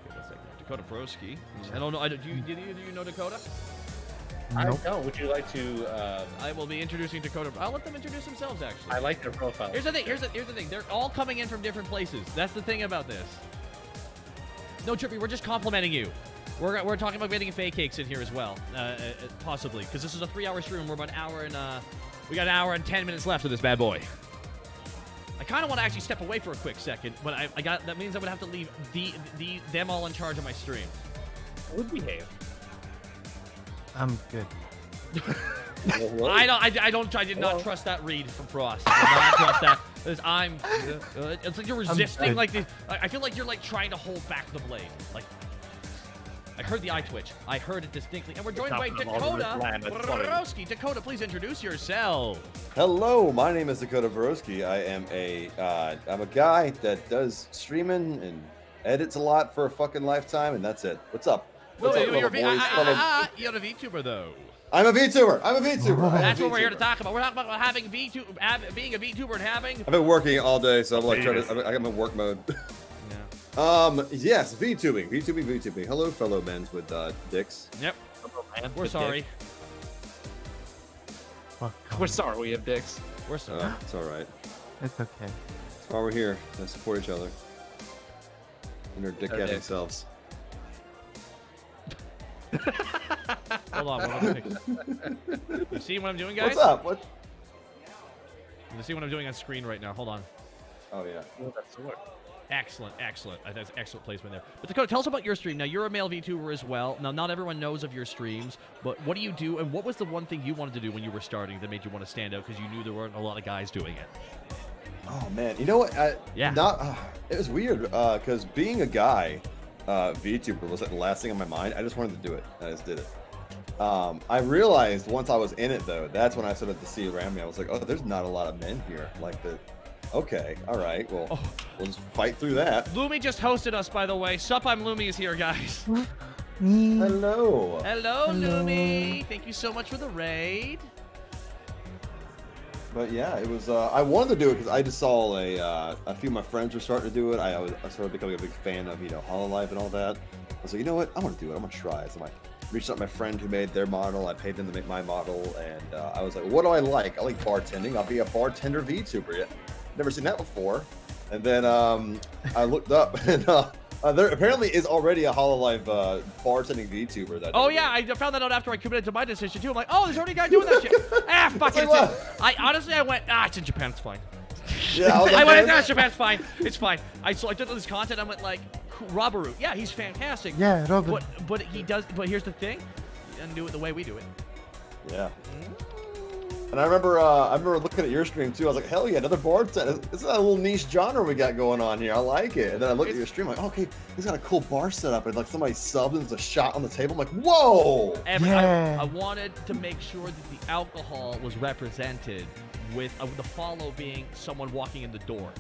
Wait a second. Dakota Broski. I don't know. Do you know Dakota? Nope. I don't. Would you like to? I will be introducing Dakota. I'll let them introduce themselves. Actually, I like their profile. Here's the thing. Here's the thing. They're all coming in from different places. That's the thing about this. No, Trippy, we're just complimenting you. We're talking about getting fake cakes in here as well, possibly, because this is a 3-hour stream. We're about an hour and we got an hour and 10 minutes left of this bad boy. I kind of want to actually step away for a quick second, but that means I would have to leave them all in charge of my stream. I would behave. I'm good. I did not trust that read from Frost. I did not trust that. It's like you're resisting, like I feel like you're like trying to hold back the blade. Like, I heard the eye twitch. I heard it distinctly. And we're joined by Dakota Borowski. Dakota, please introduce yourself. Hello, my name is Dakota Borowski. I am I'm a guy that does streaming and edits a lot for a fucking lifetime, and that's it. What's up? What's up, You're fellow boys? a VTuber, though. I'm a VTuber. That's what we're here to talk about. We're talking about having being a VTuber and having. I've been working all day, so I'm like I'm in work mode. Yes, VTubing. Hello, fellow men with dicks. Yep. We're sorry. We're sorry we have dicks. We're sorry. It's all right. It's okay. That's why we're here to support each other and our dickheading selves. Hold on. You see what I'm doing, guys? What's up? What? You see what I'm doing on screen right now. Hold on. Oh yeah. That's the word. Excellent. That's excellent placement there. But Dakota, tell us about your stream. Now, you're a male VTuber as well. Now, not everyone knows of your streams, but what do you do, and what was the one thing you wanted to do when you were starting that made you want to stand out because you knew there weren't a lot of guys doing it? Oh man, you know what? It was weird because being a guy VTuber wasn't the last thing on my mind. I just wanted to do it. I just did it. I realized once I was in it though, that's when I started to see around me. I was like, oh, there's not a lot of men here. Like okay, all right, well, we'll just fight through that. Lumi just hosted us, by the way. Sup, I'm Lumi is here, guys. Hello. Hello, Lumi. Thank you so much for the raid. But yeah, it was. I wanted to do it because I just saw a few of my friends were starting to do it. I started becoming a big fan of Hololive and all that. I was like, you know what? I want to do it. I'm gonna try it. So I reached out to my friend who made their model. I paid them to make my model, and I was like, what do I like? I like bartending. I'll be a bartender VTuber. Yeah. Never seen that before. And then I looked up, and there apparently is already a Hololive bartending VTuber. I found that out after I committed to my decision too. I'm like, oh, there's already a guy doing that shit. Fuck it. I went, it's in Japan. It's fine. Yeah, I went, Japan's fine. It's fine. I did all this content. I went like, Robaru. Yeah, he's fantastic. Yeah, Robin. But he does. But here's the thing, he doesn't do it the way we do it. Yeah. And I remember looking at your stream too. I was like, hell yeah, another bartender. This is a little niche genre we got going on here. I like it. And then I looked at your stream, like, okay, he's got a cool bar setup, and like somebody subbed and there's a shot on the table. I'm like, whoa! And yeah. I wanted to make sure that the alcohol was represented with the follow being someone walking in the door.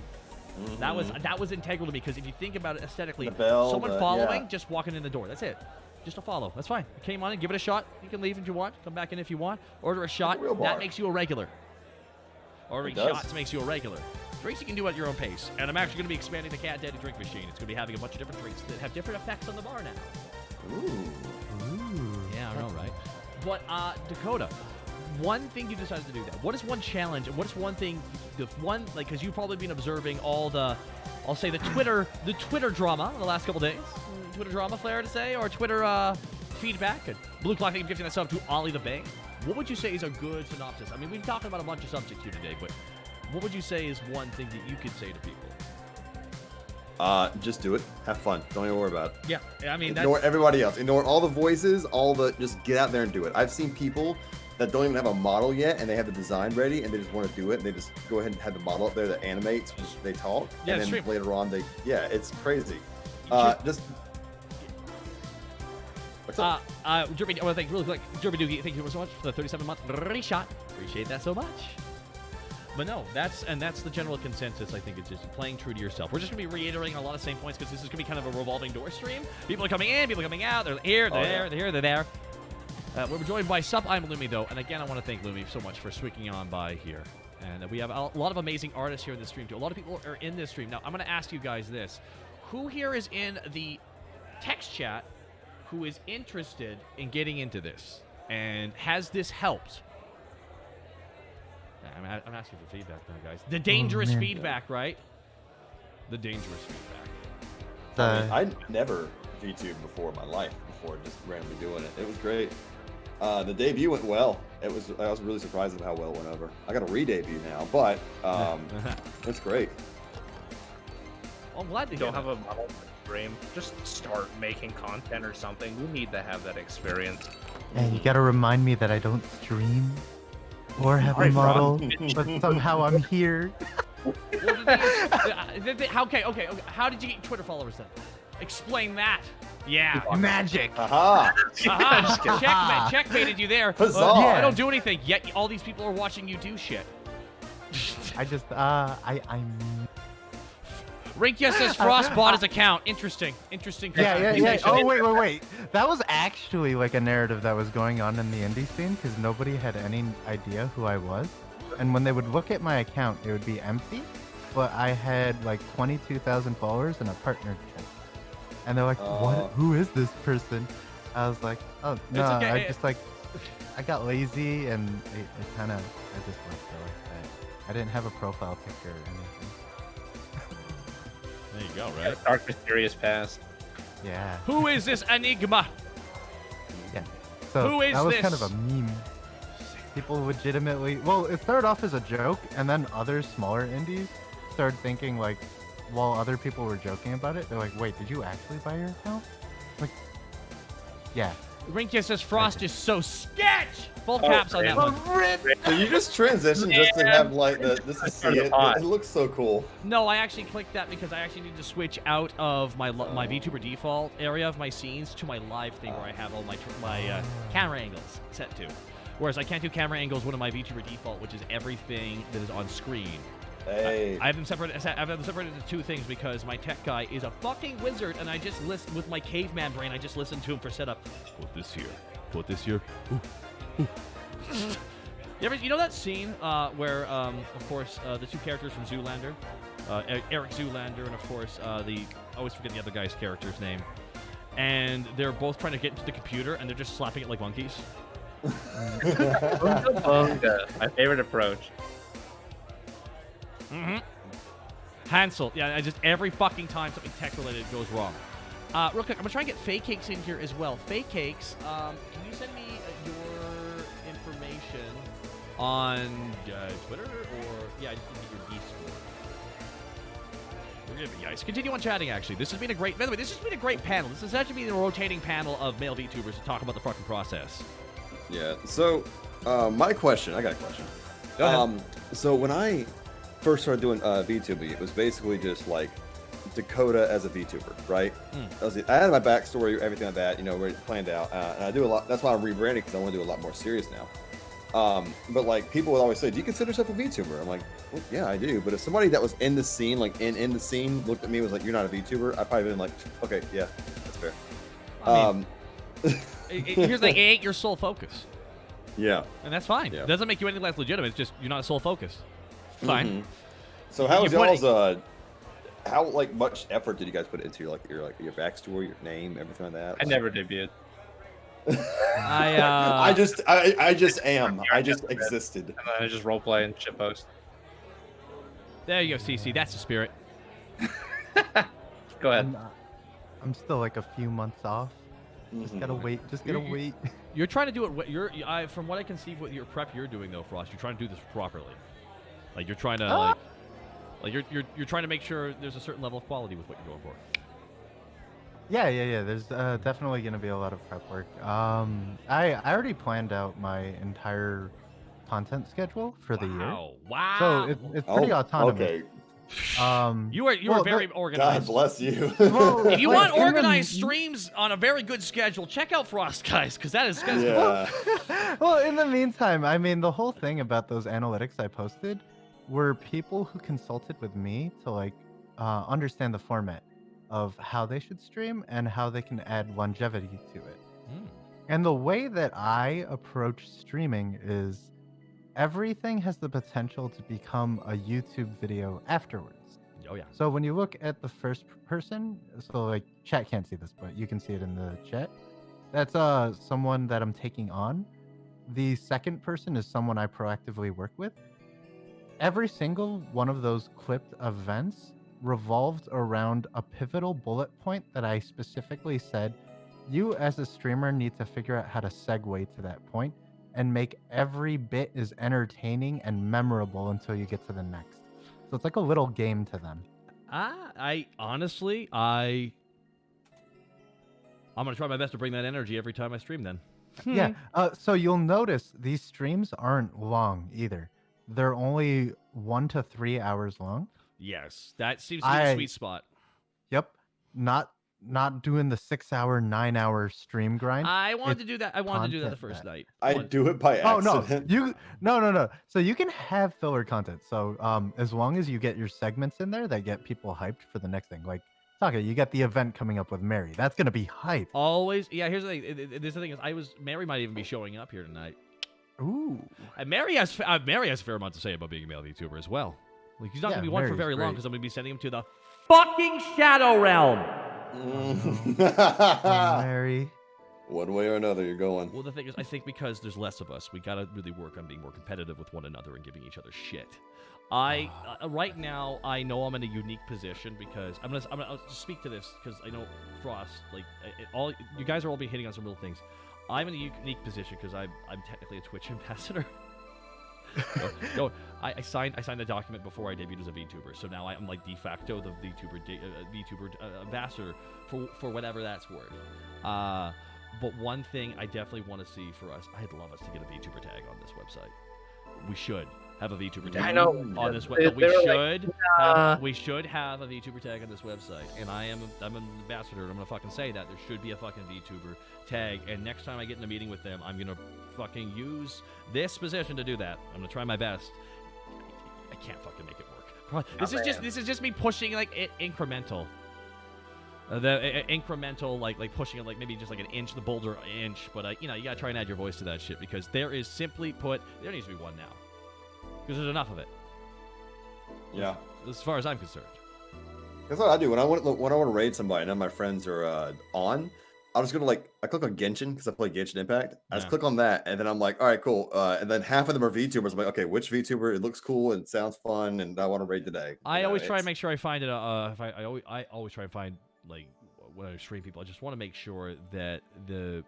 Mm-hmm. That was integral to me because if you think about it aesthetically, someone following, just walking in the door. That's it. Just a follow. That's fine. You came on and give it a shot. You can leave if you want. Come back in if you want. Order a shot. That makes you a regular. Ordering shots makes you a regular. Drinks you can do at your own pace. And I'm actually going to be expanding the Cat Daddy drink machine. It's going to be having a bunch of different drinks that have different effects on the bar now. Ooh. Yeah, I know, right? But, Dakota, one thing you decided to do that. What is one challenge, and what is one thing, because you've probably been observing all the I'll say the Twitter drama of the last couple days. Twitter drama, flair to say, or Twitter feedback. And Blue Clock, thank you for gifting that sub to Ollie the Bang. What would you say is a good synopsis? I mean, we've talked about a bunch of subjects here today, but what would you say is one thing that you could say to people? Just do it. Have fun. Don't even worry about it. Yeah, I mean, Ignore everybody else. Ignore all the voices, just get out there and do it. I've seen people that don't even have a model yet, and they have the design ready, and they just want to do it, and they just go ahead and have the model up there that animates when they talk, Yeah, and then stream. later on it's crazy. Just what's up? Derby, I want to thank really quick, Derby Doogie, thank you so much for the 37-month reshot. Appreciate that so much. But no, that's the general consensus. I think it's just playing true to yourself. We're just gonna be reiterating a lot of the same points because this is gonna be kind of a revolving door stream. People are coming in, people are coming out. They're here, they're here, they're there. We're joined by Sup I'm Lumi though, and again I want to thank Lumi so much for swinging on by here. And we have a lot of amazing artists here in the stream too. A lot of people are in this stream. Now I'm gonna ask you guys this: who here is in the text chat who is interested in getting into this, and has this helped? I'm asking for feedback now, guys. The dangerous feedback, right? The dangerous feedback. I never VTubed before in my life, before just randomly doing it. It was great. The debut went well. I was really surprised at how well it went over. I got a re-debut now, but it's great. Well, I'm glad to You hear don't have that. a model for stream. Just start making content or something. You need to have that experience. And you gotta remind me that I don't stream or have a model, but somehow I'm here. Well, okay. How did you get Twitter followers then? Explain that. Yeah. Magic. Aha! Checkmated you there. Huzzah. I don't do anything, yet all these people are watching you do shit. I just, I'm... Rinkia says Frost bought his account. Interesting. Yeah. Oh, wait. That was actually like a narrative that was going on in the indie scene because nobody had any idea who I was. And when they would look at my account, it would be empty, but I had like 22,000 followers and a partner check. And they're like, what? Who is this person? I was like, oh, no, okay. I just like, I got lazy and it kind of, I just left it like that. I didn't have a profile picture or anything. There you go, right? Dark mysterious past. Yeah. Who is this enigma? Yeah. So Who is that was this? kind of a meme. People legitimately, well, it started off as a joke, and then other smaller indies started thinking like, while other people were joking about it, they're like, wait, did you actually buy your account? Like, yeah. Rinkia says Frost is so sketch. Full caps on that one. So you just transition just to have like just to see it. It looks so cool. No, I actually clicked that because I actually need to switch out of my VTuber default area of my scenes to my live thing where I have all my camera angles set to. Whereas I can't do camera angles one of my VTuber default, which is everything that is on screen. Hey. I have them separated. Into two things because my tech guy is a fucking wizard, and I just listen with my caveman brain. I just listen to him for setup. Put this here. Put this here. Ooh. You know that scene where, of course, the two characters from Zoolander, Eric Zoolander, and of course I always forget the other guy's character's name, and they're both trying to get into the computer, and they're just slapping it like monkeys. My favorite approach. Hansel. Yeah, every fucking time something tech-related goes wrong. Real quick, I'm going to try and get Fake Cakes in here as well. Fake Cakes, can you send me your information on Twitter? Or, yeah, I just need your Discord. We're going to be nice. Continue on chatting, actually. This has been a great, by the way, this has been a great panel. This has actually been a rotating panel of male VTubers to talk about the fucking process. Yeah. So, my question. I got a question. Go ahead. So when I first started doing VTubing, it was basically just like Dakota as a VTuber, right? I had my backstory, everything like that, already planned out, and I do a lot. That's why I'm rebranding because I want to do a lot more serious now. But like people would always say, "Do you consider yourself a VTuber?" I'm like, well, "Yeah, I do." But if somebody that was in the scene, like in the scene, looked at me and was like, "You're not a VTuber," I'd probably been like, "Okay, yeah, that's fair." I mean, here's the thing, it ain't your sole focus. Yeah. And that's fine. Yeah. It doesn't make you any less legitimate. It's just you're not a sole focus. Fine. So how was You're y'all's how like much effort did you guys put into your backstory, your name, everything like that? I never debuted. I just am. I just existed. And then I just roleplay and shitpost. There you go, CC. That's the spirit. Go ahead. I'm still like a few months off. Just gotta wait. Just gotta wait. You're trying to do it. From what I can see, with your prep you're doing though, Frost, you're trying to do this properly. Like you're trying to you're trying to make sure there's a certain level of quality with what you're going for. Yeah. There's definitely gonna be a lot of prep work. I already planned out my entire content schedule for the year. Wow. So it's pretty autonomous. Okay. You were very organized. God bless you. Well, If you like, want organized streams on a very good schedule, check out Frost, guys, because that is Yeah. Well, in the meantime, I mean, the whole thing about those analytics I posted were people who consulted with me to like understand the format of how they should stream and how they can add longevity to it. And the way that I approach streaming is everything has the potential to become a YouTube video afterwards. Oh yeah. So when you look at the first person, so like chat can't see this, but you can see it in the chat. That's someone that I'm taking on. The second person is someone I proactively work with. Every single one of those clipped events revolved around a pivotal bullet point that I specifically said, you as a streamer need to figure out how to segue to that point and make every bit as entertaining and memorable until you get to the next. So it's like a little game to them. I honestly, I'm gonna try my best to bring that energy every time I stream. Then. Yeah. So you'll notice these streams aren't long either. They're only 1 to 3 hours long. Yes, that seems to be the sweet spot. Yep. Not doing the 6-hour, 9-hour stream grind. I wanted to do that. I wanted to do that the content first night. I do it by accident. No. So you can have filler content. So as long as you get your segments in there that get people hyped for the next thing. Like Taka, you got the event coming up with Mary. That's gonna be hype. Always. Yeah. Here's the thing. There's the thing is, Mary might even be showing up here tonight. Ooh. Mary has a fair amount to say about being a male VTuber as well. Like he's not gonna be one for Mary's very long great. because I'm gonna be sending him to the fucking Shadow Realm. Mary. One way or another, you're going. Well, the thing is, I think because there's less of us, we gotta really work on being more competitive with one another and giving each other shit. Right now, I know I'm in a unique position because I'm gonna just speak to this because I know Frost, like all you guys are all be hitting on some real things. I'm in a unique position because I'm technically a Twitch ambassador. No, I signed the document before I debuted as a VTuber, so now I'm like de facto the VTuber ambassador for whatever that's worth. But one thing I definitely want to see for us, I'd love us to get a VTuber tag on this website. We should have a VTuber tag I know. on this They- website. We should have a VTuber tag on this website, and I'm an ambassador. And I'm gonna fucking say that there should be a fucking VTuber tag. And next time I get in a meeting with them, I'm gonna fucking use this position to do that. I'm gonna try my best. I can't fucking make it work. This is just me pushing like incremental. Incremental, like pushing it, like maybe just like an inch, the boulder inch. But you gotta try and add your voice to that shit because there is simply put, there needs to be one now because there's enough of it. Yeah. As far as I'm concerned. That's what I do when I want to raid somebody. And none of my friends are on. I'm just gonna I click on Genshin because I play Genshin Impact. I just click on that, and then I'm like, all right, cool. And then half of them are VTubers. I'm like, okay, which VTuber? It looks cool and sounds fun, and I want to raid today. I always try and make sure I find it. I always try and find like when I stream people. I just want to make sure that the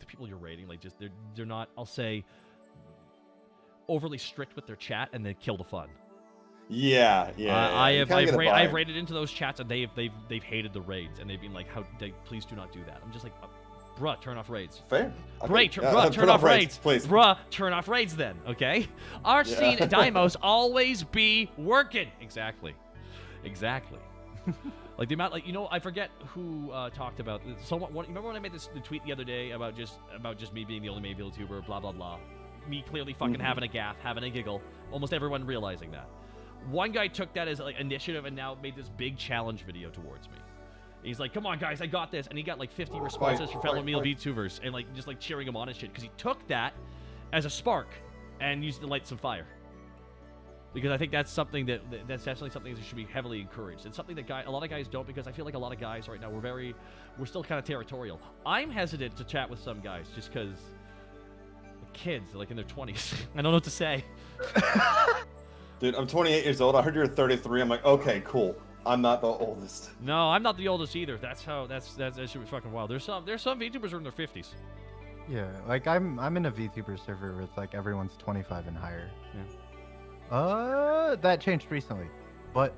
people you're raiding, like just they're not, I'll say, overly strict with their chat and they kill the fun. Yeah. I've raided into those chats and they've hated the raids and they've been like, please do not do that. I'm just like, bruh, turn off raids. Fair. Bruh, turn off raids. Please. Bruh, turn off raids then, okay? Our scene Dimos always be working. Exactly. Like the amount, I forget who talked about someone. Remember when I made the tweet the other day about just me being the only male VTuber, blah blah blah. Me clearly fucking having a gaffe, having a giggle. Almost everyone realizing that. One guy took that as like initiative and now made this big challenge video towards me. He's like, "Come on, guys, I got this," and he got like 50 responses from fellow male VTubers and like just like cheering him on and shit because he took that as a spark and used it to light some fire. Because I think that's something that's definitely something that should be heavily encouraged. It's something that a lot of guys don't, because I feel like a lot of guys right now we're still kind of territorial. I'm hesitant to chat with some guys just because kids, like in their 20s. I don't know what to say. Dude, I'm 28 years old. I heard you're 33. I'm like, okay, cool. I'm not the oldest. No, I'm not the oldest either. That's that shit was fucking wild. There's some VTubers who are in their 50s. Yeah, like I'm in a VTuber server with like everyone's 25 and higher. Yeah. That changed recently, but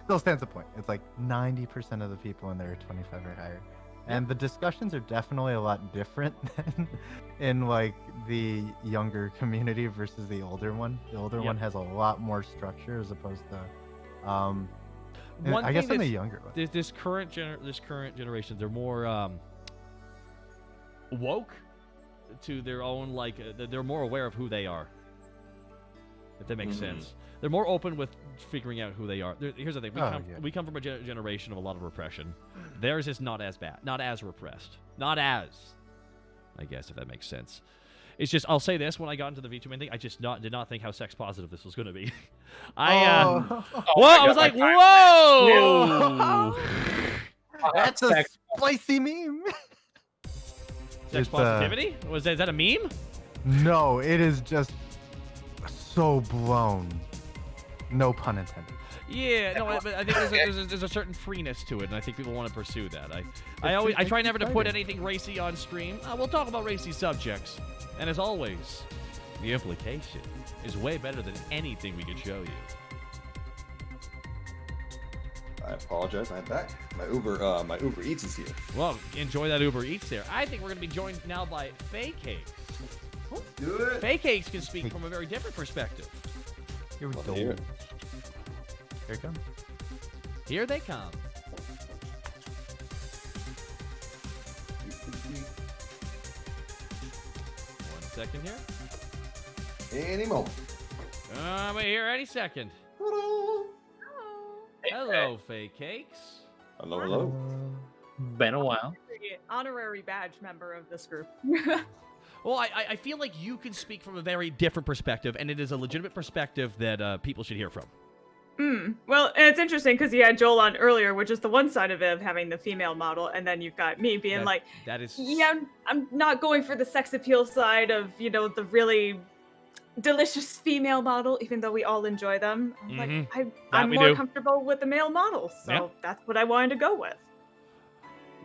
still stands a point. It's like 90% of the people in there are 25 or higher. And the discussions are definitely a lot different than in like the younger community versus the older one. The older one has a lot more structure as opposed to, I guess in the younger one. This current generation, they're more woke to their own, like they're more aware of who they are. If that makes sense. They're more open with figuring out who they are. Here's the thing. We come from a generation of a lot of repression. Theirs is not as bad. Not as repressed. Not as, I guess, if that makes sense. It's just, I'll say this, when I got into the VTuber thing, I just did not think how sex positive this was going to be. I was like, whoa! That's a spicy meme. Sex positivity? Is that a meme? No, it is just so blown. No pun intended. Yeah, no, but I think there's a certain freeness to it, and I think people want to pursue that. I try never to put anything racy on stream. We'll talk about racy subjects, and as always, the implication is way better than anything we could show you. I apologize. I'm back. My Uber Eats is here. Well, enjoy that Uber Eats there. I think we're gonna be joined now by Fake Cakes. Let's do it. Fake Cakes can speak from a very different perspective. Here we Love go. to hear it. Here it comes. Here they come. One second here. Any moment. We're here any second. Ta-da. Hello, Fake Cakes. Hello, hello. Been a while. Honorary badge member of this group. Well, I feel like you can speak from a very different perspective, and it is a legitimate perspective that people should hear from. Well, and it's interesting because you had Joel on earlier, which is the one side of it of having the female model, and then you've got me being that is yeah, I'm not going for the sex appeal side of, you know, the really delicious female model, even though we all enjoy them. I'm more comfortable with the male model, so that's what I wanted to go with.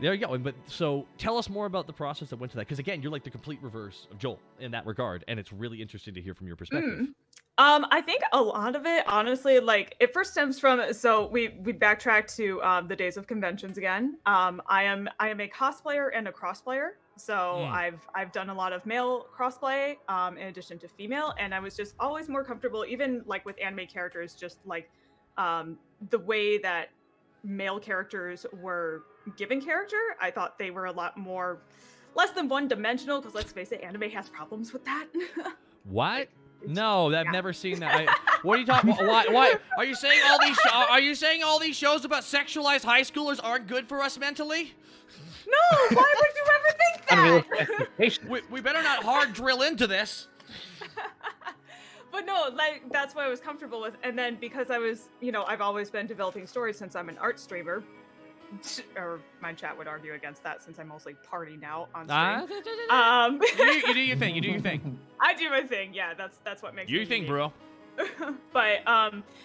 There you go. But so tell us more about the process that went to that, because again, you're like the complete reverse of Joel in that regard, and it's really interesting to hear from your perspective. I think a lot of it, honestly, like it first stems from, so we backtrack to the days of conventions again. I am a cosplayer and a crossplayer, so I've done a lot of male crossplay in addition to female, and I was just always more comfortable, even like with anime characters, just like the way that male characters were given character. I thought they were a lot more less than one-dimensional, because let's face it, anime has problems with that. What? No, I've never seen that. What are you talking about? Why are you saying all these? Are you saying all these shows about sexualized high schoolers aren't good for us mentally? No, why would you ever think that? We better not hard drill into this. But no, like that's what I was comfortable with. And then because I was, you know, I've always been developing stories since I'm an art streamer. Or my chat would argue against that since I mostly party now on stream. You do your thing. You do your thing. I do my thing. Yeah, that's what makes you think, bro. But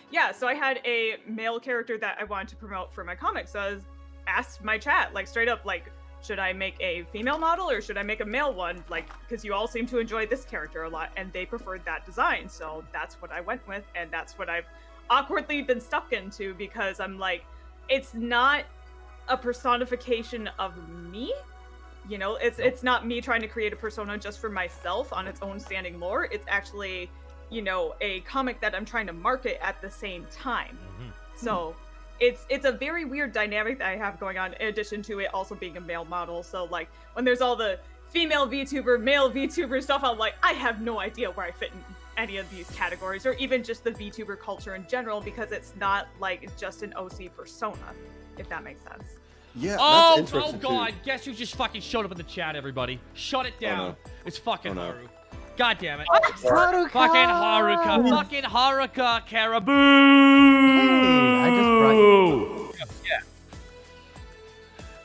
yeah, so I had a male character that I wanted to promote for my comic. So I was asked my chat like straight up, like, should I make a female model or should I make a male one? Like, because you all seem to enjoy this character a lot, and they preferred that design. So that's what I went with, and that's what I've awkwardly been stuck into, because I'm like, it's not a personification of me, you know, it's not me trying to create a persona just for myself on its own standing lore. It's actually, you know, a comic that I'm trying to market at the same time. So it's a very weird dynamic that I have going on, in addition to it also being a male model. So like when there's all the female VTuber, male VTuber stuff, I'm like, I have no idea where I fit in any of these categories, or even just the VTuber culture in general, because it's not like just an OC persona, if that makes sense. Yeah, oh, that's interesting God. too. Guess who just fucking showed up in the chat, everybody? Shut it down. no. It's fucking no. Haru. God damn it. Haruka! Fucking Haruka. Fucking Haruka Caribou. Hey, I just brought you. Yeah.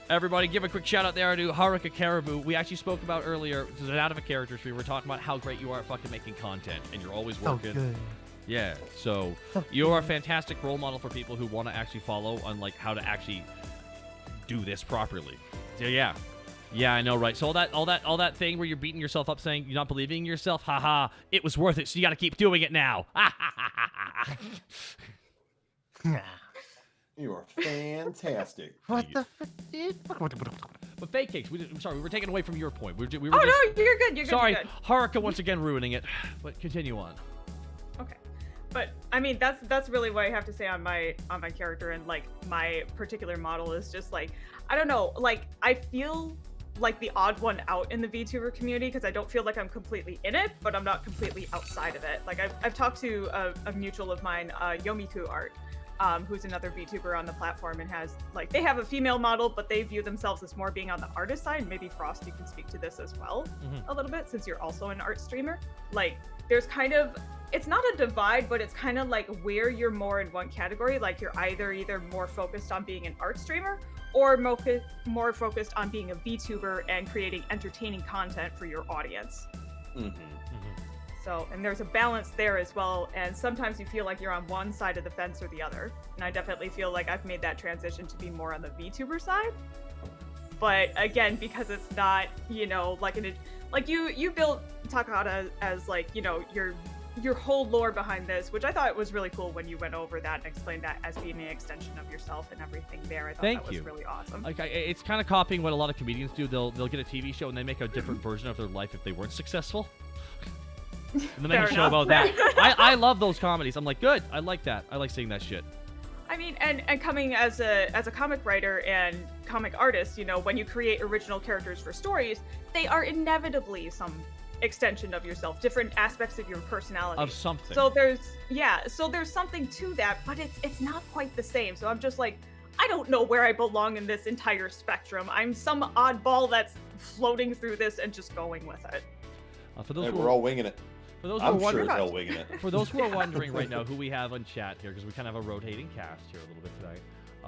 Everybody, give a quick shout out there to Haruka Caribou. We actually spoke about earlier, this is out of a character tree. We're talking about how great you are at fucking making content, and you're always So working. good. Yeah, so you're a fantastic role model for people who want to actually follow on like how to actually do this properly. So yeah, I know, right? So all that thing where you're beating yourself up, saying you're not believing in yourself, haha, it was worth it. So you got to keep doing it now. You are fantastic. What the fuck, dude? But fake cakes, I'm sorry, we were taken away from your point. We were Oh just, no, you're good. You're good. sorry, You're good. Haruka once again ruining it. But continue on. Okay, but I mean that's really what I have to say on my character, and like my particular model is just like, I don't know, like I feel like the odd one out in the VTuber community because I don't feel like I'm completely in it, but I'm not completely outside of it. Like I've talked to a mutual of mine, Yomiku Art, who's another VTuber on the platform, and has like, they have a female model, but they view themselves as more being on the artist side. Maybe Frost, you can speak to this as well a little bit, since you're also an art streamer. Like there's kind of, it's not a divide, but it's kind of like where you're more in one category. Like you're either more focused on being an art streamer or more focused on being a VTuber and creating entertaining content for your audience. So, and there's a balance there as well, and sometimes you feel like you're on one side of the fence or the other, and I definitely feel like I've made that transition to be more on the VTuber side. But again, because it's not, you know, like you built Takahata as like, you know, your whole lore behind this, which I thought was really cool when you went over that and explained that as being an extension of yourself and everything there. I thought that was really awesome. Like it's kind of copying what a lot of comedians do. They'll get a TV show and they make a different version of their life if they weren't successful. And then make a show about that. I love those comedies. I'm like, good. I like that. I like seeing that shit. I mean, and coming as a comic writer and comic artist, you know, when you create original characters for stories, they are inevitably some extension of yourself, different aspects of your personality. Of something. So there's something to that, but it's not quite the same. So I'm just like, I don't know where I belong in this entire spectrum. I'm some oddball that's floating through this and just going with it. For those Hey, who we're all winging it. For those I'm who are sure wondering, as hell winging it. For those who are wondering right now who we have on chat here, because we kind of have a rotating cast here a little bit tonight.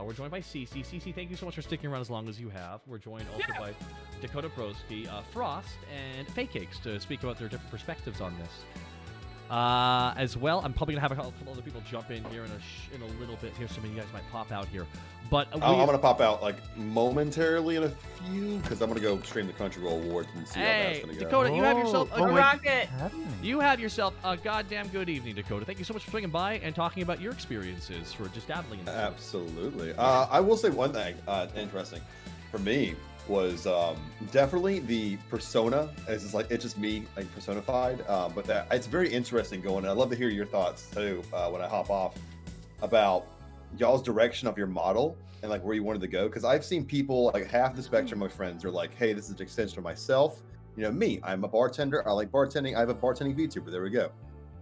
We're joined by Cece. Cece, thank you so much for sticking around as long as you have. We're joined also by Dakota Broski, Frost, and Fake Cakes to speak about their different perspectives on this. As well, I'm probably going to have a couple other people jump in here in a little bit here. Some of you guys might pop out here. But I'm going to pop out like momentarily in a few because I'm going to go stream the Crunchyroll Awards and see how that's going to go. Dakota, you have yourself a rocket. You have yourself a goddamn good evening, Dakota. Thank you so much for swinging by and talking about your experiences for just dabbling in this. Absolutely. I will say one thing interesting for me was definitely the persona. It's just me like personified, but that it's very interesting going. I'd love to hear your thoughts too when I hop off about y'all's direction of your model and like where you wanted to go, because I've seen people like half the spectrum of my friends are like, hey, this is an extension of myself. You know, me, I'm a bartender, I like bartending, I have a bartending VTuber, there we go.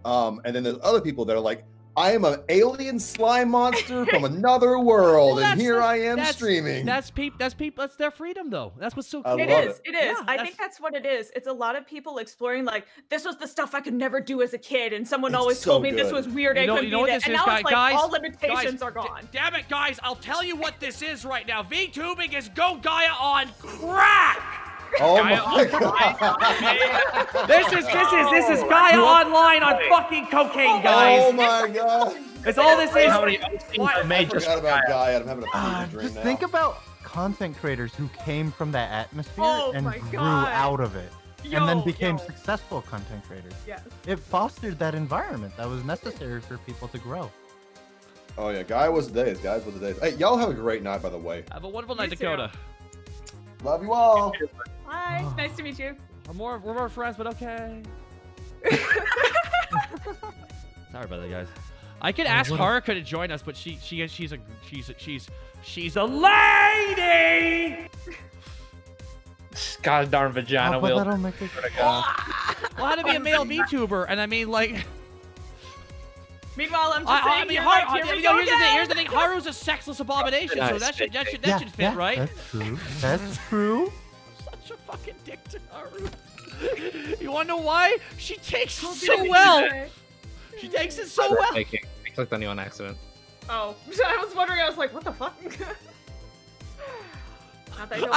And then there's other people that are like, I am an alien slime monster from another world, and here I am streaming. That's their freedom, though. That's what's so cool. It is. Yeah, I think that's what it is. It's a lot of people exploring, like, this was the stuff I could never do as a kid, and someone always told me this was weird. I couldn't do that. And now it's like all limitations are gone. Damn it, guys! I'll tell you what this is right now. VTubing is Go Gaia on crack. Oh my god! This is Gaia Online on fucking cocaine, guys. Oh my god! It's all this is. I forgot about Gaia. I'm having a fever dream Just now. think about content creators who came from that atmosphere and my grew God. out of it, and then became Yo. successful content creators. Yes. It fostered that environment that was necessary for people to grow. Oh yeah, Gaia was the days. Guys was the days. Hey, y'all have a great night, by the way. Have a wonderful night, You too. Dakota. Love you all. Hi, nice to meet you. We're more friends, but okay. Sorry about that, guys. I could ask Haruka to join us, but she's a lady. God darn vagina Oh, but wheel. that'll make it. Well, how to be a male VTuber, and I mean, like, Meanwhile, I'm just saying, here's the thing. Haru's a sexless abomination, so that should fit, right? That's true. That's true. Such a fucking dick to Haru. You wanna know why? She takes it so well. She takes it so well. I clicked on you on accident. Oh, I was wondering. I was like, what the fuck? Not that I don't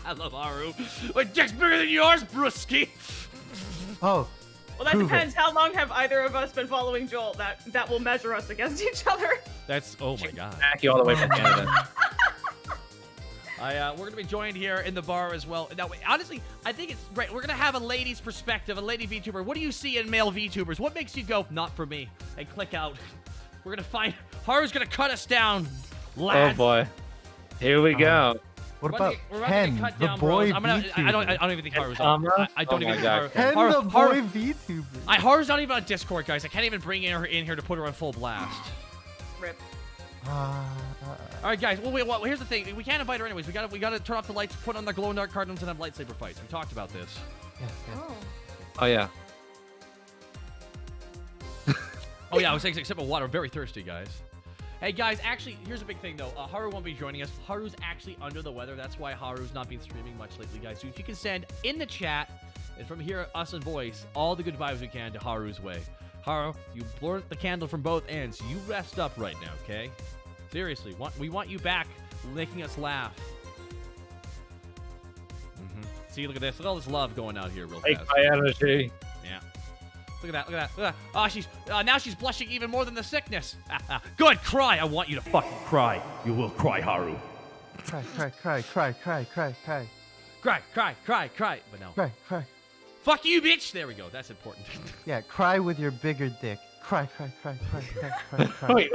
I love Haru. My dick's bigger than yours, Brewski. Oh, Well, that Prove it. depends. How long have either of us been following Joel? That will measure us against each other. That's oh my god. Back you all the way from Canada. We're gonna be joined here in the bar as well. Now, honestly, I think it's great. We're gonna have a lady's perspective, a lady VTuber. What do you see in male VTubers? What makes you go, not for me, and click out? We're gonna find. Haru's gonna cut us down, lads. Oh boy. Here we go. What We're about about to Ken, get cut the down, boy bros. I don't even think Haru's on. I don't Oh even my think God. Haru. Ken, Haru- the Haru- boy VTuber. Haru's not even on Discord, guys. I can't even bring her in here to put her on full blast. Rip. All right, guys. Well, here's the thing. We can't invite her anyways. We gotta turn off the lights, put on the glow in the dark cartons, and have lightsaber fights. We talked about this. Yes, yes. Oh. Oh yeah. Oh yeah, I was saying except for water. I'm very thirsty, guys. Hey guys, actually, here's a big thing though. Haru won't be joining us. Haru's actually under the weather. That's why Haru's not been streaming much lately, guys. So if you can send in the chat and from here us in voice all the good vibes we can to Haru's way. Haru, you burnt the candle from both ends. You rest up right now, okay? Seriously, we want you back, making us laugh. See, look at this. Look at all this love going out here real Take fast. my energy. Yeah. Look at that, look at that, look at that. Oh, now she's blushing even more than the sickness. Good, cry. I want you to fucking cry. You will cry, Haru. Cry, cry, cry, cry, cry, cry, cry, Cry, cry, cry, cry. But no. cry, cry. Fuck you, bitch. There we go. That's important. Yeah, cry with your bigger dick. Cry, cry, cry, cry, cry, cry, cry. Wait.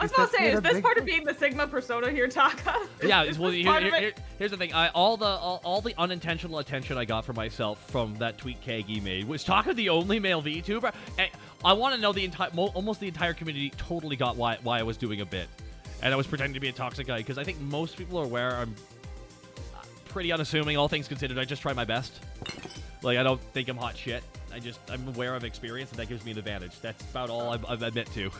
I was about to say, is this part of being the Sigma persona here, Taka? Yeah, Is well, this part of it? here's the thing. All the unintentional attention I got for myself from that tweet Kagi made was Taka the only male VTuber. And I want to know almost the entire community totally got why I was doing a bit, and I was pretending to be a toxic guy because I think most people are aware I'm pretty unassuming, all things considered. I just try my best. Like I don't think I'm hot shit. I'm aware of experience, and that gives me an advantage. That's about all I admit to.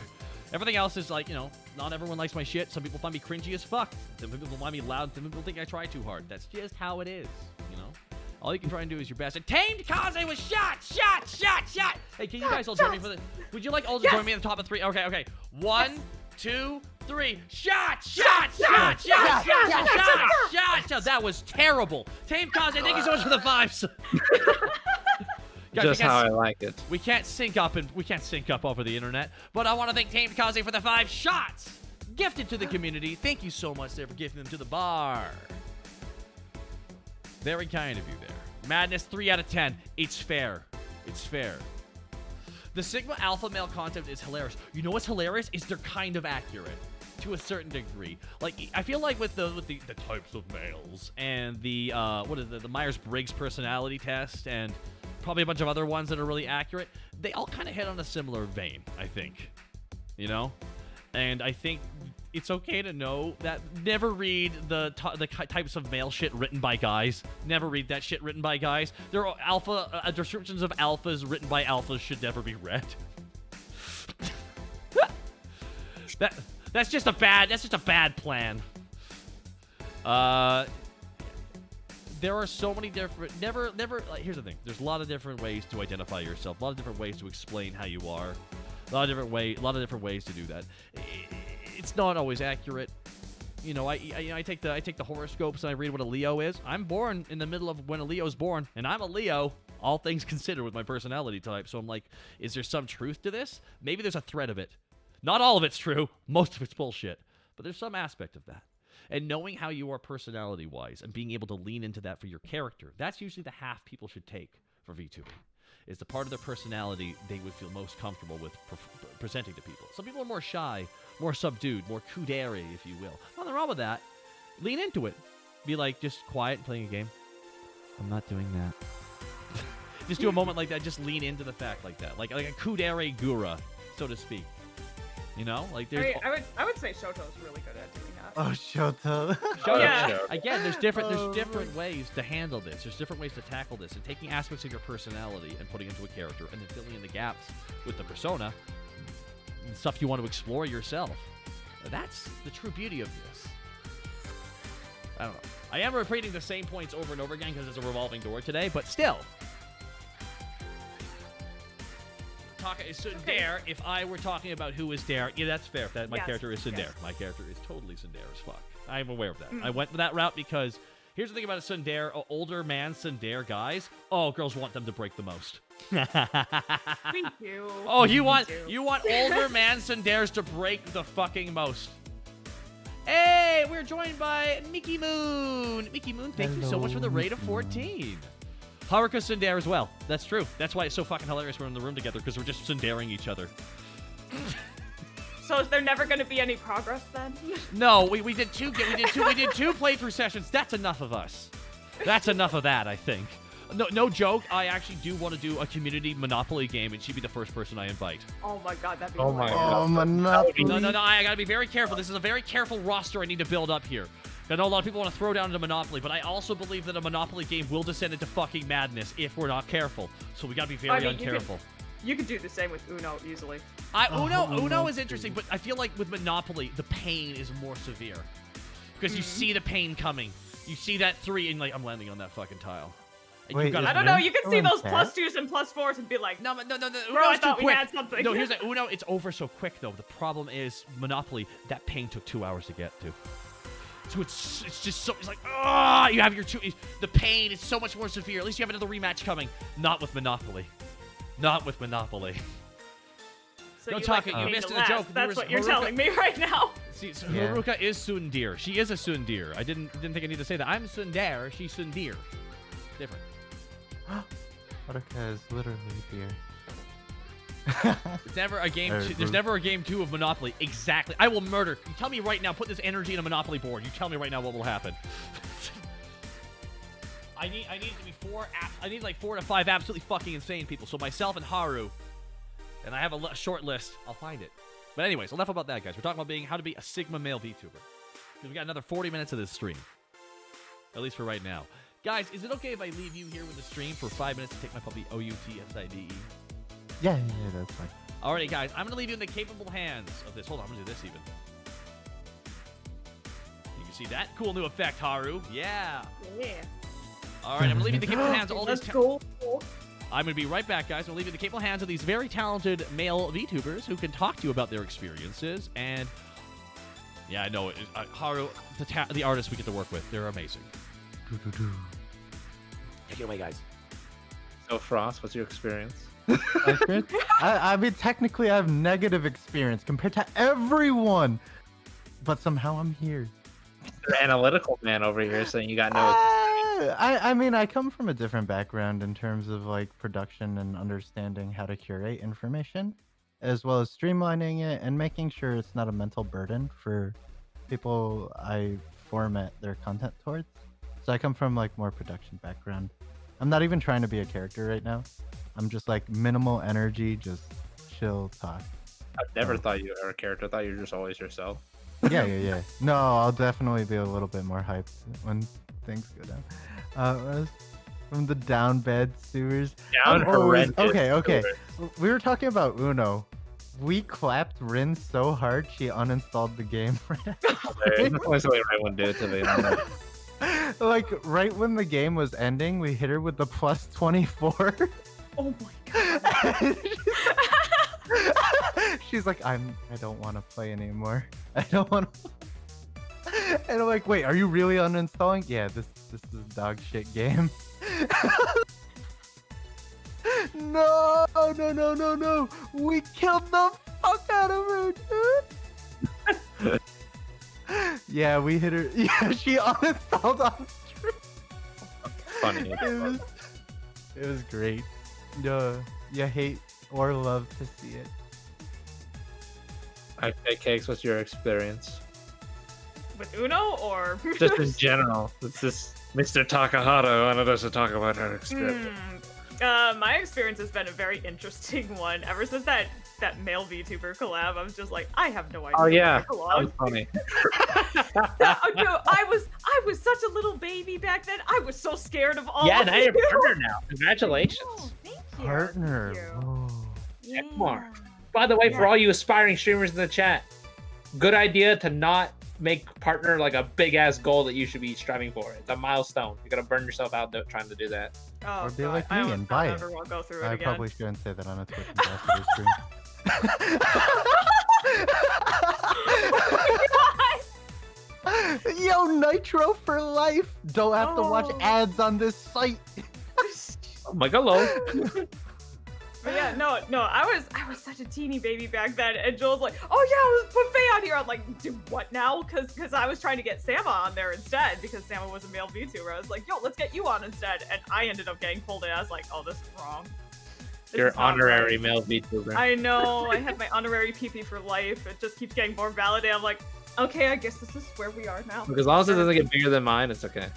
Everything else is like, not everyone likes my shit. Some people find me cringy as fuck. Some people find me loud. Some people think I try too hard. That's just how it is, All you can try and do is your best. And Tamed Kaze was shot. Hey, can you guys all join me for the... Would you like all to join me in the top of 3? Okay. 1, 2, 3. Shot. That was terrible. Tamed Kaze, thank you so much for the 5s. Guys, Just how I like it. We can't sync up over the internet, but I want to thank Tamed Kaze for the 5 shots gifted to the community. Thank you so much there for gifting them to the bar. Very kind of you there. Madness 3 out of 10. It's fair. The Sigma alpha male concept is hilarious. You know what's hilarious is they're kind of accurate to a certain degree. Like I feel like with the types of males and the the Myers-Briggs personality test and probably a bunch of other ones that are really accurate, they all kind of hit on a similar vein, I think. And I think it's okay to know that never read the types of male shit written by guys. Never read that shit written by guys. There are descriptions of alphas written by alphas should never be read. That's just a bad plan. There are so many different... Never... here's the thing. There's a lot of different ways to identify yourself. A lot of different ways to explain how you are. A lot of different ways to do that. It's not always accurate. I take the horoscopes and I read what a Leo is. I'm born in the middle of when a Leo's born, and I'm a Leo, all things considered, with my personality type. So I'm like, is there some truth to this? Maybe there's a thread of it. Not all of it's true. Most of it's bullshit. But there's some aspect of that. And knowing how you are personality-wise and being able to lean into that for your character, that's usually the half people should take for VTubing. Is the part of their personality they would feel most comfortable with presenting to people. Some people are more shy, more subdued, more kudere, if you will. Nothing wrong with that. Lean into it. Be like, just quiet and playing a game. I'm not doing that. Just do a moment like that. Just lean into the fact like that. Like a kudere gura, so to speak. Like there's... I would say Shoto's really good at doing that. Oh, Shoto. Yeah. Again, there's different ways to handle this. There's different ways to tackle this, and taking aspects of your personality and putting into a character, and then filling in the gaps with the persona, and stuff you want to explore yourself. That's the true beauty of this. I don't know. I am repeating the same points over and over again because it's a revolving door today, but still. Taka is Sundare. If I were talking about who is Dare, yeah, that's fair. My character is Sundare. Yes. My character is totally Sundare as fuck. I am aware of that. I went that route because Here's the thing about a tsundere, older man tsundere guys. Oh, girls want them to break the most. Thank you. Oh, you Thank want older man tsunderes to break the fucking most. Hey, we're joined by Mickey Moon. Mickey Moon, thank you so much for the raid of 14. Haruka tsundere as well. That's true. That's why it's so fucking hilarious we're in the room together, because we're just tsundering each other. So is there never going to be any progress then? No, we did two playthrough sessions. That's enough of us. That's enough of that, I think. No joke. I actually do want to do a community Monopoly game, and she'd be the first person I invite. Oh my god, that'd be Oh my hilarious. Oh, Monopoly. No. I gotta be very careful. This is a very careful roster I need to build up here. I know a lot of people want to throw down into Monopoly, but I also believe that a Monopoly game will descend into fucking madness if we're not careful. So we gotta be very uncareful. You could do the same with Uno easily. Uno is interesting, but I feel like with Monopoly, the pain is more severe. Because you see the pain coming. You see that 3, and like, I'm landing on that fucking tile. And Wait, you gotta, I don't know, you can see those cat? +2s and +4s and be like, No. bro, Uno's I too thought we quick. had something. No, here's the Uno. It's over so quick, though. The problem is Monopoly. That pain took 2 hours to get to. So it's just so, it's like, you have your the pain is so much more severe. At least you have another rematch coming. Not with Monopoly. Not with Monopoly. So Don't you talk like it. You pain missed to the last. joke. That's what you're Haruka- telling me right now. See, so Yeah. Haruka is tsundere. She is a tsundere. I didn't think I need to say that. I'm tsundere. She's tsundere. Different. Haruka is literally deer. It's never a game. Very There's rude. never a game 2 of Monopoly. Exactly. I will murder. You tell me right now. Put this energy in a Monopoly board. You tell me right now what will happen. I need it to be 4. I need like 4 to 5 absolutely fucking insane people. So myself and Haru, and I have a short list. I'll find it. But anyways, enough about that, guys. We're talking about how to be a Sigma male VTuber. We got another 40 minutes of this stream, at least for right now. Guys, is it okay if I leave you here with the stream for 5 minutes to take my puppy OUTSIDE? Yeah, that's fine. Alrighty, guys, I'm going to leave you in the capable hands of this. Hold on, I'm going to do this even. You can see that cool new effect, Haru. Yeah. Yeah. Alright, I'm going to leave you in the capable hands of all these... Let's go. I'm going to be right back, guys. I'm going to leave you in the capable hands of these very talented male VTubers who can talk to you about their experiences. And, yeah, I know, Haru, the artists we get to work with, they're amazing. Take it away, guys. So Frost, what's your experience? My experience? I mean, technically, I have negative experience compared to everyone, but somehow I'm here. The analytical man over here saying you got no. I mean, I come from a different background in terms of like production and understanding how to curate information, as well as streamlining it and making sure it's not a mental burden for people I format their content towards. So I come from like more production background. I'm not even trying to be a character right now. I'm just like minimal energy, just chill talk. I've never thought you were a character. I thought you were just always yourself. Yeah. No, I'll definitely be a little bit more hyped when things go down. From the down bed sewers. Down horrendous. Okay. We were talking about Uno. We clapped Rin so hard she uninstalled the game. That's always the way I would do it to me. Like right when the game was ending, we hit her with the +24. Oh my god. She's like, I don't want to play anymore. I don't want to. And I'm like, wait, are you really uninstalling? Yeah, this is dog shit game. No. We killed the fuck out of her, dude. Yeah, we hit her. Yeah, she uninstalled on stream. Funny. It was great. You hate or love to see it. Okay, Cakes, what's your experience? With Uno or Just in general. It's just Mr. Takahata wanted us to talk about her experience. My experience has been a very interesting one. Ever since that male VTuber collab, I was just like, I have no idea. Oh yeah, what that I was funny. I was such a little baby back then. I was so scared of all Yeah, of now you're you. a partner now. Congratulations. Oh, thank you. Partner. Thank you. Oh. Check mark. By the way, for all you aspiring streamers in the chat, good idea to not make partner like a big ass goal that you should be striving for. It's a milestone. You're gonna burn yourself out trying to do that. Oh, Or be God. like I me don't- and buy I'll it. never go through it I again. probably shouldn't say that on a Twitch ambassador stream. Yo, Nitro for life. Don't have to watch Oh. ads on this site. Oh my god, lol. But yeah, no, I was such a teeny baby back then, and Joel's like, oh yeah, let's put Faye on here. I'm like, do what now? Because I was trying to get Sama on there instead, because Sama was a male VTuber. I was like, yo, let's get you on instead, and I ended up getting pulled in. I was like, oh, this is wrong. This You're is not honorary right. male VTuber. I know. I had my honorary PP for life. It just keeps getting more validated. I'm like, okay, I guess this is where we are now. As long as it doesn't get bigger than mine, it's okay.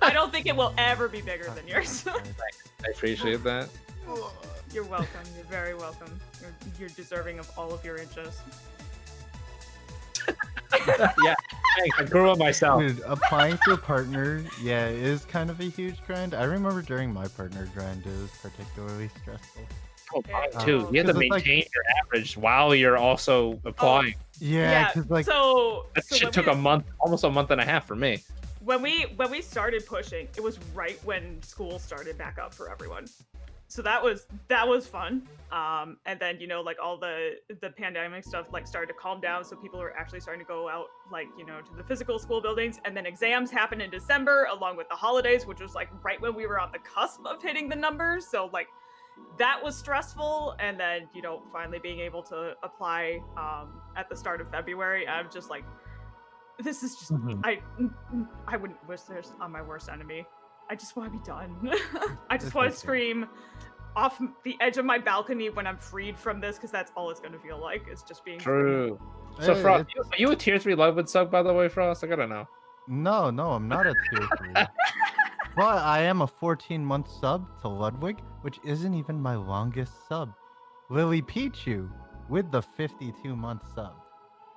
I don't think it will ever be bigger than yours. I appreciate that. You're welcome. You're very welcome. You're deserving of all of your inches. Yeah, thanks. I grew up myself. Dude, applying to a partner, yeah, is kind of a huge grind. I remember during my partner grind, it was particularly stressful. Oh, mine too. You have to 'Cause it's like- maintain your average while you're also applying. Yeah, because like, so That so shit when took we- a month, almost a month and a half for me. when we started pushing, it was right when school started back up for everyone. So that was fun. And then like all the pandemic stuff like started to calm down, so people were actually starting to go out to the physical school buildings. And then exams happened in December along with the holidays, which was like right when we were on the cusp of hitting the numbers. So like that was stressful. And then finally being able to apply at the start of February, I'm just like, this is just I wouldn't wish this on my worst enemy. I just want to be done. I just It's want to okay. scream off the edge of my balcony when I'm freed from this, because that's all it's going to feel like. It's just being free. True. So, Hey, Frost, are you a tier 3 Ludwig sub, by the way, Frost? I gotta know. no, I'm not a tier 3. But I am a 14-month sub to Ludwig, which isn't even my longest sub. Lily Pichu with the 52-month sub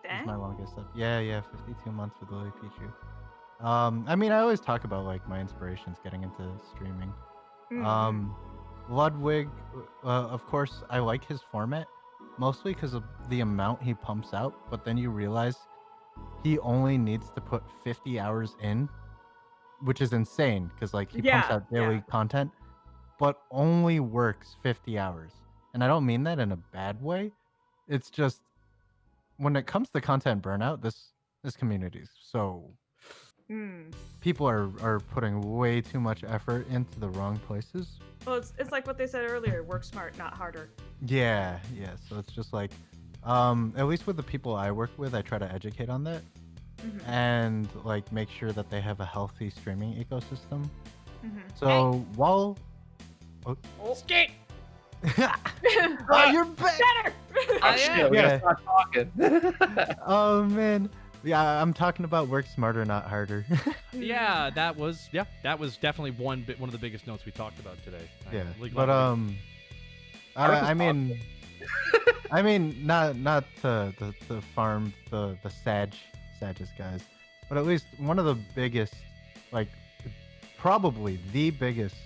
is my Dang. longest sub. Yeah, 52 months with Lily Pichu. I mean, I always talk about like my inspirations getting into streaming. Mhm. Ludwig, of course, I like his format, mostly because of the amount he pumps out, but then you realize he only needs to put 50 hours in, which is insane, because like he pumps Yeah, out daily content, but only works 50 hours. And I don't mean that in a bad way. It's just, when it comes to content burnout, this community is so... Mm. People are putting way too much effort into the wrong places. Well, it's like what they said earlier: work smart, not harder. Yeah. So it's just like, at least with the people I work with, I try to educate on that Mhm. and like make sure that they have a healthy streaming ecosystem. Mhm. So while Skate! oh, you're back. Better. I Shit, am. we gotta Yeah. start talking. Oh man, yeah, I'm talking about work smarter, not harder. Yeah, that was definitely one of the biggest notes we talked about today. Yeah, League but Legends. I mean, not to farm the Sages guys, but at least one of the biggest, like, probably the biggest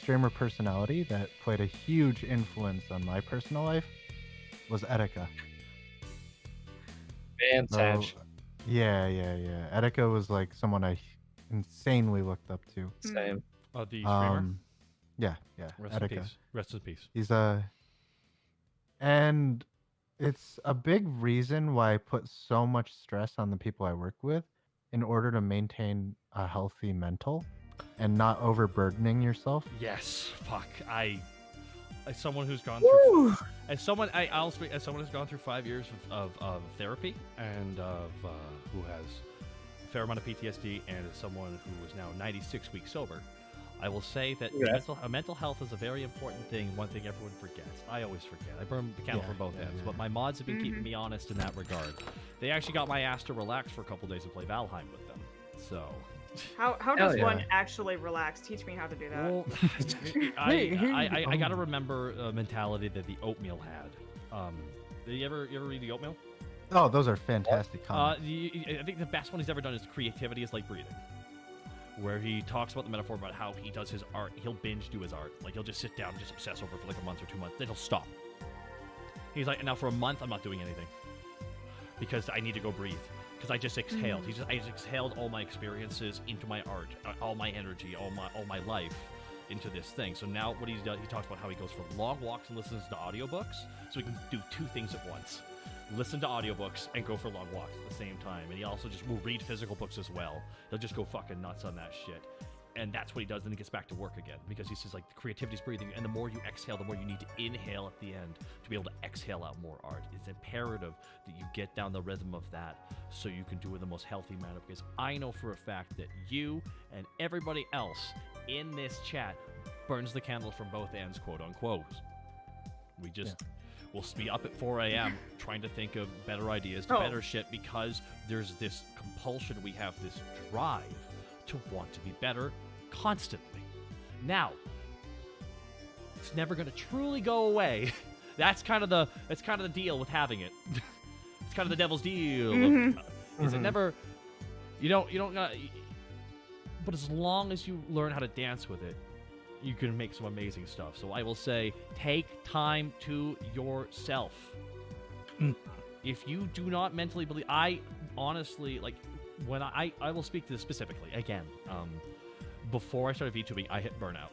streamer personality that played a huge influence on my personal life was Etika. Man, So, Sag. yeah. Etika was like someone I insanely looked up to. Same. The streamer. Yeah, Rest in Etika. peace. Rest in peace. He's and it's a big reason why I put so much stress on the people I work with in order to maintain a healthy mental and not overburdening yourself. Yes. Fuck. As someone who's gone through, as someone who's gone through 5 years of therapy and who has a fair amount of PTSD, and as someone who is now 96 weeks sober, I will say that Yes. mental health is a very important thing. One thing everyone forgets. I always forget. I burn the candle Yeah, from both yeah, ends. yeah. But my mods have been keeping me honest in that regard. They actually got my ass to relax for a couple days and play Valheim with them. So. How Hell does yeah. one actually relax? Teach me how to do that. Well, I gotta remember a mentality that the Oatmeal had. Did you ever read the Oatmeal? Oh, those are fantastic comments. I think the best one he's ever done is creativity is like breathing, where he talks about the metaphor about how he does his art. He'll binge do his art. Like he'll just sit down and just obsess over it for like a month or 2 months. Then he'll stop. He's like, and now for a month I'm not doing anything because I need to go breathe. Because I just exhaled. I just exhaled all my experiences into my art, all my energy, all my life into this thing. So now what he's done, he talks about how he goes for long walks and listens to audiobooks, so he can do 2 things at once. listen to audiobooks, and go for long walks at the same time. And he also just will read physical books as well. He'll just go fucking nuts on that shit. And that's what he does. Then he gets back to work again because he says, like, the creativity's breathing. And the more you exhale, the more you need to inhale at the end to be able to exhale out more art. It's imperative that you get down the rhythm of that so you can do it in the most healthy manner. Because I know for a fact that you and everybody else in this chat burns the candle from both ends, quote unquote. We just will be up at 4 a.m. trying to think of better ideas, to better shit, because there's this compulsion, we have this drive to want to be better constantly. Now, it's never going to truly go away. That's kind of the deal with having it. It's kind of the devil's deal. Is it never? You don't. But as long as you learn how to dance with it, you can make some amazing stuff. So I will say, take time to yourself. If you do not mentally believe, I honestly, like, when I will speak to this specifically again. Before I started VTubing, I hit burnout.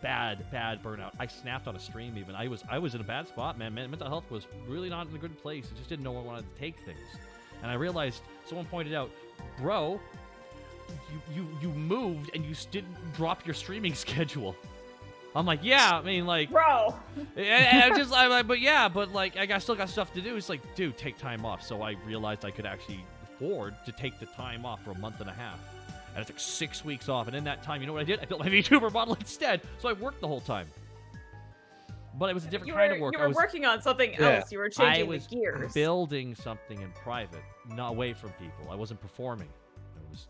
Bad burnout. I snapped on a stream even. I was in a bad spot, man. Mental health was really not in a good place. I just didn't know where I wanted to take things. And I realized, someone pointed out, bro, you moved and you didn't drop your streaming schedule. I'm like, yeah, I mean, like, bro. And I'm like, but yeah, but like, I still got stuff to do. It's like, dude, take time off. So I realized I could actually afford to take the time off for a month and a half. And I took 6 weeks off, and in that time, you know what I did? I built my VTuber model instead, so I worked the whole time. But it was a different kind of work. You were working on something else. You were changing the gears. I was building something in private, not away from people. I wasn't performing. It was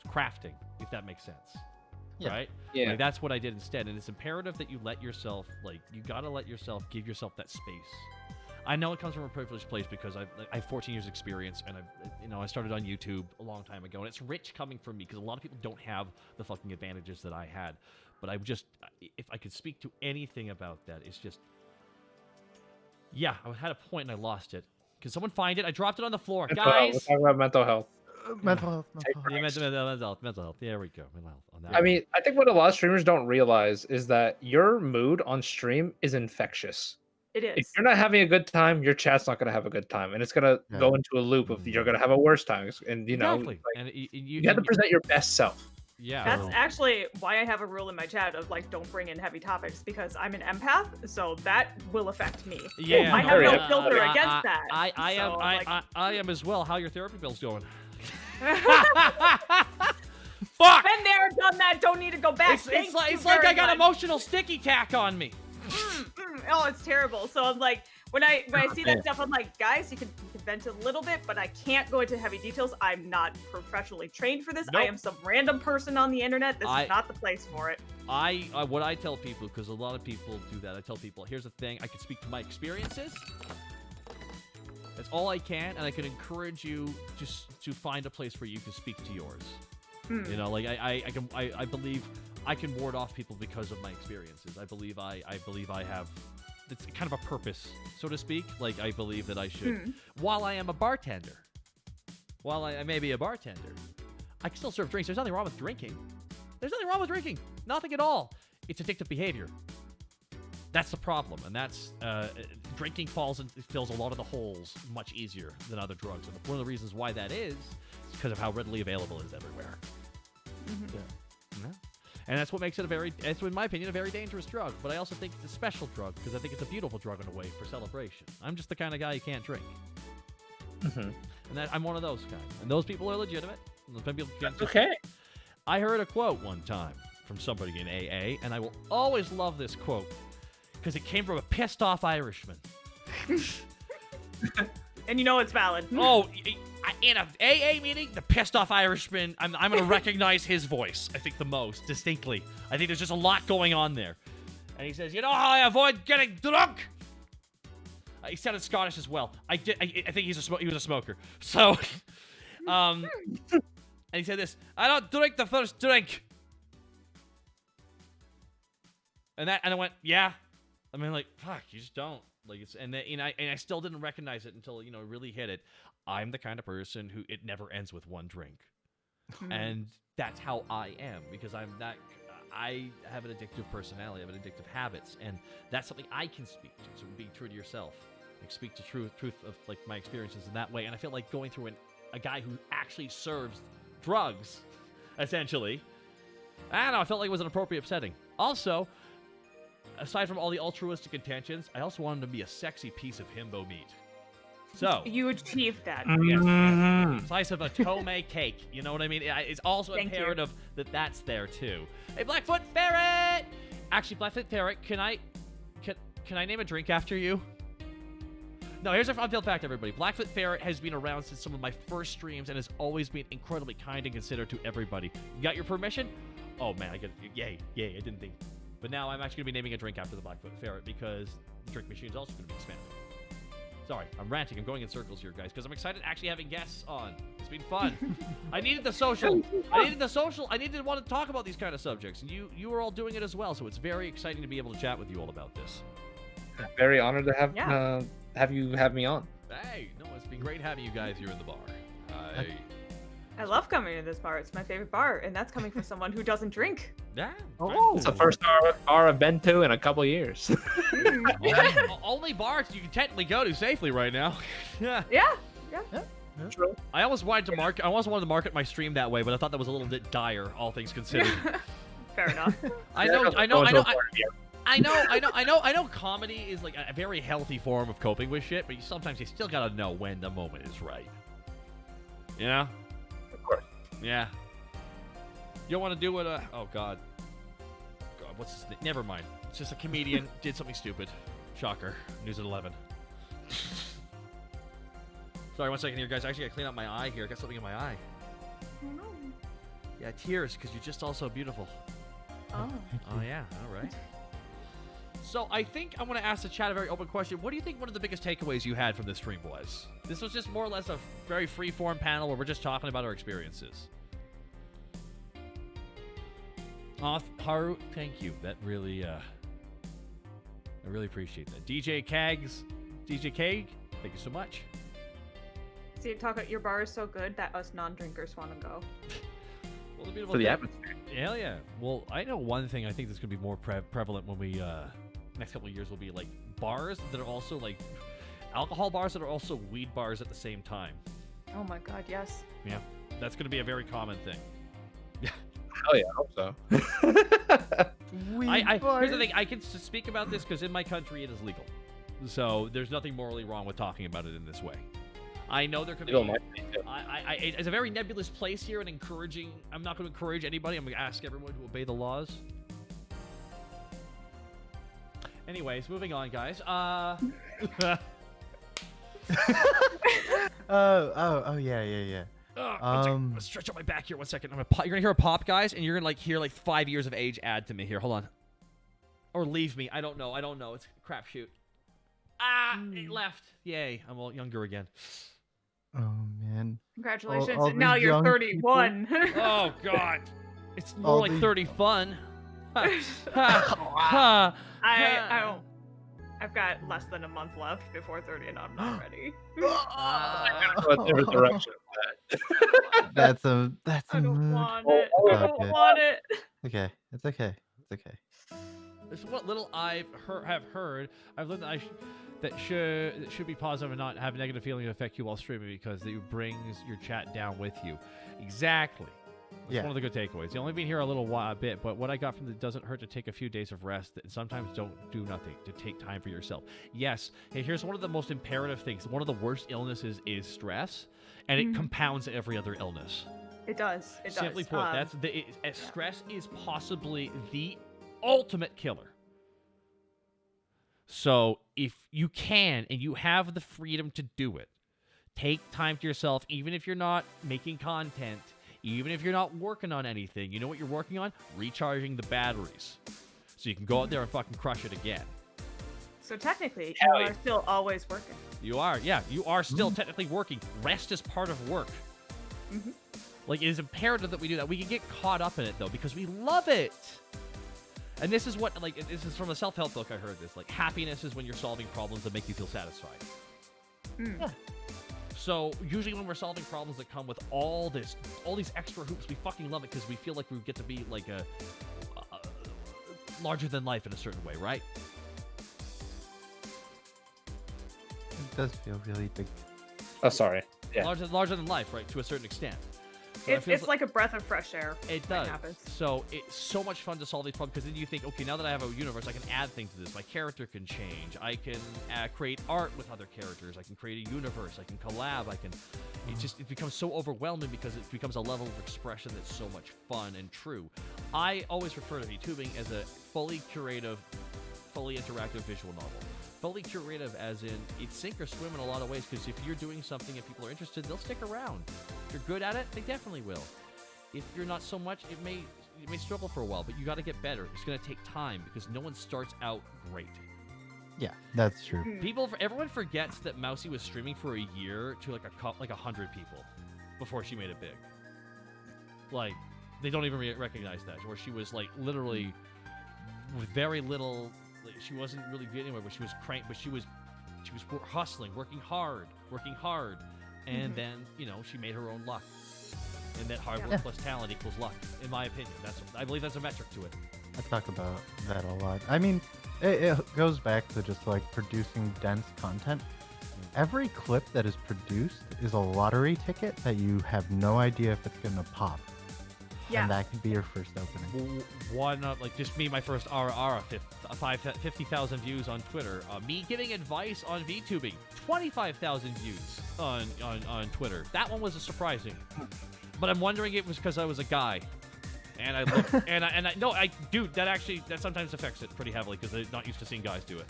crafting, if that makes sense. Yeah. Right? Yeah. Like, that's what I did instead, and it's imperative that you let yourself, like, you gotta let yourself, give yourself that space. I know it comes from a privileged place because I have 14 years experience, and I started on YouTube a long time ago, and it's rich coming from me because a lot of people don't have the fucking advantages that I had. But I just, if I could speak to anything about that, it's just, yeah, I had a point and I lost it. Can someone find it? I dropped it on the floor, guys. We're talking about mental health. Mental health. Yeah, mental health. There we go. Mental health. On that I mean, I think what a lot of streamers don't realize is that your mood on stream is infectious. It is. If you're not having a good time, your chat's not going to have a good time, and it's going to go into a loop of you're going to have a worse time. And you know, exactly. And you have to present your best self. Yeah. That's actually why I have a rule in my chat of, like, don't bring in heavy topics, because I'm an empath, so that will affect me. Yeah. I have no filter against that. I am as well. How your therapy bill's going? Fuck! Been there, done that. Don't need to go back. It's like I got emotional sticky tack on me. Oh, it's terrible. So I'm like, when I see that stuff, I'm like, guys, you can vent a little bit, but I can't go into heavy details. I'm not professionally trained for this. Nope. I am some random person on the internet. This is not the place for it. What I tell people, because a lot of people do that, I tell people, here's the thing, I can speak to my experiences. That's all I can, and I can encourage you just to find a place where you can speak to yours. You know, like I believe I can ward off people because of my experiences. I believe I have, it's kind of a purpose, so to speak. Like, I believe that I should, while I am a bartender, while I may be a bartender, I can still serve drinks. There's nothing wrong with drinking. There's nothing wrong with drinking. Nothing at all. It's addictive behavior. That's the problem, and that's drinking fills a lot of the holes much easier than other drugs. And one of the reasons why that is because of how readily available it is everywhere. Yeah. And that's what makes it that's, in my opinion, a very dangerous drug. But I also think it's a special drug because I think it's a beautiful drug in a way for celebration. I'm just the kind of guy you can't drink. And I'm one of those guys. And those people are legitimate. Okay. I heard a quote one time from somebody in AA, and I will always love this quote because it came from a pissed off Irishman. And you know it's valid. Oh, in a AA meeting, the pissed off Irishman, I'm going to recognize his voice, I think, the most distinctly. I think there's just a lot going on there. And he says, you know how I avoid getting drunk? He sounded Scottish as well. I think he was a smoker. So, and he said this, I don't drink the first drink. And I went, yeah. I mean, like, fuck, you just don't. Like, it's, and I still didn't recognize it until, it really hit it. I'm the kind of person who it never ends with one drink. And that's how I am, because I have an addictive personality, I have an addictive habits, and that's something I can speak to. So be true to yourself. like speak the truth of like my experiences in that way. And I feel like going through a guy who actually serves drugs, essentially. I don't know. I felt like it was an appropriate setting. Also, aside from all the altruistic intentions, I also wanted to be a sexy piece of himbo meat. So You achieved that. yes. Slice of a tome cake. You know what I mean? It's also Thank you. imperative that that's there too. Hey, Blackfoot Ferret! Actually, Blackfoot Ferret, can I name a drink after you? No, here's a fun fact, everybody. Blackfoot Ferret has been around since some of my first streams and has always been incredibly kind and considerate to everybody. You got your permission? Oh man, I get it. Yay, I didn't think. But now I'm actually going to be naming a drink after the Blackfoot Ferret because the drink machine is also going to be expanded. Sorry, I'm ranting. I'm going in circles here, guys, because I'm excited actually having guests on. It's been fun. I needed the social. I needed to want to talk about these kind of subjects, and you are all doing it as well, so it's very exciting to be able to chat with you all about this. Very honored to Yeah. have you have me on. Hey, no, it's been great having you guys here in the bar. I love coming to this bar. It's my favorite bar, and that's coming from someone who doesn't drink. Yeah. It's the first bar I've been to in a couple years. Only bars you can technically go to safely right now. Yeah. Yeah. I almost wanted to market my stream that way, but I thought that was a little bit dire, all things considered. Fair enough. I know comedy is like a very healthy form of coping with shit, but sometimes you still gotta know when the moment is right. You know? Of course. Yeah. You don't want to do what oh god, what's his name? Never mind. It's just a comedian did something stupid. Shocker. News at 11. Sorry, 1 second here, guys. I actually gotta clean up my eye here. I got something in my eye. Yeah, tears, because you're just also beautiful. Oh. Oh yeah, all right. So I think I want to ask the chat a very open question. What do you think one of the biggest takeaways you had from this stream was? This was just more or less a very free-form panel where we're just talking about our experiences. Haru, thank you. That really, I really appreciate that. DJ Keg, thank you so much. See, your bar is so good that us non-drinkers want to go. Well, the For the atmosphere. Hell yeah. Well, I know one thing I think that's going to be more prevalent when we, next couple of years will be like bars that are also like alcohol bars that are also weed bars at the same time. Oh my god, yes. Yeah. That's going to be a very common thing. Hell yeah, I hope so. Here's the thing. I can speak about this because in my country it is legal. So there's nothing morally wrong with talking about it in this way. I know there could be. It's a very nebulous place here, and encouraging. I'm not going to encourage anybody. I'm going to ask everyone to obey the laws. Anyways, moving on, guys. Oh yeah. Let's stretch out my back here 1 second. You're gonna hear a pop, guys, and you're gonna hear 5 years of age add to me here. Hold on, or leave me. I don't know. It's a crapshoot. It left. Yay! I'm all younger again. Oh man. Congratulations. All And now these you're young 31. Oh god, it's more All like these- 30 fun. I've got less than a month left before 30, and I'm not ready. Different direction. That's a I don't mood. want it. I don't Okay. want it. Okay, it's okay. This is what little have heard. I've learned that should be positive and not have a negative feeling affect you while streaming because it brings your chat down with you. Exactly. That's Yeah. one of the good takeaways. You only been here a bit, but what I got from it doesn't hurt to take a few days of rest and sometimes don't do nothing to take time for yourself. Yes. Hey, here's one of the most imperative things. One of the worst illnesses is stress, and it compounds every other illness. It does. It Simply does. put, stress is possibly the ultimate killer. So if you can and you have the freedom to do it, take time to yourself, even if you're not making content, even if you're not working on anything. You know what you're working on? Recharging the batteries. So you can go out there and fucking crush it again. So technically, Hell you yeah. are still always working. You are, yeah. You are still technically working. Rest is part of work. Mhm. Like, it is imperative that we do that. We can get caught up in it, though, because we love it. And this is what, this is from a self-help book I heard this. Happiness is when you're solving problems that make you feel satisfied. Mm. So, usually when we're solving problems that come with all these extra hoops, we fucking love it because we feel like we get to be, a larger than life in a certain way, right? does feel really big. Oh, sorry. Yeah. Larger than life, right? To a certain extent. So it feels It's like a breath of fresh air. It when does. happens. So it's so much fun to solve these problems because then you think, okay, now that I have a universe, I can add things to this. My character can change. I can create art with other characters. I can create a universe. I can collab. It becomes so overwhelming because it becomes a level of expression that's so much fun and true. I always refer to VTubing as a fully curative, fully interactive visual novel. Fully curative as in it's sink or swim in a lot of ways, because if you're doing something and people are interested, they'll stick around. If you're good at it, they definitely will. If you're not so much, it may struggle for a while, but you got to get better. It's going to take time because no one starts out great. Yeah, that's true. Everyone forgets that Mousy was streaming for a year to like 100 people before she made it big. Like, they don't even recognize that. Or she was like literally with very little. She wasn't really good anywhere, but she was cranked. But she was hustling, working hard, and then she made her own luck. And that hard work plus talent equals luck, in my opinion. I believe that's a metric to it. I talk about that a lot. I mean, it goes back to just like producing dense content. Every clip that is produced is a lottery ticket that you have no idea if it's gonna pop. Yeah. And that could be your first opening. Why not? Like, just me, my first 50,000 views on Twitter. Me giving advice on VTubing, 25,000 views on Twitter. That one was surprising. But I'm wondering it was because I was a guy. And I looked, dude, that sometimes affects it pretty heavily because they're not used to seeing guys do it.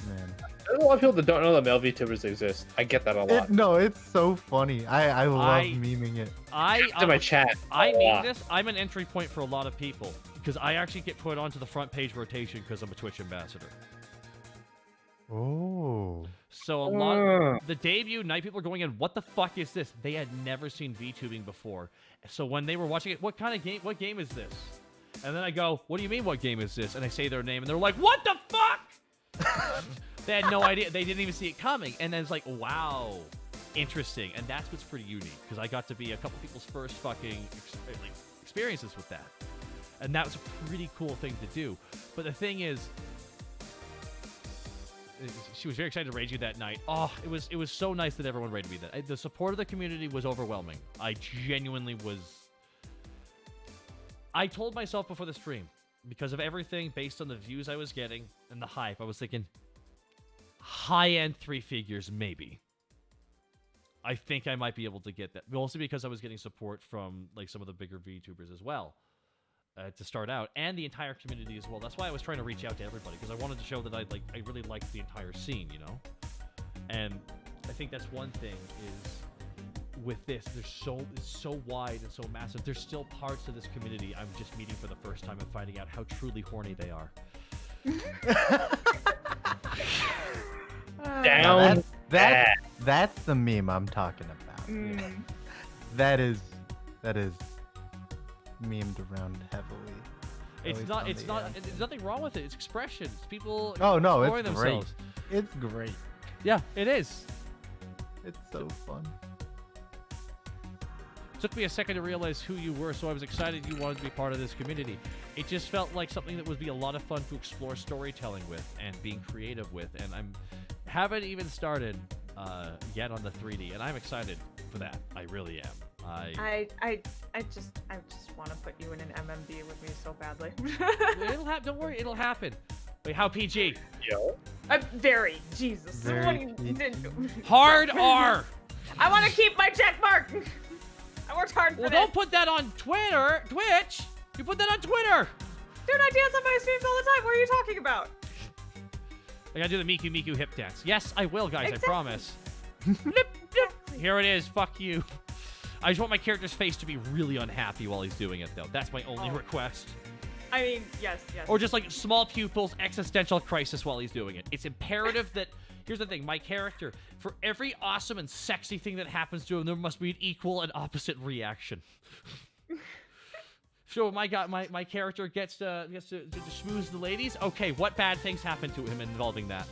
Man. There's a lot of people that don't know that male VTubers exist. I get that a lot. No, it's so funny. I love memeing it. To my chat. I meme this. I'm an entry point for a lot of people because I actually get put onto the front page rotation because I'm a Twitch ambassador. Oh. So a lot the debut night, people are going in, what the fuck is this? They had never seen VTubing before. So when they were watching it, what game is this? And then I go, what do you mean what game is this? And I say their name and they're like, what the fuck? They had no idea. They didn't even see it coming. And then it's like, wow, interesting. And that's what's pretty unique because I got to be a couple people's first fucking experiences with that. And that was a pretty cool thing to do. But the thing is, she was very excited to raid you that night. Oh, it was so nice that everyone raided me. The support of the community was overwhelming. I genuinely was. I told myself before the stream, because of everything based on the views I was getting and the hype, I was thinking, high-end 3 figures, maybe. I think I might be able to get that. Mostly because I was getting support from like some of the bigger VTubers as well. To start out, and the entire community as well. That's why I was trying to reach out to everybody, because I wanted to show that I really liked the entire scene, And I think that's one thing is with this, it's so wide and so massive. There's still parts of this community I'm just meeting for the first time and finding out how truly horny they are. Down. That's the meme I'm talking about. Mm. That is memed around heavily. There's nothing wrong with it. It's expression. It's people no, exploring it's themselves. Great. It's great. Yeah, it is. It's so fun. Took me a second to realize who you were, so I was excited you wanted to be part of this community. It just felt like something that would be a lot of fun to explore storytelling with and being creative with, and haven't even started yet on the 3D, and I'm excited for that. I really am. I just want to put you in an MMB with me so badly. It'll happen. Don't worry, it'll happen. Wait, how PG? Yo. Very. Jesus. Very What do you PG. Hard R. I want to keep my check mark. I worked hard for Well, this. don't put that on Twitch. You put that on Twitter. Dude, I dance on my streams all the time. What are you talking about? I gotta do the Miku Miku hip dance. Yes, I will, guys. Exactly. I promise. Here it is. Fuck you. I just want my character's face to be really unhappy while he's doing it, though. That's my only request. I mean, yes. Or just like small pupils, existential crisis while he's doing it. It's imperative that. Here's the thing, my character, for every awesome and sexy thing that happens to him, there must be an equal and opposite reaction. So my character gets to schmooze the ladies. Okay, what bad things happen to him involving that?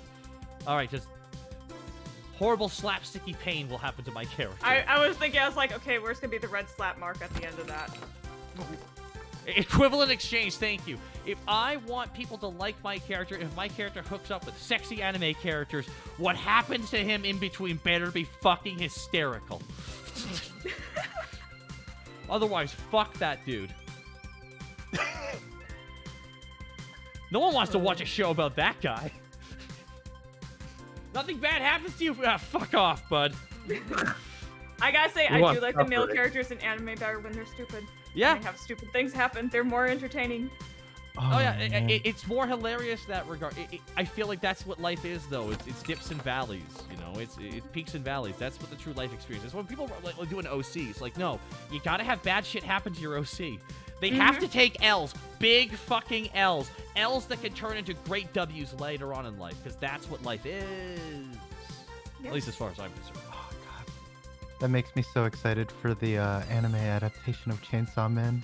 All right, just horrible slapsticky pain will happen to my character. I was thinking, I was like, okay, where's gonna be the red slap mark at the end of that? Equivalent exchange, thank you. If I want people to like my character, if my character hooks up with sexy anime characters, what happens to him in between better be fucking hysterical. Otherwise, fuck that dude. No one wants to watch a show about that guy. Nothing bad happens to you. Fuck off, bud. I gotta say, I want do like the male suffering. characters in anime better when they're stupid. Yeah. When they have stupid things happen. They're more entertaining. Oh yeah, man. it's more hilarious that regard. I feel like that's what life is, though. It's dips and valleys, you know. It's peaks and valleys. That's what the true life experience is. When people like doing OCs, like, no, you gotta have bad shit happen to your OC. They have to take L's, big fucking L's, L's that can turn into great W's later on in life, because that's what life is. Yeah. At least as far as I'm concerned. Oh, God. That makes me so excited for the anime adaptation of Chainsaw Man.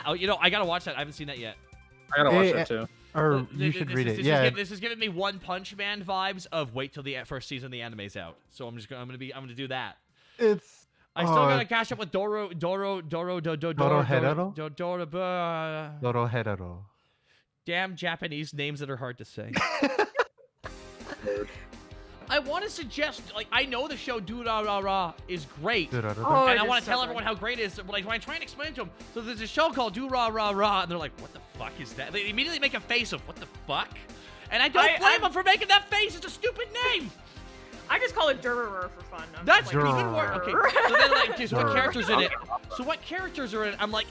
Oh, you know, I gotta watch that. I haven't seen that yet. I gotta watch Hey, that too. Or you should read it. This Yeah. this is giving me One Punch Man vibes of wait till the first season of the anime's out. So I'm gonna do that. It's. I still gotta catch up with Doro Dorohedoro? Dorohedoro. Damn Japanese names that are hard to say. I want to suggest, like, I know the show Durarara is great, and Oh, I it want is to tell so everyone good. how great it is. But like, when I try and explain it to them, so there's a show called Durarara, and they're like, "What the fuck is that?" They immediately make a face of "What the fuck," and I don't blame them for making that face. It's a stupid name. I just call it Durer for fun. I'm That's just like, even worse. Okay, Durr. so then like, okay, so what Durr. characters in it? So what characters are in it? I'm like,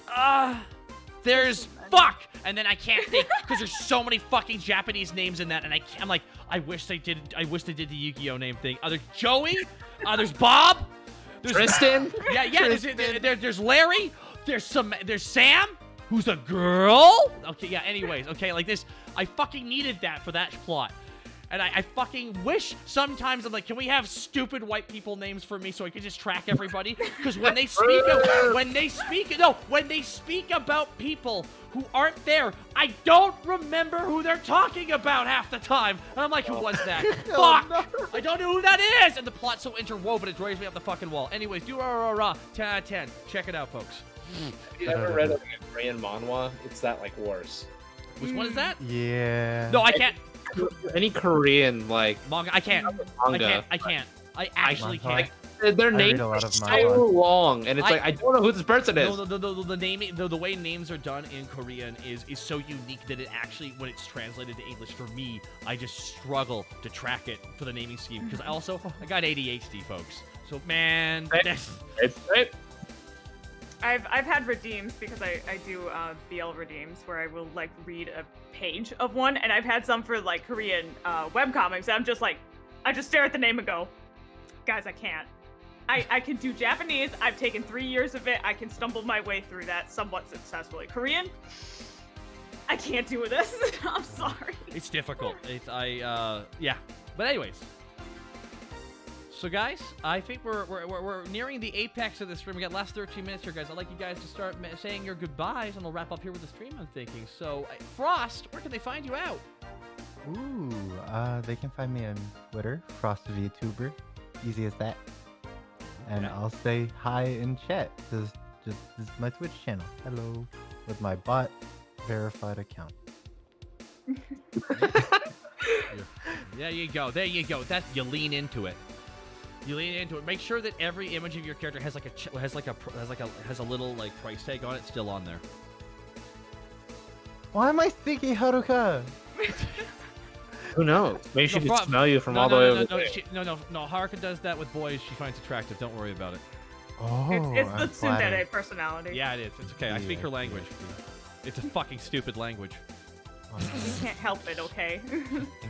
there's fuck, and then I can't think because there's so many fucking Japanese names in that, and I'm like, I wish they did the Yu-Gi-Oh name thing. There's Joey, there's Bob, there's Tristan? yeah, there's Larry, there's Sam, who's a girl. Okay, yeah. Anyways, okay, like this, I fucking needed that for that plot. And I fucking wish sometimes I'm like, can we have stupid white people names for me so I can just track everybody? Because when they speak about people who aren't there, I don't remember who they're talking about half the time. And I'm like, who was that? Fuck! I don't know who that is! And the plot's so interwoven, it drives me up the fucking wall. Anyways, 10 out of 10. Check it out, folks. Have you ever read like a Korean manhwa? It's that like worse. Which one is that? Yeah. No, I can't. Any Korean like Manga, I can't. manga. I can't. I actually Manga. can't. Their read names a lot are of so manga. long, and it's like I don't know who this person is. No, the way names are done in Korean is so unique that it actually, when it's translated to English for me, I just struggle to track it for the naming scheme because I got ADHD, folks. So man, that's I've had redeems because I do BL redeems where I will like read a page of one, and I've had some for like Korean webcomics. And I'm just like, I just stare at the name and go, guys, I can't. I can do Japanese. I've taken 3 years of it. I can stumble my way through that somewhat successfully. Korean, I can't do this. I'm sorry. it's difficult. Yeah. But anyways. So guys, I think we're nearing the apex of the stream. We got last 13 minutes here, guys. I'd like you guys to start saying your goodbyes, and we'll wrap up here with the stream, I'm thinking. So, Frost, where can they find you out? Ooh, they can find me on Twitter, Frost VTuber. Easy as that. And Yeah. I'll say hi in chat. This is my Twitch channel. Hello. With my bot verified account. There you go. There you go. You lean into it. You lean into it. Make sure that every image of your character has a little like price tag on it still on there. Why am I speaking Haruka? Who knows? Maybe she No, could smell you from no, all no, the way no, over no, there. no, Haruka does that with boys she finds attractive. Don't worry about it. Oh, It's I'm the flattered. tsundere personality. Yeah, it is. It's okay. I speak her language. It's a fucking stupid language. You can't help it, okay?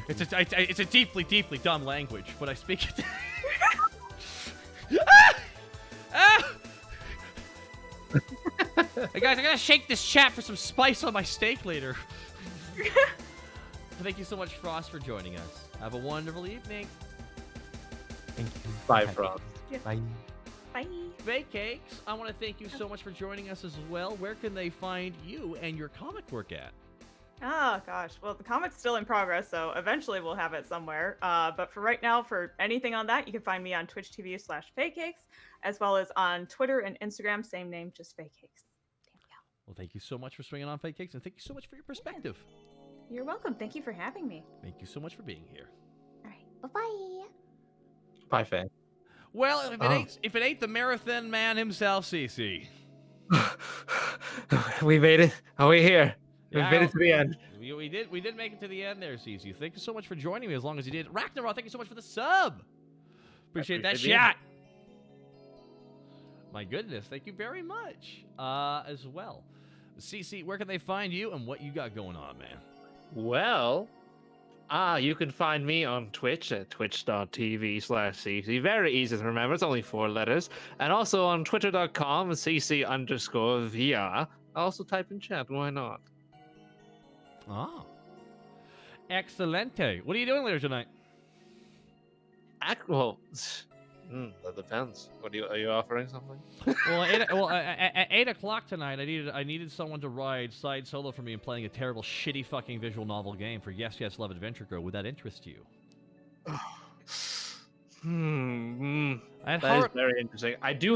It's a deeply, deeply dumb language, but I speak it. Hey guys, I gotta shake this chat for some spice on my steak later. Thank you so much, Frost, for joining us. Have a wonderful evening. Thank you. Bye, Frost. Bye. Bye. Fake Cakes, I want to thank you so much for joining us as well. Where can they find you and your comic work at? Oh gosh, well the comic's still in progress, so eventually we'll have it somewhere. But for right now, for anything on that, you can find me on Twitch TV/FakeCakes, as well as on Twitter and Instagram, same name, just FakeCakes. Well, thank you so much for swinging on Fake Cakes, and thank you so much for your perspective. You're welcome. Thank you for having me. Thank you so much for being here. All right. Bye-bye. Bye, Faye. Well, if it ain't the marathon man himself, CC. We made it. Are we here? We Yeah, made it to the end. We did make it to the end there, CC. Thank you so much for joining me as long as you did. Ragnarok, thank you so much for the sub. Appreciate that shot. My goodness, thank you very much as well. CC, where can they find you and what you got going on, man? Well, you can find me on Twitch at twitch.tv/cc. Very easy to remember. It's only 4 letters. And also on twitter.com, cc_VR. Also type in chat. Why not? Oh. Excelente. What are you doing later tonight? Well, that depends. Are you offering something? Well, at 8 o'clock tonight, I needed someone to ride side solo for me in playing a terrible, shitty fucking visual novel game for Yes, Yes, Love Adventure Girl. Would that interest you? That is very interesting. I do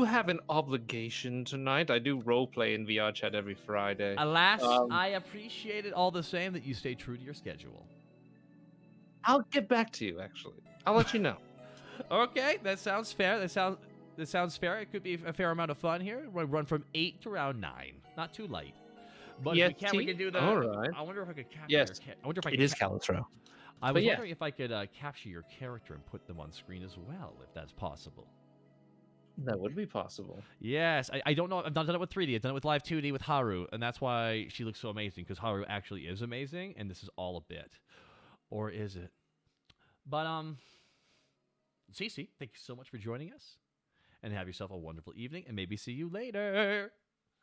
have an obligation tonight. I do roleplay in VR chat every Friday. Alas, I appreciate it all the same that you stay true to your schedule. I'll get back to you, actually. I'll let you know. Okay, that sounds fair. That sounds fair. It could be a fair amount of fun here. We'll run from 8 to around 9. Not too late. But if we can do that. All right. I wonder if I could capture Yes. I wonder if I It is Calitro. I was wondering if I could capture your character and put them on screen as well, if that's possible. That would be possible. Yes, I don't know. I've not done it with 3D. I've done it with Live 2D with Haru, and that's why she looks so amazing, because Haru actually is amazing, and this is all a bit. Or is it? But, Cece, thank you so much for joining us, and have yourself a wonderful evening, and maybe see you later.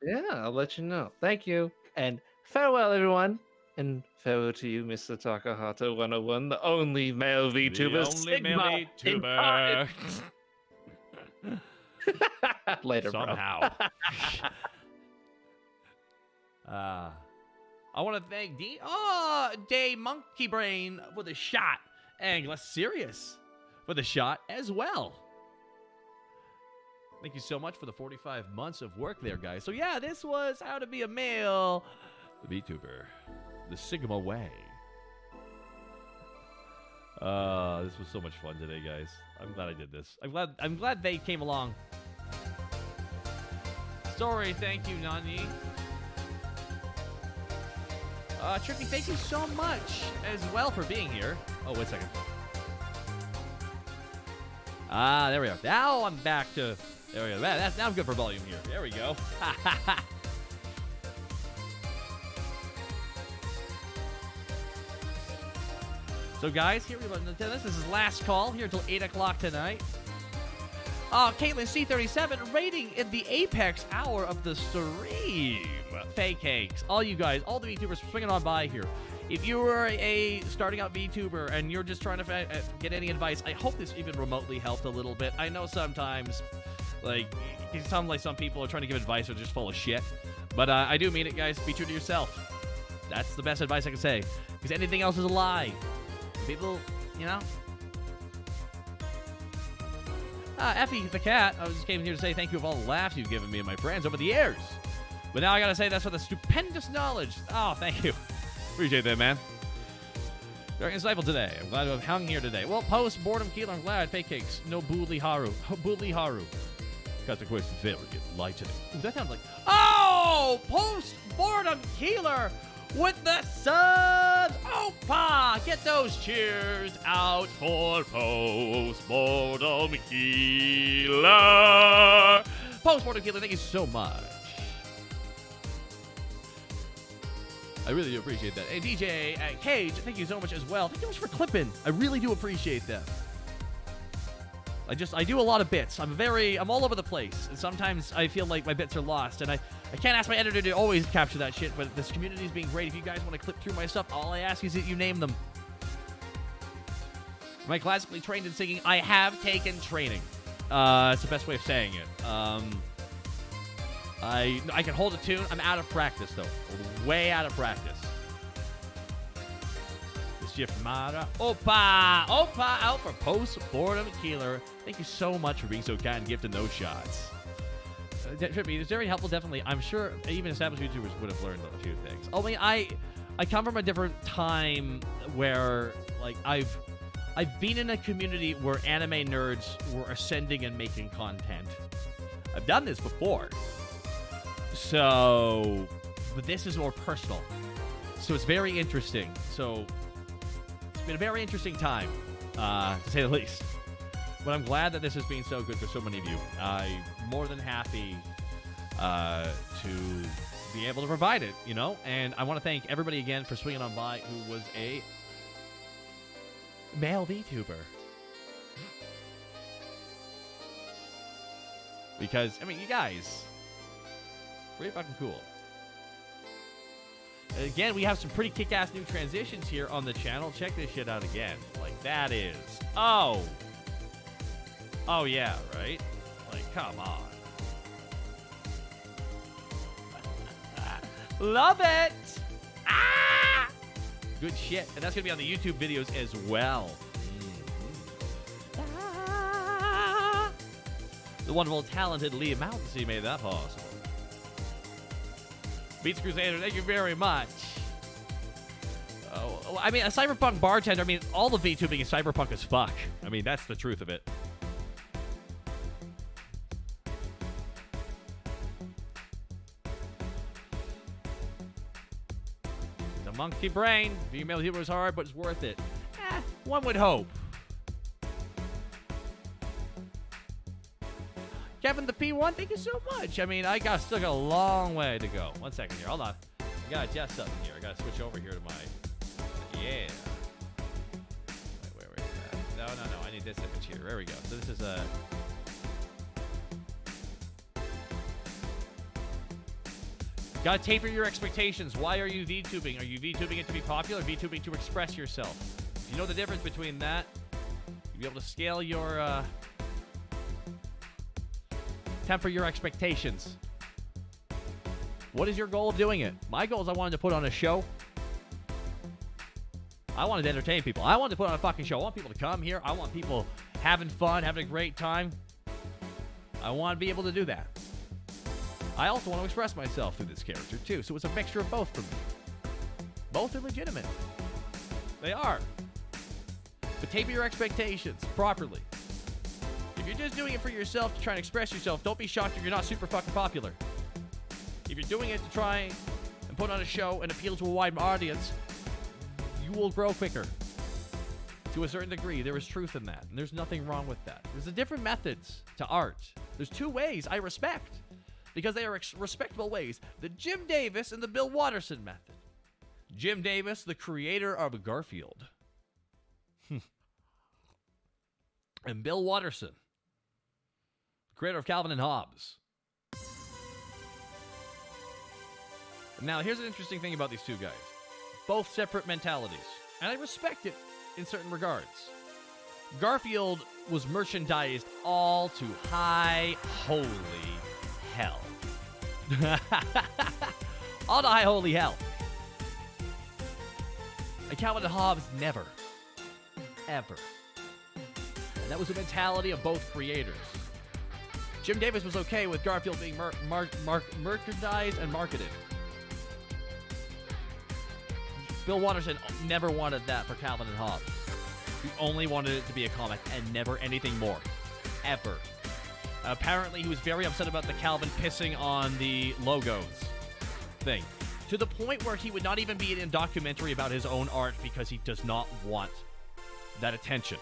Yeah, I'll let you know. Thank you, and farewell, everyone. And farewell to you, Mr. Takahata 101, the only male VTuber. The only male VTuber. Later, somehow. I want to thank Day Monkey Brain for the shot, and Less Serious for the shot as well. Thank you so much for the 45 months of work there, guys. So yeah, this was How to Be a Male VTuber, the Sigma way. This was so much fun today, guys. I'm glad I did this. I'm glad they came along. Story, thank you, Nani. Trippy, thank you so much as well for being here. Oh, wait a second. There we are. Now I'm back to. There we go. Now I'm good for volume here. There we go. So, guys, here we go. This is his last call here until 8 o'clock tonight. Caitlin C37 rating in the apex hour of the stream. Fake Cakes. All you guys, all the VTubers swinging on by here. If you were a starting out VTuber and you're just trying to get any advice, I hope this even remotely helped a little bit. I know sometimes, like, it sounds like some people are trying to give advice or just full of shit. But I do mean it, guys. Be true to yourself. That's the best advice I can say. Because anything else is a lie. People, you know. Effie the cat, I just came here to say thank you for all the laughs you've given me and my friends over the years. But now I gotta say that's for the stupendous knowledge. Oh, thank you. Appreciate that, man. Very insightful today. I'm glad to have hung here today. Well, post boredom Keeler, I'm glad. Fake Cakes, no Boodly Haru. Boodly Haru. Got the question very enlightening. Ooh, that sounds like. Oh! Post boredom Keeler with the subs. Opa! Get those cheers out for post boredom Keeler. Post boredom Keeler, thank you so much. I really do appreciate that. And DJ Cage, thank you so much as well. Thank you so much for clipping. I really do appreciate that. I do a lot of bits. I'm all over the place. And sometimes I feel like my bits are lost. And I can't ask my editor to always capture that shit, but this community is being great. If you guys want to clip through my stuff, all I ask is that you name them. Am I classically trained in singing? I have taken training. It's the best way of saying it. I can hold a tune. I'm out of practice, though. Way out of practice. Mischief Mara. Opa! Opa out for post boredom Keeler. Thank you so much for being so kind and gifting those shots. Trippy, it's very helpful, definitely. I'm sure even established YouTubers would have learned a few things. I mean, I come from a different time where, like, I've been in a community where anime nerds were ascending and making content. I've done this before. So, but this is more personal. So it's very interesting. So, it's been a very interesting time, to say the least. But I'm glad that this has been so good for so many of you. I'm more than happy to be able to provide it, you know? And I want to thank everybody again for swinging on by who was a male VTuber. Because, I mean, you guys, pretty fucking cool. Again, we have some pretty kick-ass new transitions here on the channel. Check this shit out again. Like, that is... Oh! Oh, yeah, right? Like, come on. Love it! Ah! Good shit. And that's going to be on the YouTube videos as well. Ah! The wonderful, talented Lee Mountains made that possible. Beats Crusader, thank you very much. Oh, I mean, a cyberpunk bartender, I mean, all the VTubing is cyberpunk as fuck. I mean, that's the truth of it. The monkey brain. Female humor is hard, but it's worth it. One would hope. Kevin the P1, thank you so much. I mean, still got a long way to go. 1 second here. Hold on. I got to adjust something here. I got to switch over here to my... Yeah. Wait, where is that? No. I need this image here. There we go. So this is a... Gotta taper your expectations. Why are you VTubing? Are you VTubing it to be popular or VTubing to express yourself? If you know the difference between that, you'll be able to scale your... temper your expectations. What is your goal of doing it? My goal is I wanted to put on a show. I wanted to entertain people. I wanted to put on a fucking show. I want people to come here. I want people having fun, having a great time. I want to be able to do that. I also want to express myself through this character, too. So it's a mixture of both for me. Both are legitimate. They are. But taper your expectations properly. If you're just doing it for yourself to try and express yourself, don't be shocked if you're not super fucking popular. If you're doing it to try and put on a show and appeal to a wide audience, you will grow quicker. To a certain degree, there is truth in that, and there's nothing wrong with that. There's different methods to art. There's two ways I respect, because they are respectable ways. The Jim Davis and the Bill Watterson method. Jim Davis, the creator of Garfield. And Bill Watterson, creator of Calvin and Hobbes. Now, here's an interesting thing about these two guys. Both separate mentalities. And I respect it in certain regards. Garfield was merchandised all to high holy hell. All to high holy hell. And Calvin and Hobbes never. Ever. And that was the mentality of both creators. Jim Davis was okay with Garfield being merchandised and marketed. Bill Watterson never wanted that for Calvin and Hobbes. He only wanted it to be a comic and never anything more. Ever. Apparently, he was very upset about the Calvin pissing on the logos thing. To the point where he would not even be in a documentary about his own art because he does not want that attention.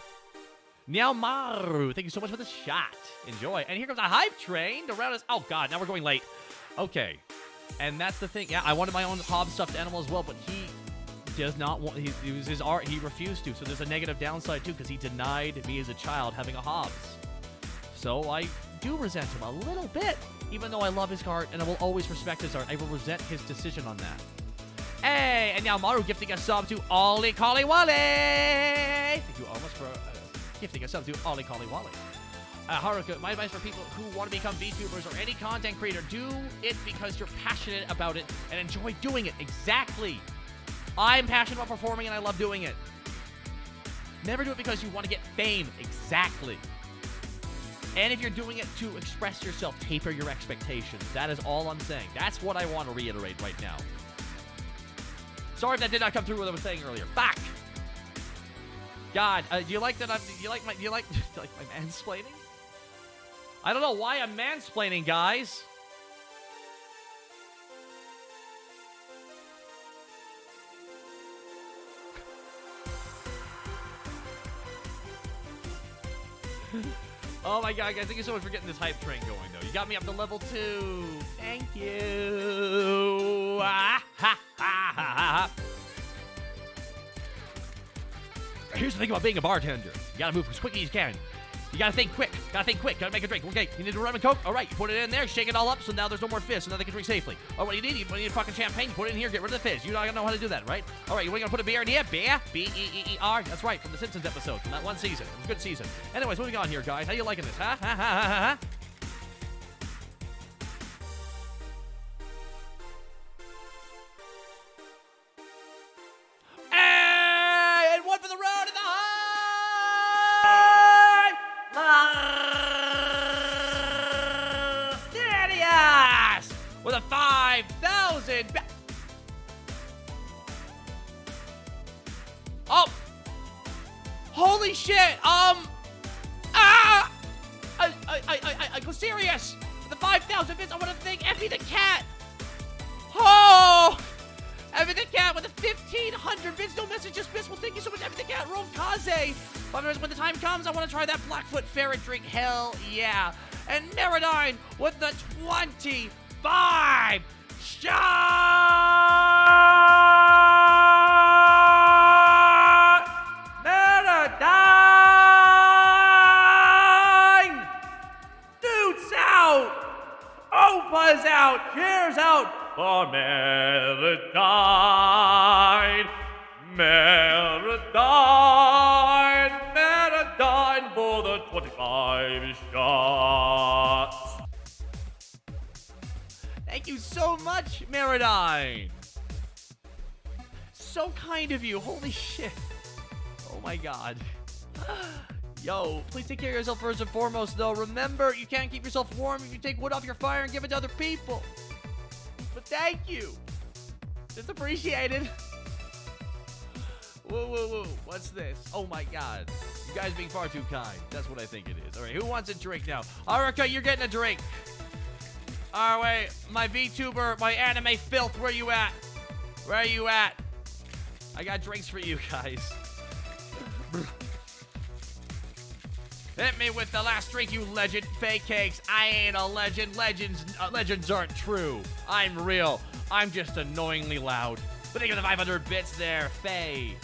Meow Maru, thank you so much for the shot. Enjoy. And here comes a hype train to round us. Oh, God, now we're going late. Okay. And that's the thing. Yeah, I wanted my own Hobbes stuffed animal as well, but he does not want... It was his art. He refused to. So there's a negative downside, too, because he denied me as a child having a Hobbes. So I do resent him a little bit, even though I love his art, and I will always respect his art. I will resent his decision on that. Hey, and now Maru gifting a sub to Ollie Collie Wally. Thank you almost for... gifting a sub to Ollie Collie Wally. Haruka, my advice for people who want to become VTubers or any content creator, do it because you're passionate about it and enjoy doing it. Exactly. I'm passionate about performing and I love doing it. Never do it because you want to get fame. Exactly. And if you're doing it to express yourself, taper your expectations. That is all I'm saying. That's what I want to reiterate right now. Sorry if that did not come through what I was saying earlier. Back. God, do you like that? Do you like my mansplaining? I don't know why I'm mansplaining, guys. Oh my god, guys, thank you so much for getting this hype train going, though. You got me up to level 2. Thank you. Ah, ha, ha, ha, ha. Here's the thing about being a bartender. You gotta move as quickly as you can. You gotta think quick. Gotta make a drink. Okay, you need a rum and coke? All right, you put it in there, shake it all up, so now there's no more fizz, so now they can drink safely. Oh, what do you need? You need fucking champagne. You put it in here, get rid of the fizz. You don't know how to do that, right? All right, we're gonna put a beer in here. Beer. B-E-E-E-R. That's right, from the Simpsons episode, from that one season. It was a good season. Anyways, moving on here, guys. How you liking this, huh? Ha, ha, ha, ha, ha. And one for the road in the high! Stadius! With a 5,000... Oh! Holy shit! I go serious! With the 5,000 bits, I want to thank Effie the Cat! Oh! Effie the Cat with the 1,500 bits, no message, just bits. Well, thank you so much, Effie the Cat, Rome Kaze. But when the time comes, I want to try that Blackfoot Ferret drink, hell yeah. And Meridine with the 25 shot! Meridine! Dude's out! Opa's out! Cheers out! For Meridine! Meridine! Meridine for the 25 shots! Thank you so much, Meridine! So kind of you, holy shit. Oh my god. Yo, please take care of yourself first and foremost, though. Remember, you can't keep yourself warm if you take wood off your fire and give it to other people. But thank you. It's appreciated. Whoa, whoa, whoa. What's this? Oh my god. You guys being far too kind. That's what I think it is. All right, who wants a drink now? Arica, you're getting a drink. All right, my VTuber, my anime filth, where you at? Where are you at? I got drinks for you guys. Hit me with the last drink, you legend. Fake cakes. I ain't a legend. Legends aren't true. I'm real. I'm just annoyingly loud. But think of the 500 bits there, Faye.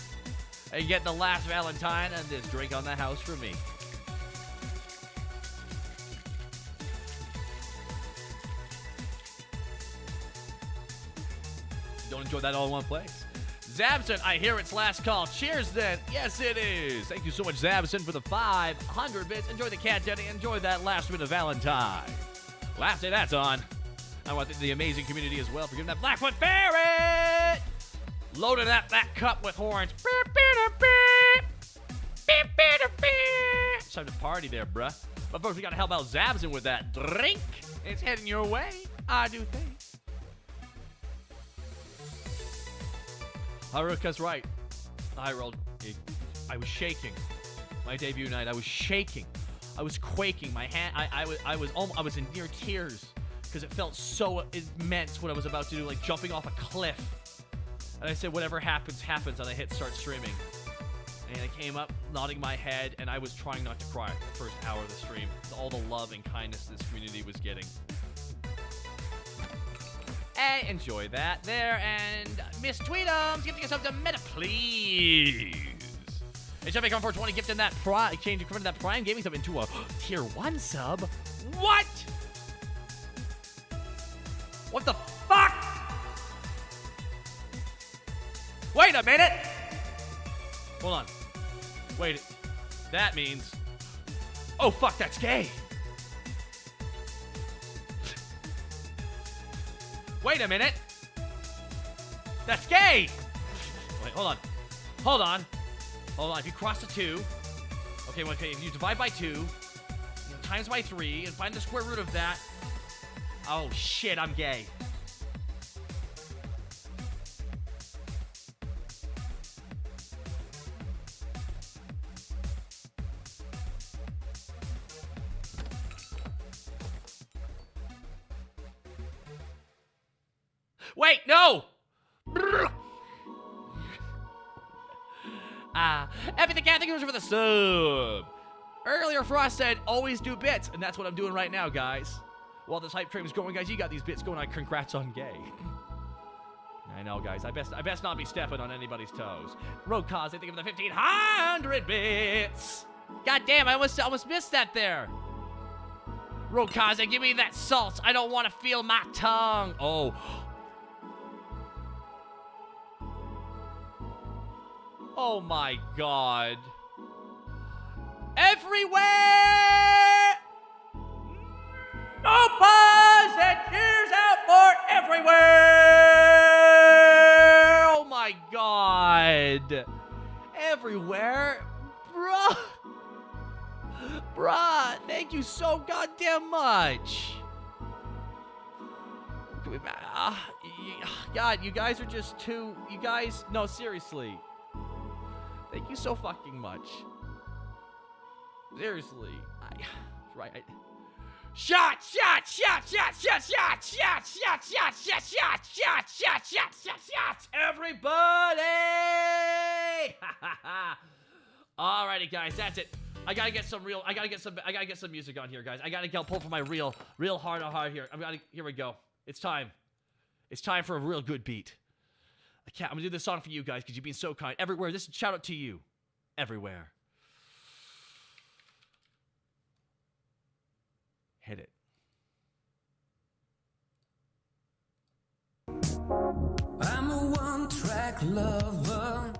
And get the last Valentine and this drink on the house for me. Don't enjoy that all in one place. Zabson, I hear it's last call. Cheers, then. Yes, it is. Thank you so much, Zabson, for the 500 bits. Enjoy the cat, Denny. Enjoy that last bit of Valentine. Last day that's on. I want to thank the amazing community as well for giving that Blackfoot Ferret. Loading up that cup with horns. It's time to party there, bruh. But first, we got to help out Zabson with that drink. It's heading your way, I do think. Haruka's right. I rolled. I was shaking. My debut night, I was shaking. I was quaking. My hand. I was in near tears because it felt so immense what I was about to do, like jumping off a cliff. And I said, whatever happens, happens. And I hit start streaming. And I came up, nodding my head, and I was trying not to cry for the first hour of the stream. All the love and kindness this community was getting. Hey, enjoy that there. And Miss Tweetums gifting us up to Meta, please. And Chevy on 420 gifting that converting that Prime Gaming sub into a tier 1 sub. What? What the fuck? Wait a minute. Hold on. Wait. That means... Oh, fuck, that's gay. Wait a minute. That's gay. Wait, hold on. Hold on. Hold on. If you cross the 2. Okay, if you divide by 2. times by 3 and find the square root of that. Oh shit, I'm gay. Wait, no! Everything I think it was for the sub. Earlier, Frost said, always do bits, and that's what I'm doing right now, guys. While this hype train is going, guys, you got these bits going on. Congrats on gay. I know, guys. I best not be stepping on anybody's toes. Road cause, I think of the 1,500 bits. God damn, I almost missed that there. Road cause, give me that salt. I don't want to feel my tongue. Oh. Oh my god. Everywhere! No pause and cheers out for everywhere! Oh my god. Everywhere? Bruh. Bruh, thank you so goddamn much. God, you guys are just too... You guys... No, seriously. Thank you so fucking much. Seriously. Right. Shot! Everybody! Alrighty, guys, that's it. I gotta get some music on here, guys. I gotta pull for my real hard here. Here we go. It's time. It's time for a real good beat. I'm gonna do this song for you guys because you've been so kind. Everywhere, this is a shout out to you. Everywhere. Hit it. I'm a one-track lover,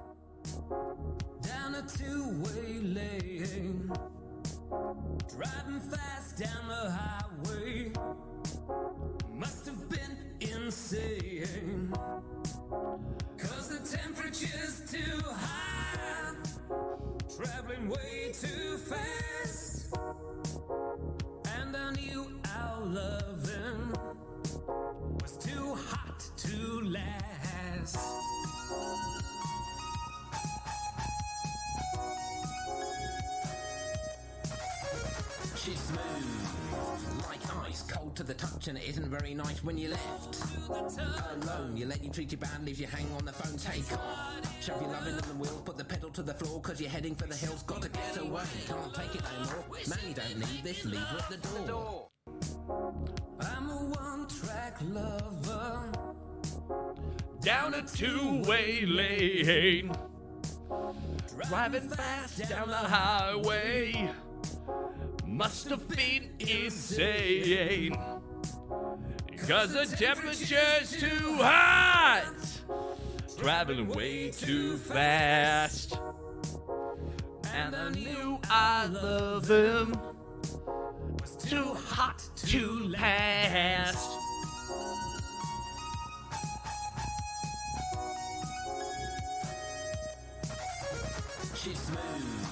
down a two-way lane, driving fast down the highway, must have been insane, 'cause the temperature's too high, traveling way too fast, and I knew our loving was too hot to last. She's smooth, like ice, cold to the touch, and it isn't very nice when you left alone. You let you treat you bad, leaves you hang on the phone, take off. Shove your loving in the wheel, put the pedal to the floor, 'cause you're heading for the hills, got to get away. Can't take it no more, man, you don't need this, leave her at the door. I'm a one-track lover, Down a two-way lane, driving fast down the highway, must have been insane, 'cause the temperature's too hot, traveling way too fast, and I knew I loved him was too hot to last. she's smooth,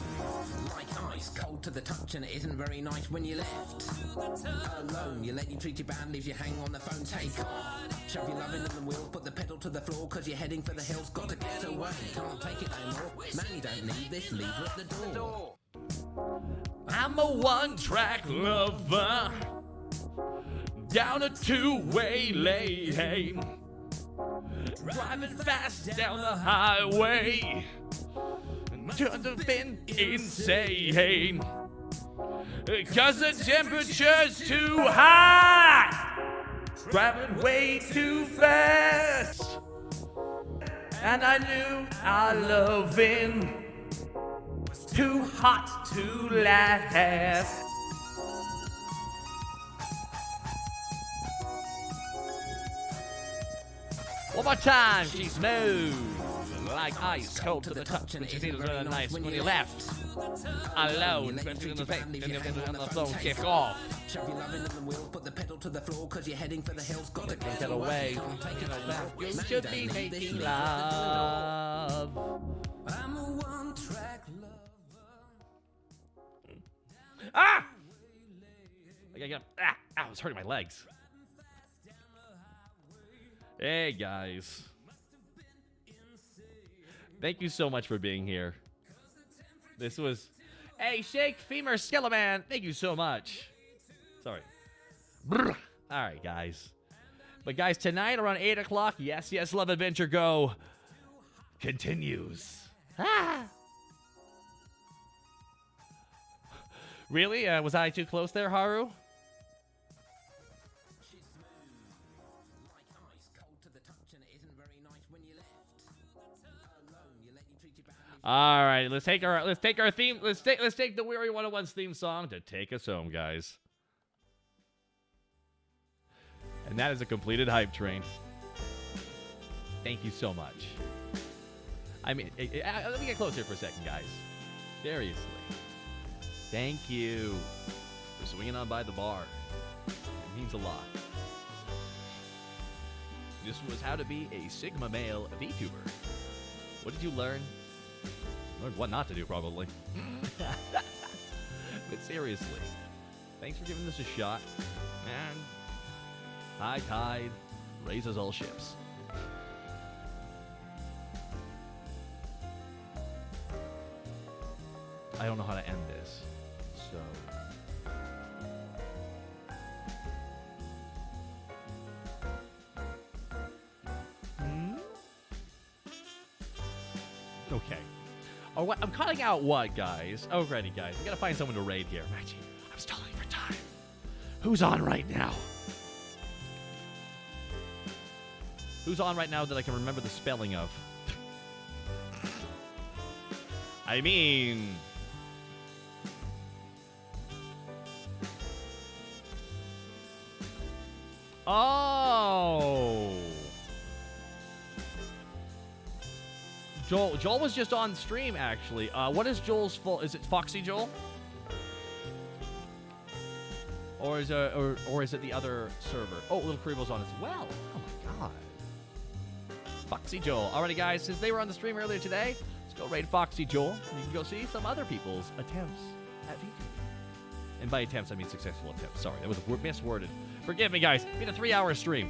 like ice, cold to the touch, and it isn't very nice when you left alone. You let you treat you bad, leaves you hang on the phone, take off. Shove your loving in the wheel, put the pedal to the floor, 'cause you're heading for the hills, got to get away. Can't take it no more, man, you don't need this, leave her at the door. I'm a one-track lover, down a two-way lane, driving fast down the highway, could have been insane, 'cause the temperature's too hot, driving way too fast, and I knew our loving was too hot to last. One more time, she's smooth, like ice, cold to the touch, and it feels really nice when you left alone, in the phone, kick off. Shove your loving in the wheel, put the pedal to the floor, 'cause you're heading for the hills, got to Get away, you should be making love. I'm a one-track lover. Ah! I got I was hurting my legs. Hey guys. Thank you so much for being here. This was Hey Shake Femur Skeleman, thank you so much. Sorry. Alright guys. But guys, tonight around 8 o'clock, yes, Love Adventure Go continues. Really? Was I too close there, Haru? All right, let's take our theme. Let's take the Weary 101's theme song to take us home, guys. And that is a completed hype train. Thank you so much. I mean, let me get close here for a second, guys. Seriously. Thank you for swinging on by the bar. It means a lot. This was how to be a Sigma male VTuber. What did you learn? Learned what not to do, probably. But seriously, thanks for giving this a shot. And high tide raises all ships. I don't know how to end this, so... Okay. Oh, what? I'm cutting out what, guys? Alrighty, guys. We gotta find someone to raid here. Maggie, I'm stalling for time. Who's on right now? Who's on right now that I can remember the spelling of? I mean... Oh! Joel was just on stream, actually. What is Joel's full? Is it Foxy Joel? Or is it the other server? Oh, Little Creepo's on as well. Oh my god. Foxy Joel. Alrighty, guys. Since they were on the stream earlier today, let's go raid Foxy Joel. And you can go see some other people's attempts at VTuber. And by attempts, I mean successful attempts. Sorry, that was misworded. Forgive me, guys. It's been a 3-hour stream.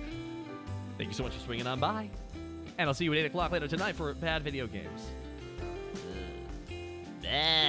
Thank you so much for swinging on by. And I'll see you at 8 o'clock later tonight for Bad Video Games. Bad.